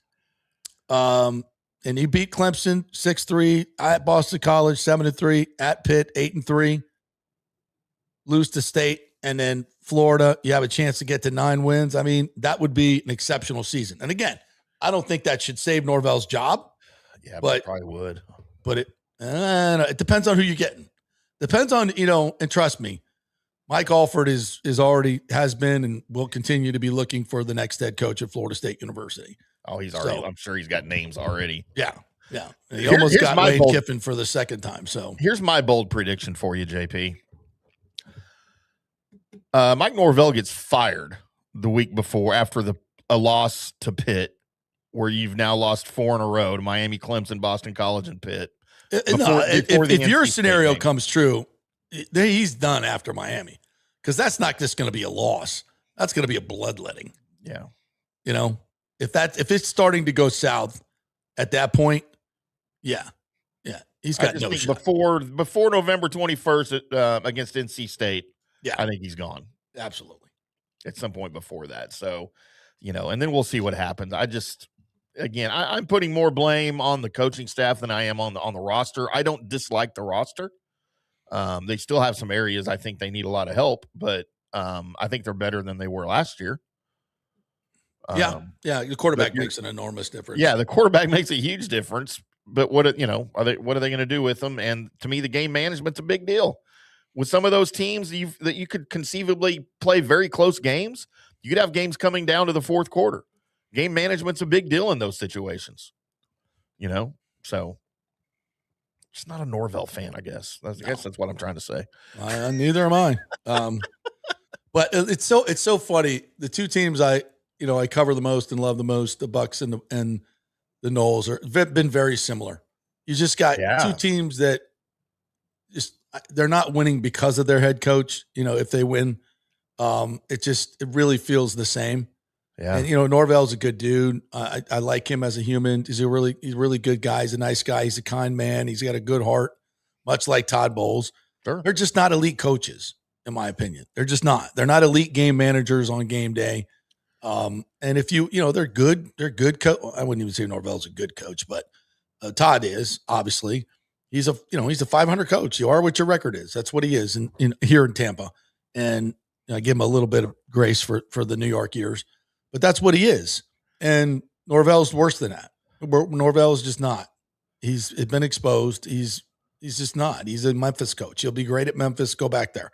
and you beat Clemson 6-3, at Boston College 7-3, at Pitt 8-3, lose to State, and then Florida, you have a chance to get to 9 wins. I mean, that would be an exceptional season. And again, I don't think that should save Norvell's job. Yeah, but probably would. But it depends on who you're getting. Depends on, and trust me, Mike Alford has been and will continue to be looking for the next head coach at Florida State University. Oh, he's already. I'm sure he's got names already. Yeah. And he almost got Lane Kiffin for the second time. So here's my bold prediction for you, JP. Mike Norvell gets fired the week before after a loss to Pitt, where you've now lost 4 in a row to Miami, Clemson, Boston College, and Pitt. If your scenario comes true, he's done after Miami, because that's not just going to be a loss. That's going to be a bloodletting. Yeah. If it's starting to go south at that point, yeah, he's got no shot. Before November 21st against NC State, I think he's gone. Absolutely. At some point before that. So, and then we'll see what happens. I'm putting more blame on the coaching staff than I am on the roster. I don't dislike the roster. They still have some areas I think they need a lot of help, but I think they're better than they were last year. The quarterback makes an enormous difference. Yeah, the quarterback makes a huge difference. But what are they going to do with them? And to me, the game management's a big deal. With some of those teams that you could conceivably play very close games, you could have games coming down to the fourth quarter. Game management's a big deal in those situations. So just not a Norvell fan, I guess. I guess that's what I'm trying to say. Neither am I. But it's so funny. The two teams I cover the most and love the most, the Bucs and the Noles, have been very similar. You just got two teams that they're not winning because of their head coach. If they win, it really feels the same. Yeah. And, Norvell's a good dude. I like him as a human. He's a really good guy. He's a nice guy. He's a kind man. He's got a good heart, much like Todd Bowles. Sure. They're just not elite coaches, in my opinion. They're just not. They're not elite game managers on game day. And if they're good. I wouldn't even say Norvell's a good coach, but Todd is, obviously. He's a 500 coach. You are what your record is. That's what he is here in Tampa. And I give him a little bit of grace for the New York years. But that's what he is. And Norvell's worse than that. Norvell's just not. He's been exposed. He's just not. He's a Memphis coach. He'll be great at Memphis. Go back there.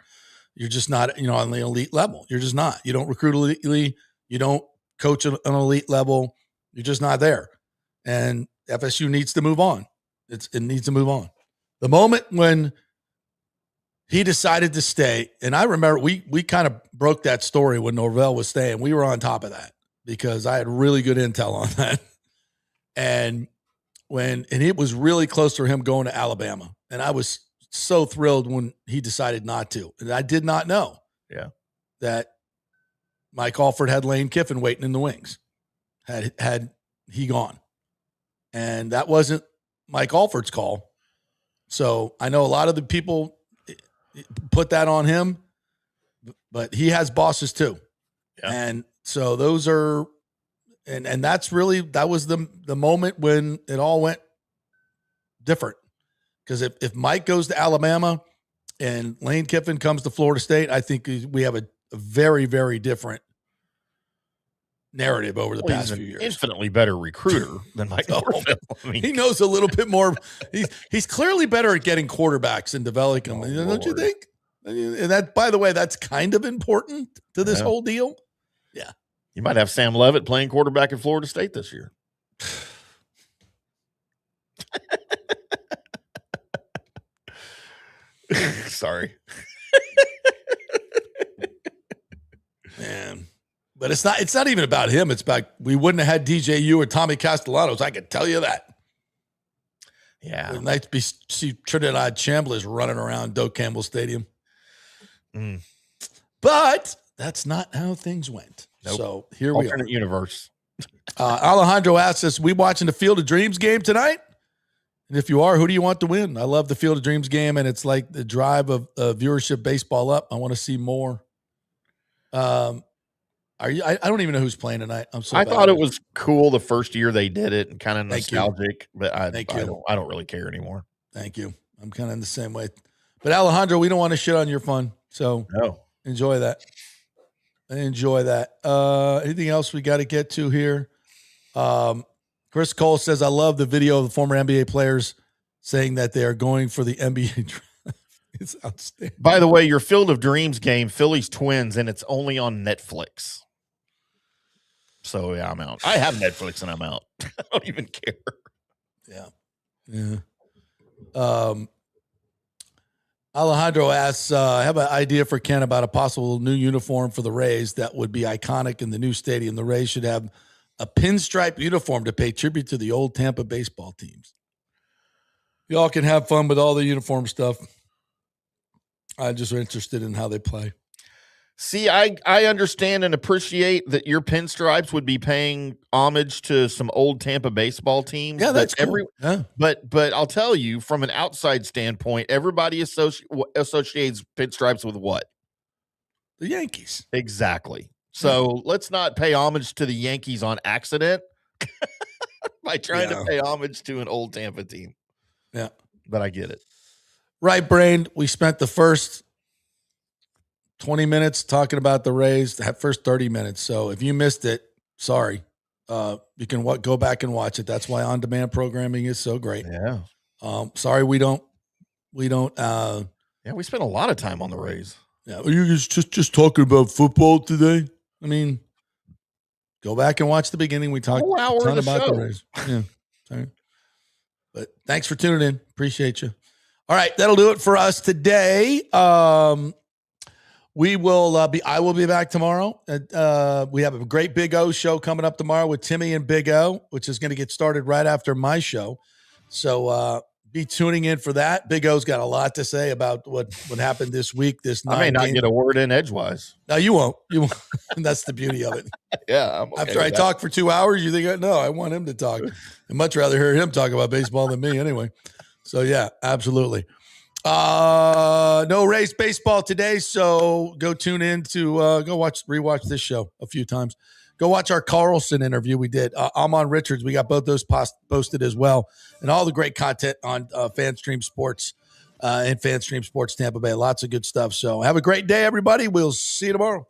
You're just not, on the elite level. You're just not. You don't recruit elitely. You don't coach at an elite level. You're just not there. And FSU needs to move on. It needs to move on. The moment when he decided to stay, and I remember we kind of broke that story when Norvell was staying. We were on top of that because I had really good intel on that. And it was really close to him going to Alabama. And I was so thrilled when he decided not to. And I did not know that Mike Alford had Lane Kiffin waiting in the wings had he gone. And that wasn't Mike Alford's call. So I know a lot of the people put that on him, but he has bosses too. Yeah. And so those are, and that was the moment when it all went different. Because if Mike goes to Alabama and Lane Kiffin comes to Florida State, I think we have a very, very different narrative over the past few years. Infinitely better recruiter than Mike Norvell. He knows a little bit more. He's clearly better at getting quarterbacks and developing them. Don't you think? And that, by the way, that's kind of important to this whole deal. Yeah. You might have Sam Levitt playing quarterback at Florida State this year. Sorry. Man. But it's not even about him. It's about we wouldn't have had DJU or Tommy Castellanos. I can tell you that. Yeah. It was nice to see Trinidad Chambliss running around Doak Campbell Stadium. But that's not how things went. Nope. So here we are. Alternate universe. Alejandro asks us, we watching the Field of Dreams game tonight? And if you are, who do you want to win? I love the Field of Dreams game, and it's like the drive of viewership baseball up. I want to see more. Are you? I don't even know who's playing tonight. I thought it was cool the first year they did it and kind of Thank you. nostalgic, but I don't really care anymore. Thank you. I'm kind of in the same way. But Alejandro, we don't want to shit on your fun, so enjoy that. Enjoy that. Anything else we got to get to here? Chris Cole says, I love the video of the former NBA players saying that they are going for the NBA draft. It's outstanding. By the way, your Field of Dreams game, Phillies Twins, and it's only on Netflix. So, yeah, I'm out. I have Netflix and I'm out. I don't even care. Yeah. Alejandro asks, I have an idea for Ken about a possible new uniform for the Rays that would be iconic in the new stadium. The Rays should have a pinstripe uniform to pay tribute to the old Tampa baseball teams. Y'all can have fun with all the uniform stuff. I'm just interested in how they play. See, I understand and appreciate that your pinstripes would be paying homage to some old Tampa baseball teams. Yeah, that's cool. But I'll tell you, from an outside standpoint, everybody associates pinstripes with what? The Yankees. Exactly. So let's not pay homage to the Yankees on accident by trying to pay homage to an old Tampa team. Yeah. But I get it. Right brained. We spent the first 20 minutes talking about the Rays, the first 30 minutes. So if you missed it, sorry. You can go back and watch it. That's why on-demand programming is so great. Yeah. Sorry, we don't. We spent a lot of time on the Rays. Yeah. Are you just talking about football today? I mean, go back and watch the beginning. We talked a ton about the Rays. Yeah. Sorry. But thanks for tuning in. Appreciate you. All right, that'll do it for us today. We will I will be back tomorrow. We have a great Big O show coming up tomorrow with Timmy and Big O, which is going to get started right after my show. So be tuning in for that. Big O's got a lot to say about what happened this week. I may not get a word in edgewise. No, you won't. You won't. And that's the beauty of it. Yeah. After I talk for 2 hours, you think, no, I want him to talk. I'd much rather hear him talk about baseball than me anyway. So, yeah, absolutely. No Rays baseball today, so go tune in to rewatch this show a few times. Go watch our Carlson interview we did. Amon Richards, we got both those posted as well, and all the great content on FanStream Sports and FanStream Sports Tampa Bay. Lots of good stuff. So have a great day, everybody. We'll see you tomorrow.